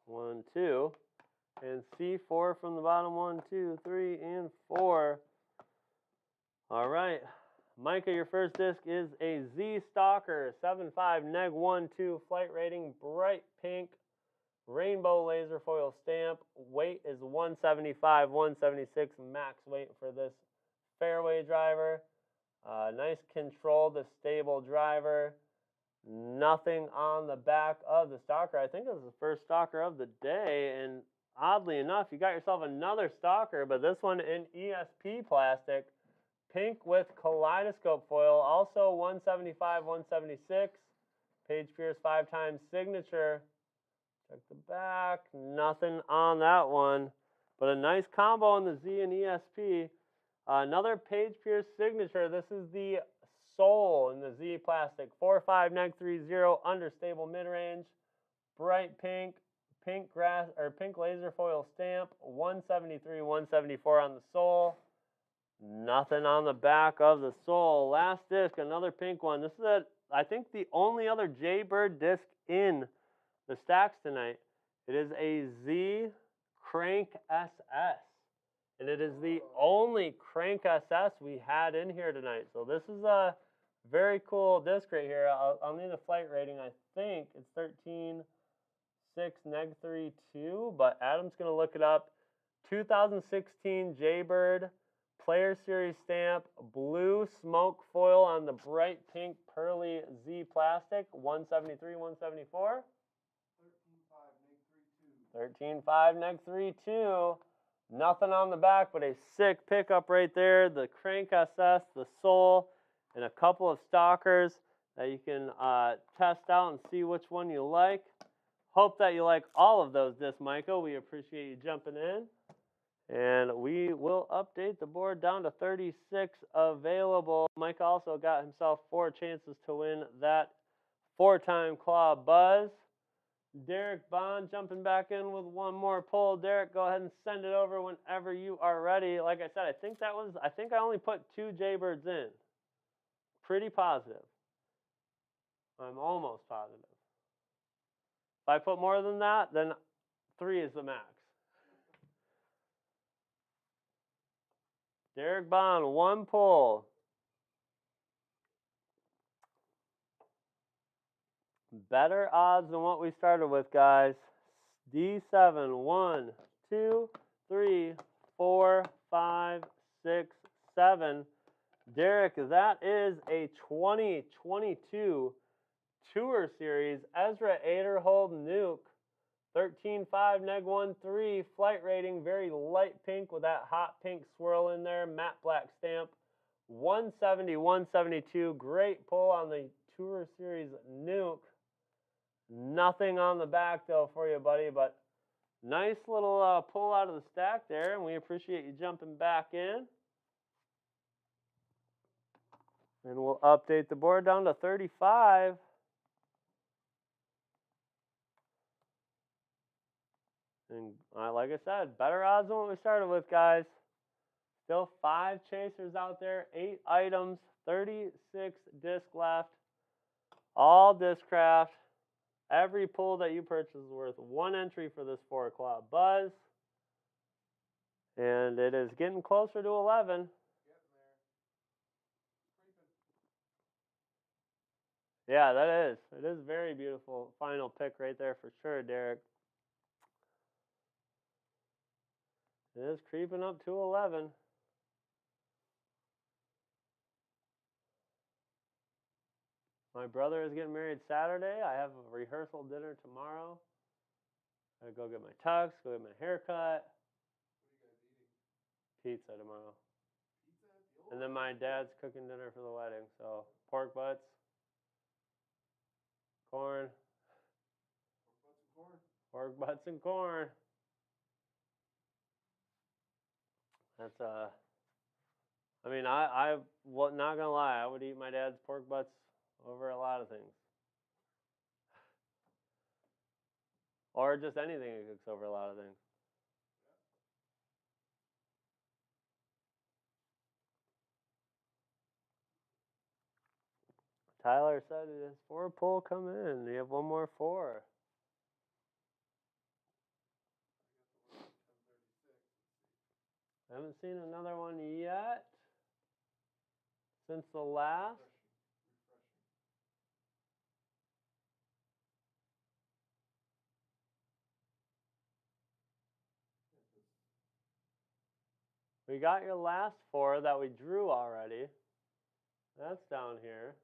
1, 2, and C4 from the bottom, 1, 2, 3, and 4. All right, Micah, your first disc is a Z Stalker 7.5 neg 1.2 flight rating, bright pink, rainbow laser foil stamp. Weight is 175, 176 max weight for this fairway driver. Nice controlled, stable driver. Nothing on the back of the stalker. I think it was the first stalker of the day, and oddly enough, you got yourself another stalker, but this one in ESP plastic, pink with kaleidoscope foil, also 175, 176. Paige Pierce 5-time signature. Check the back. Nothing on that one, but a nice combo in the Z and ESP. Another Paige Pierce signature. This is the sole in the Z plastic. 4.5 neg 3.0 understable mid-range. Bright pink, pink laser foil stamp. 173, 174 on the sole. Nothing on the back of the sole. Last disc, another pink one. This is I think the only other Jaybird disc in the Staxx tonight. It is a Z Crank SS. And it is the only Crank SS we had in here tonight. So this is a very cool disc right here. I'll need a flight rating. I think it's 13.6 neg 3.2, but Adam's going to look it up. 2016 Jaybird Player Series stamp, blue smoke foil on the bright pink pearly Z plastic, 173, 174. 13.5 neg 3.2. Nothing on the back, but a sick pickup right there. The Crank SS, the sole, and a couple of stalkers that you can test out and see which one you like. Hope that you like all of those discs, Michael. We appreciate you jumping in. And we will update the board down to 36 available. Mike also got himself 4 chances to win that 4-time claw buzz. Derek Bond jumping back in with one more pull. Derek, go ahead and send it over whenever you are ready. Like I said, I think I only put 2 Jaybirds in. Pretty positive. I'm almost positive. If I put more than that, then 3 is the max. Derek Bond, 1 pull. Better odds than what we started with, guys. D7, 1, 2, 3, 4, 5, 6, 7. Derek, that is a 2022 Tour Series Ezra Aderhold Nuke. 13.5 neg 1.3 flight rating, very light pink with that hot pink swirl in there, matte black stamp. 170, 172, great pull on the Tour Series Nuke. Nothing on the back though for you, buddy, but nice little pull out of the stack there, and we appreciate you jumping back in. And we'll update the board down to 35. And like I said, better odds than what we started with, guys. Still 5 chasers out there, 8 items, 36 disc left, all Discraft. Every pull that you purchase is worth 1 entry for this 4 o'clock buzz. And it is getting closer to 11. Yeah, that is. It is very beautiful final pick right there for sure, Derek. It is creeping up to 11. My brother is getting married Saturday. I have a rehearsal dinner tomorrow. I gotta go get my tux, go get my haircut. What are you guys eating? Pizza tomorrow. Pizza? And then my dad's cooking dinner for the wedding. So pork butts, corn, pork butts and corn. That's I mean, not gonna lie, I would eat my dad's pork butts over a lot of things. Or just anything he cooks over a lot of things. Tyler said it is 4 pull come in. You have one more 4. I haven't seen another one yet since the last. We got your last 4 that we drew already. That's down here.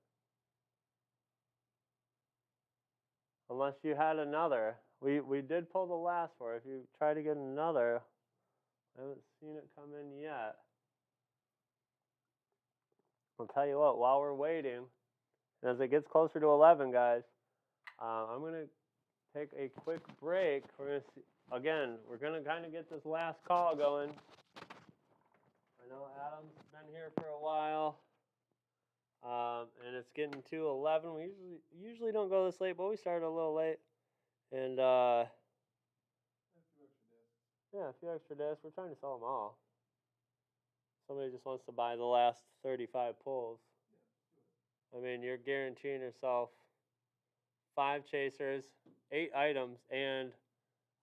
Unless you had another. We did pull the last 4. If you try to get another, I haven't seen it come in yet. I'll tell you what, while we're waiting, as it gets closer to 11, guys, I'm going to take a quick break. We're going to see, again, we're going to kind of get this last call going. I know Adam's been here for a while, and it's getting to 11. We usually don't go this late, but we started a little late. And yeah, a few extra discs. We're trying to sell them all. Somebody just wants to buy the last 35 pulls. I mean, you're guaranteeing yourself 5 chasers, 8 items, and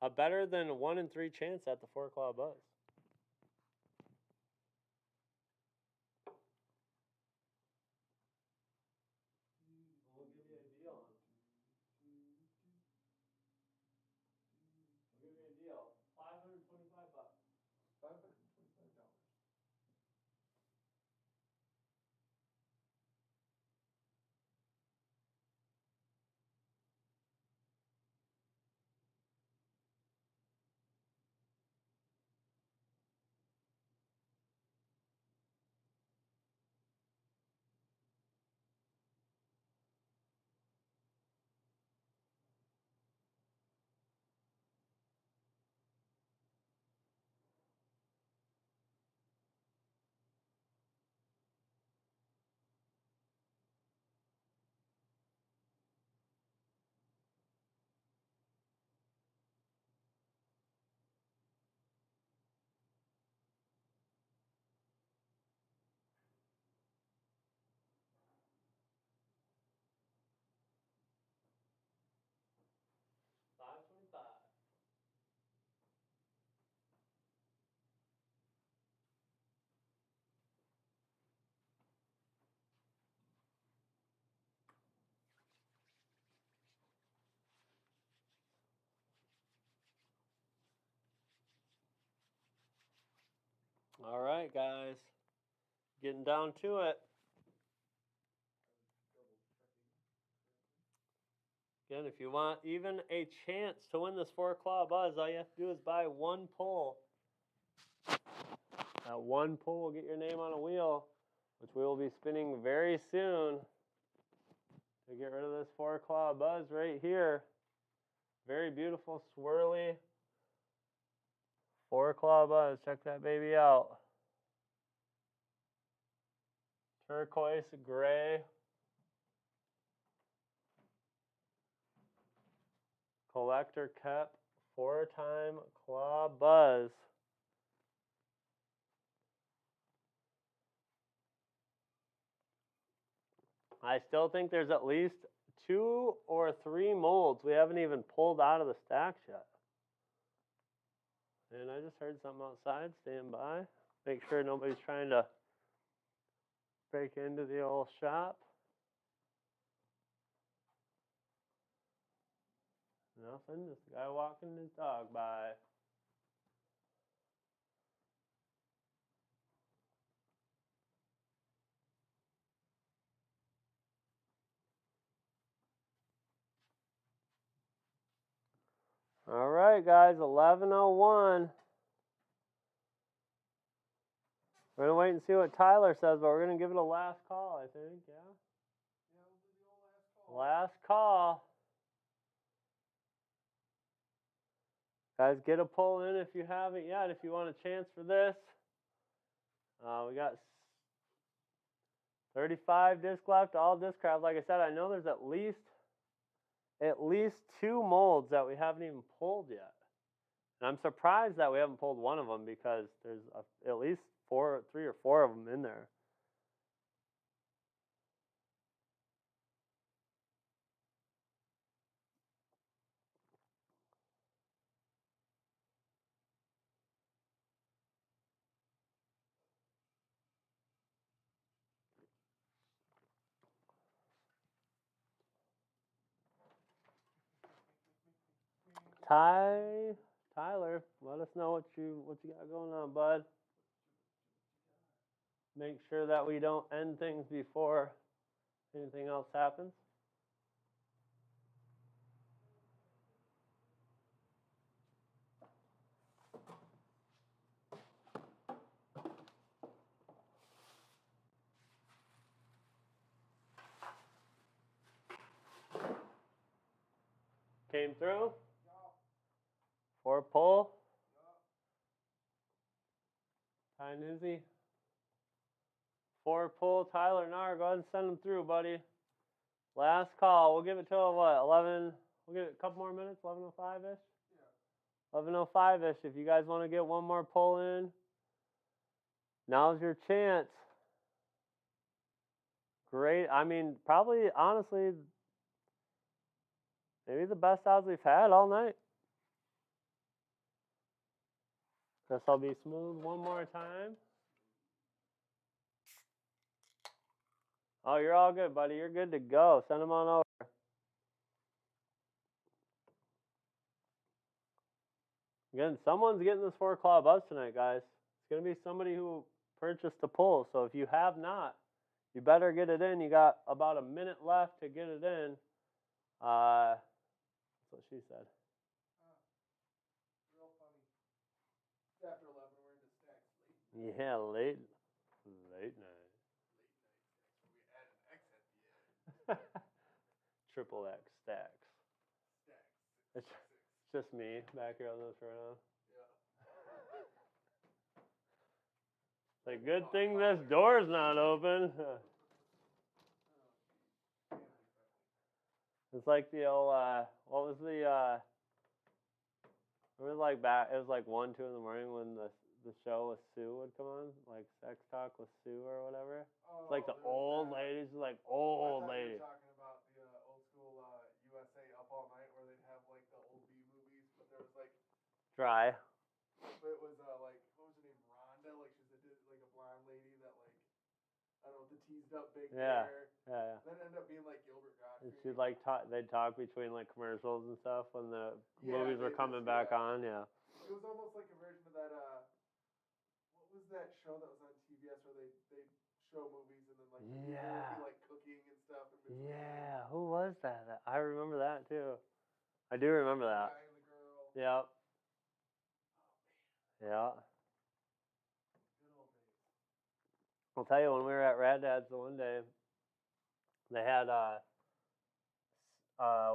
a better than 1 in 3 chance at the 4 o'clock buzz. We'll give you a deal on it. We'll give you a deal. $525. $525. All right, guys. Getting down to it. Again, if you want even a chance to win this 4-claw buzz, all you have to do is buy one pull. That one pull will get your name on a wheel, which we will be spinning very soon to get rid of this 4-claw buzz right here. Very beautiful, swirly 4-claw buzz. Check that baby out. Turquoise gray. Collector Cup 4-time claw buzz. I still think there's at least 2 or 3 molds we haven't even pulled out of the Staxx yet. And I just heard something outside. Stand by. Make sure nobody's trying to break into the old shop. Nothing. Just a guy walking his dog by. All right, guys. 11:01. We're gonna wait and see what Tyler says, but we're gonna give it a last call. I think. Yeah. Yeah, we'll do the old last call. Last call. Guys, get a pull in if you haven't yet. If you want a chance for this, we got 35 discs left, all Discraft. Like I said, I know there's at least 2 molds that we haven't even pulled yet. And I'm surprised that we haven't pulled one of them because there's at least 3 or 4 of them in there. Tyler, let us know what you got going on, bud. Make sure that we don't end things before anything else happens. Came through. 4 pull. Ty Newsy. 4 pull. Tyler Nar. Go ahead and send them through, buddy. Last call. We'll give it till what? 11. We'll give it a couple more minutes. 11:05 ish. Yeah. 11:05 ish. If you guys want to get one more pull in, now's your chance. Great. I mean, probably honestly, maybe the best odds we've had all night. Guess I'll be smooth one more time. Oh, you're all good, buddy. You're good to go. Send them on over. Again, someone's getting this 4-claw buzz tonight, guys. It's going to be somebody who purchased the pull. So if you have not, you better get it in. You got about a minute left to get it in. That's what she said. Real funny. It's after 11. We're into Staxx late. Yeah, late night. Late night Staxx. We add an X at the end. Triple X Staxx. Staxx. It's just me back here on this right now. It's a good thing this door's not open. It's like the old, what was the, it was like 1, 2 in the morning when the show with Sue would come on, like Sex Talk with Sue or whatever. Oh, It's like the old ladies, like old lady. You were talking about the old school USA Up All Night where they'd have like the old B movies, but there was like Dry. It was like what was her name? Rhonda, like she's like a blonde lady that like I don't know, the teased up big hair. Yeah. Then ended up being like Gilbert Gottfried. And she'd like they'd talk between like commercials and stuff when the movies were coming back on. Yeah. It was almost like a version of that. What was that show that was on TBS where they show movies and then like the people Yeah. would be like cooking and stuff in between? Yeah, who was that? I remember that too. I do remember The that. guy and the girl. Yep. Yeah. Good old days. I'll tell you, when we were at Rad Dad's the one day, they had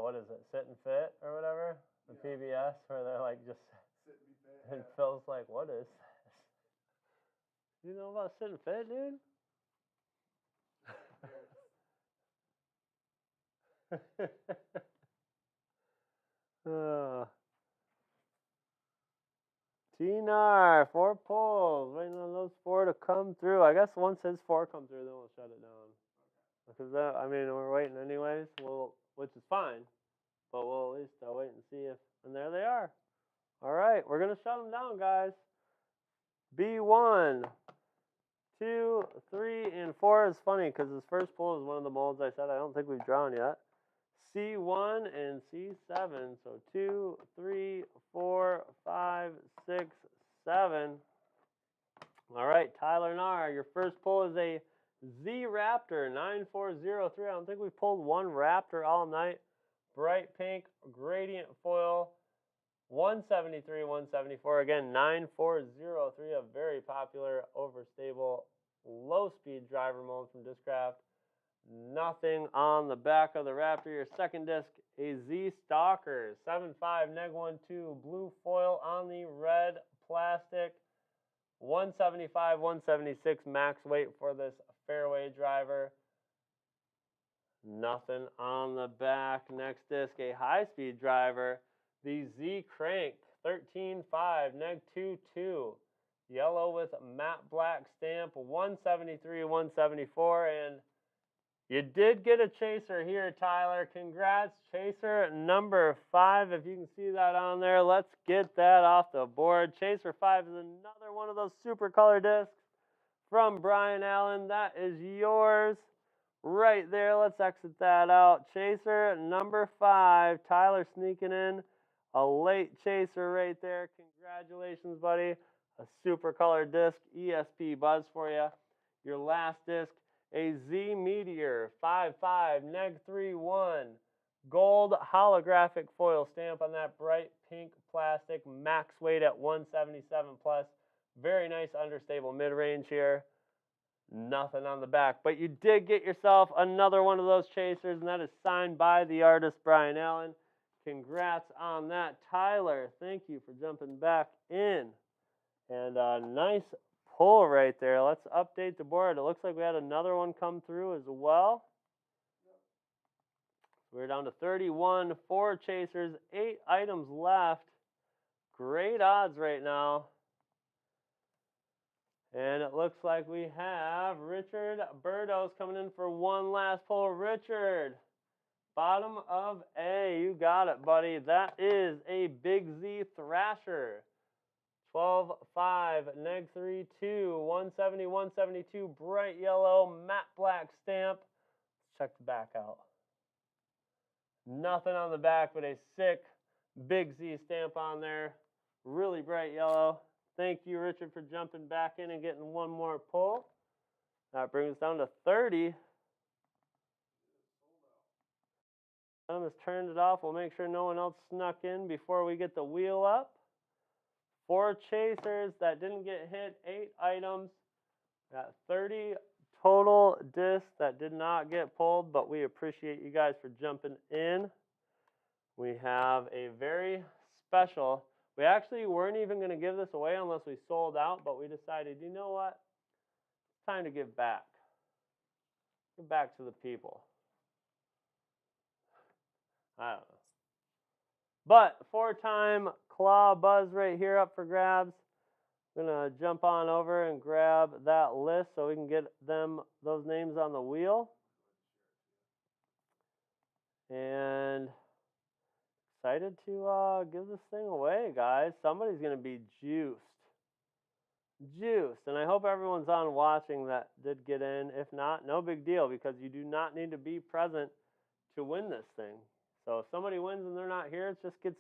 what is it, Sit and Fit or whatever, the Yeah. PBS, where they're like just, Sit and be fit. and Yeah. Phil's like, what is this? You know about Sit and Fit, dude? T-Nar, 4 pulls, waiting on those 4 to come through. I guess once his 4 come through, then we'll shut it down. Because I mean, we're waiting anyways, which is fine, but we'll at least wait and see if, and there they are. All right, we're gonna shut them down, guys. B1, 2, 3, and 4 is funny because his first pull is one of the molds I said I don't think we've drawn yet. C1 and C7. So 2, 3, 4, 5, 6, 7. All right, Tyler Narr, your first pull is a Z Raptor 9403. I don't think we've pulled one Raptor all night. Bright pink gradient foil. 173, 174. Again, 9403, a very popular overstable low-speed driver mold from Discraft. Nothing on the back of the Raptor. Your second disc, a Z Stalker 75 neg 12 blue foil on the red plastic. 175, 176 max weight for this fairway driver. Nothing on the back. Next disc, a high-speed driver. The Z Crank 13.5 neg 22. Yellow with matte black stamp. 173, 174. And you did get a chaser here, Tyler. Congrats, chaser number 5. If you can see that on there, let's get that off the board. Chaser 5 is another one of those super color discs from Brian Allen. That is yours right there. Let's exit that out. Chaser number 5. Tyler sneaking in a late chaser right there. Congratulations, buddy. A super color disc, ESP Buzz for you. Your last disc, a Z Meteor 5.5 neg 3.1 gold holographic foil stamp on that bright pink plastic, max weight at 177 plus. Very nice understable mid-range here. Nothing on the back, but you did get yourself another one of those chasers, and that is signed by the artist Brian Allen. Congrats on that, Tyler. Thank you for jumping back in. And a nice pull right there. Let's update the board. It looks like we had another one come through as well. We're down to 31, 4 chasers, 8 items left. Great odds right now. And it looks like we have Richard Burdos coming in for one last pull. Richard, bottom of A, you got it, buddy. That is a Big Z Thrasher. 12.5 neg 3.2 170 172 bright yellow matte black stamp. Let's check the back out. Nothing on the back, but a sick Big Z stamp on there. Really bright yellow. Thank you, Richard, for jumping back in and getting one more pull. That brings us down to 30. Adam has turned it off. We'll make sure no one else snuck in before we get the wheel up. 4 chasers that didn't get hit, 8 items. Got 30 total discs that did not get pulled, but we appreciate you guys for jumping in. We have a very special, we actually weren't even going to give this away unless we sold out, but we decided, you know what? It's time to give back. Give back to the people. I don't know. But 4-time claw buzz right here up for grabs. I'm going to jump on over and grab that list so we can get those names on the wheel. And excited to give this thing away, guys. Somebody's going to be juiced. And I hope everyone's on watching that did get in. If not, no big deal, because you do not need to be present to win this thing. So if somebody wins and they're not here, it just gets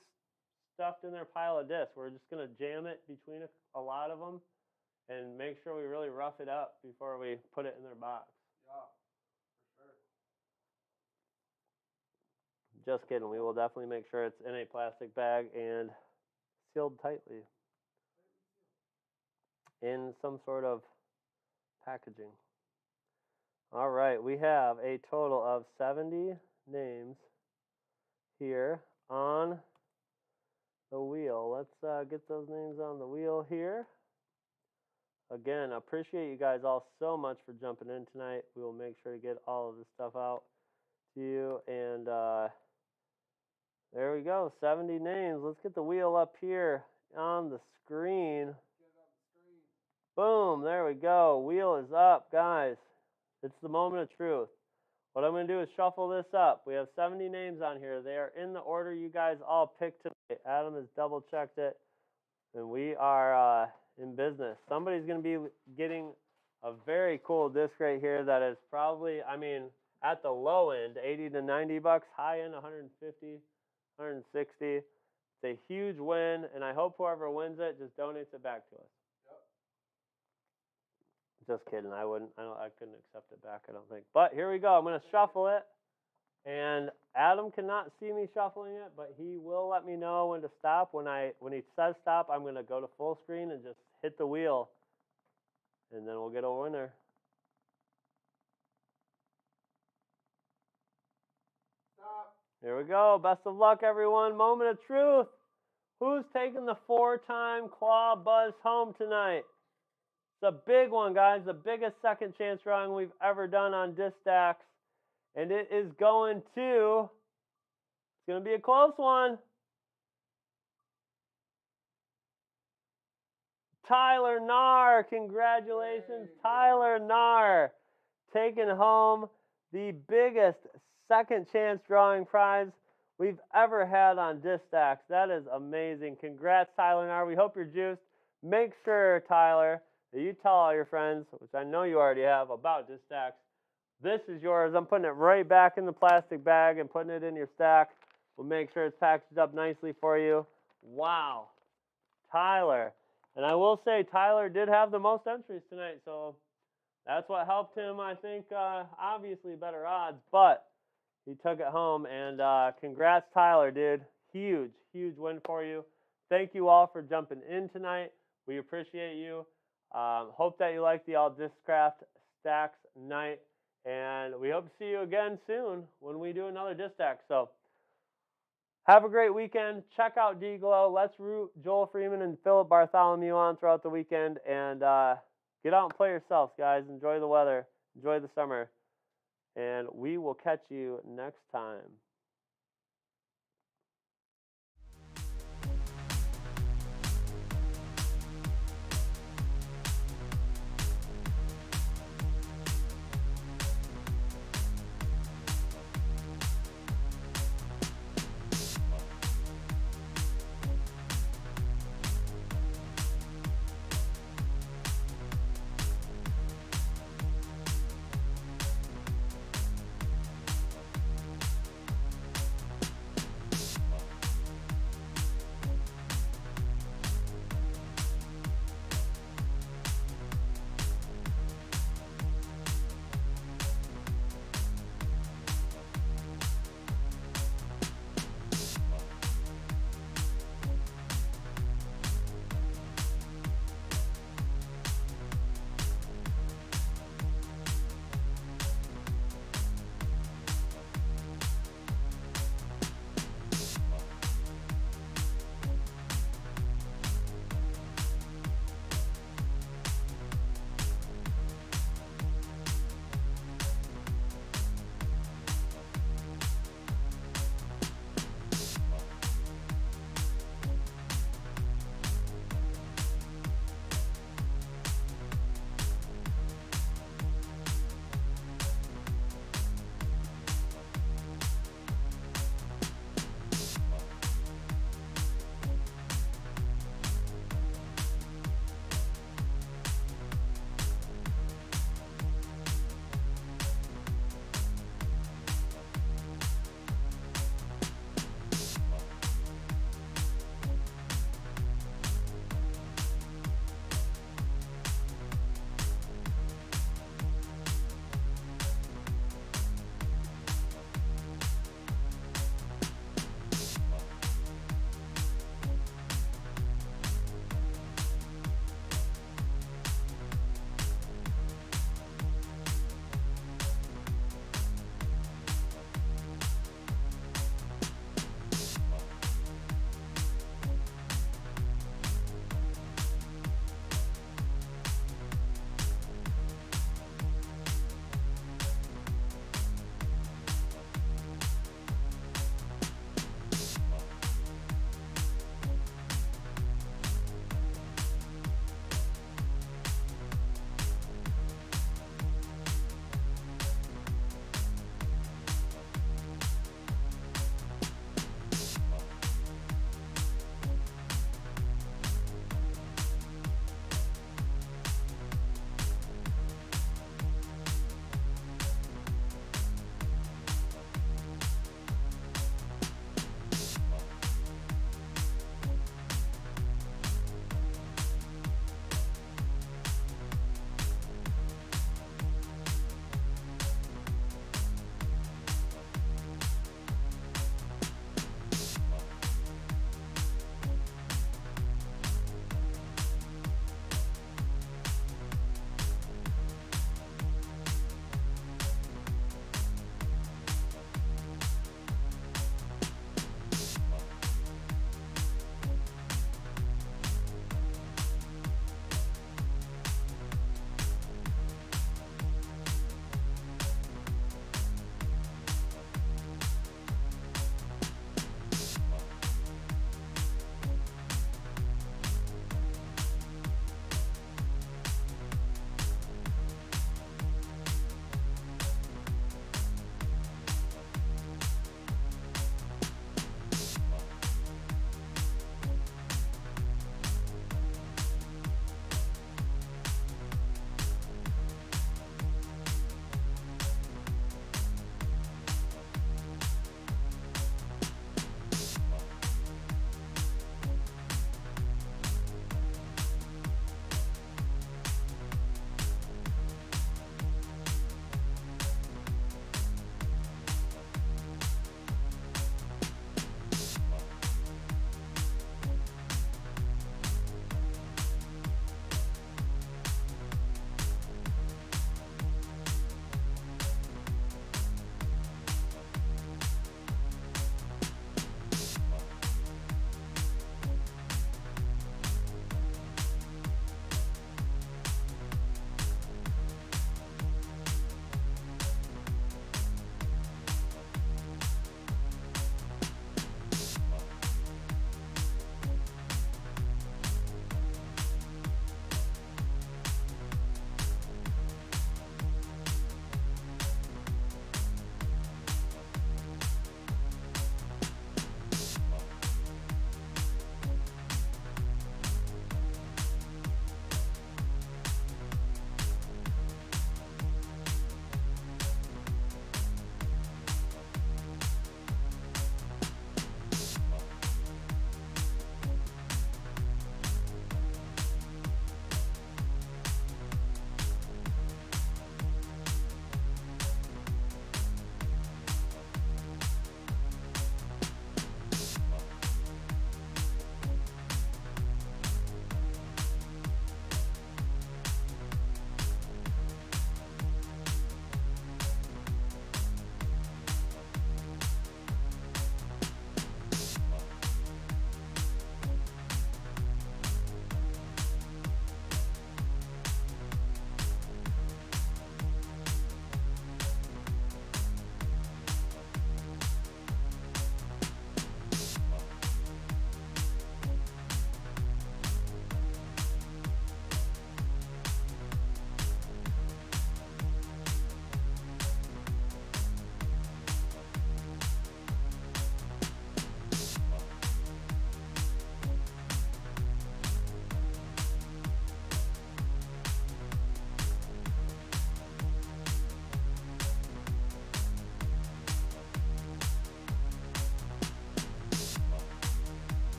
stuffed in their pile of discs. We're just going to jam it between a lot of them and make sure we really rough it up before we put it in their box. Yeah, for sure. Just kidding. We will definitely make sure it's in a plastic bag and sealed tightly in some sort of packaging. All right, we have a total of 70 names here on the wheel. Let's get those names on the wheel here. Again, appreciate you guys all so much for jumping in tonight. We will make sure to get all of this stuff out to you. And there we go, 70 names. Let's get the wheel up here on the screen. Boom, there we go. Wheel is up, guys. It's the moment of truth. What I'm going to do is shuffle this up. We have 70 names on here. They are in the order you guys all picked tonight. Adam has double checked it, and we are in business. Somebody's going to be getting a very cool disc right here that is probably, I mean, at the low end, 80 to 90 bucks, high end, 150, 160. It's a huge win, and I hope whoever wins it just donates it back to us. Just kidding. I couldn't accept it back, I don't think. But here we go. I'm going to shuffle it. And Adam cannot see me shuffling it, but he will let me know when to stop. When he says stop, I'm going to go to full screen and just hit the wheel. And then we'll get a winner. Stop. Here we go. Best of luck, everyone. Moment of truth. Who's taking the 4-time Claw Buzz home tonight? It's a big one, guys. The biggest second chance drawing we've ever done on Staxx. And it is going to, it's going to be a close one. Tyler Narr. Congratulations, Tyler Narr. Taking home the biggest second chance drawing prize we've ever had on Staxx. That is amazing. Congrats, Tyler Narr. We hope you're juiced. Make sure, Tyler, that you tell all your friends, which I know you already have, about Staxx. This is yours. I'm putting it right back in the plastic bag and putting it in your stack. We'll make sure it's packaged up nicely for you. Wow. Tyler. And I will say Tyler did have the most entries tonight, so that's what helped him, I think, obviously better odds, but he took it home, and congrats, Tyler, dude. Huge, huge win for you. Thank you all for jumping in tonight. We appreciate you. Hope that you like the all Discraft Staxx night, and we hope to see you again soon when we do another Staxx. So have a great weekend. Check out D-Glow. Let's root Joel Freeman and Philip Bartholomew on throughout the weekend, and get out and play yourselves, guys. Enjoy the weather. Enjoy the summer, and we will catch you next time.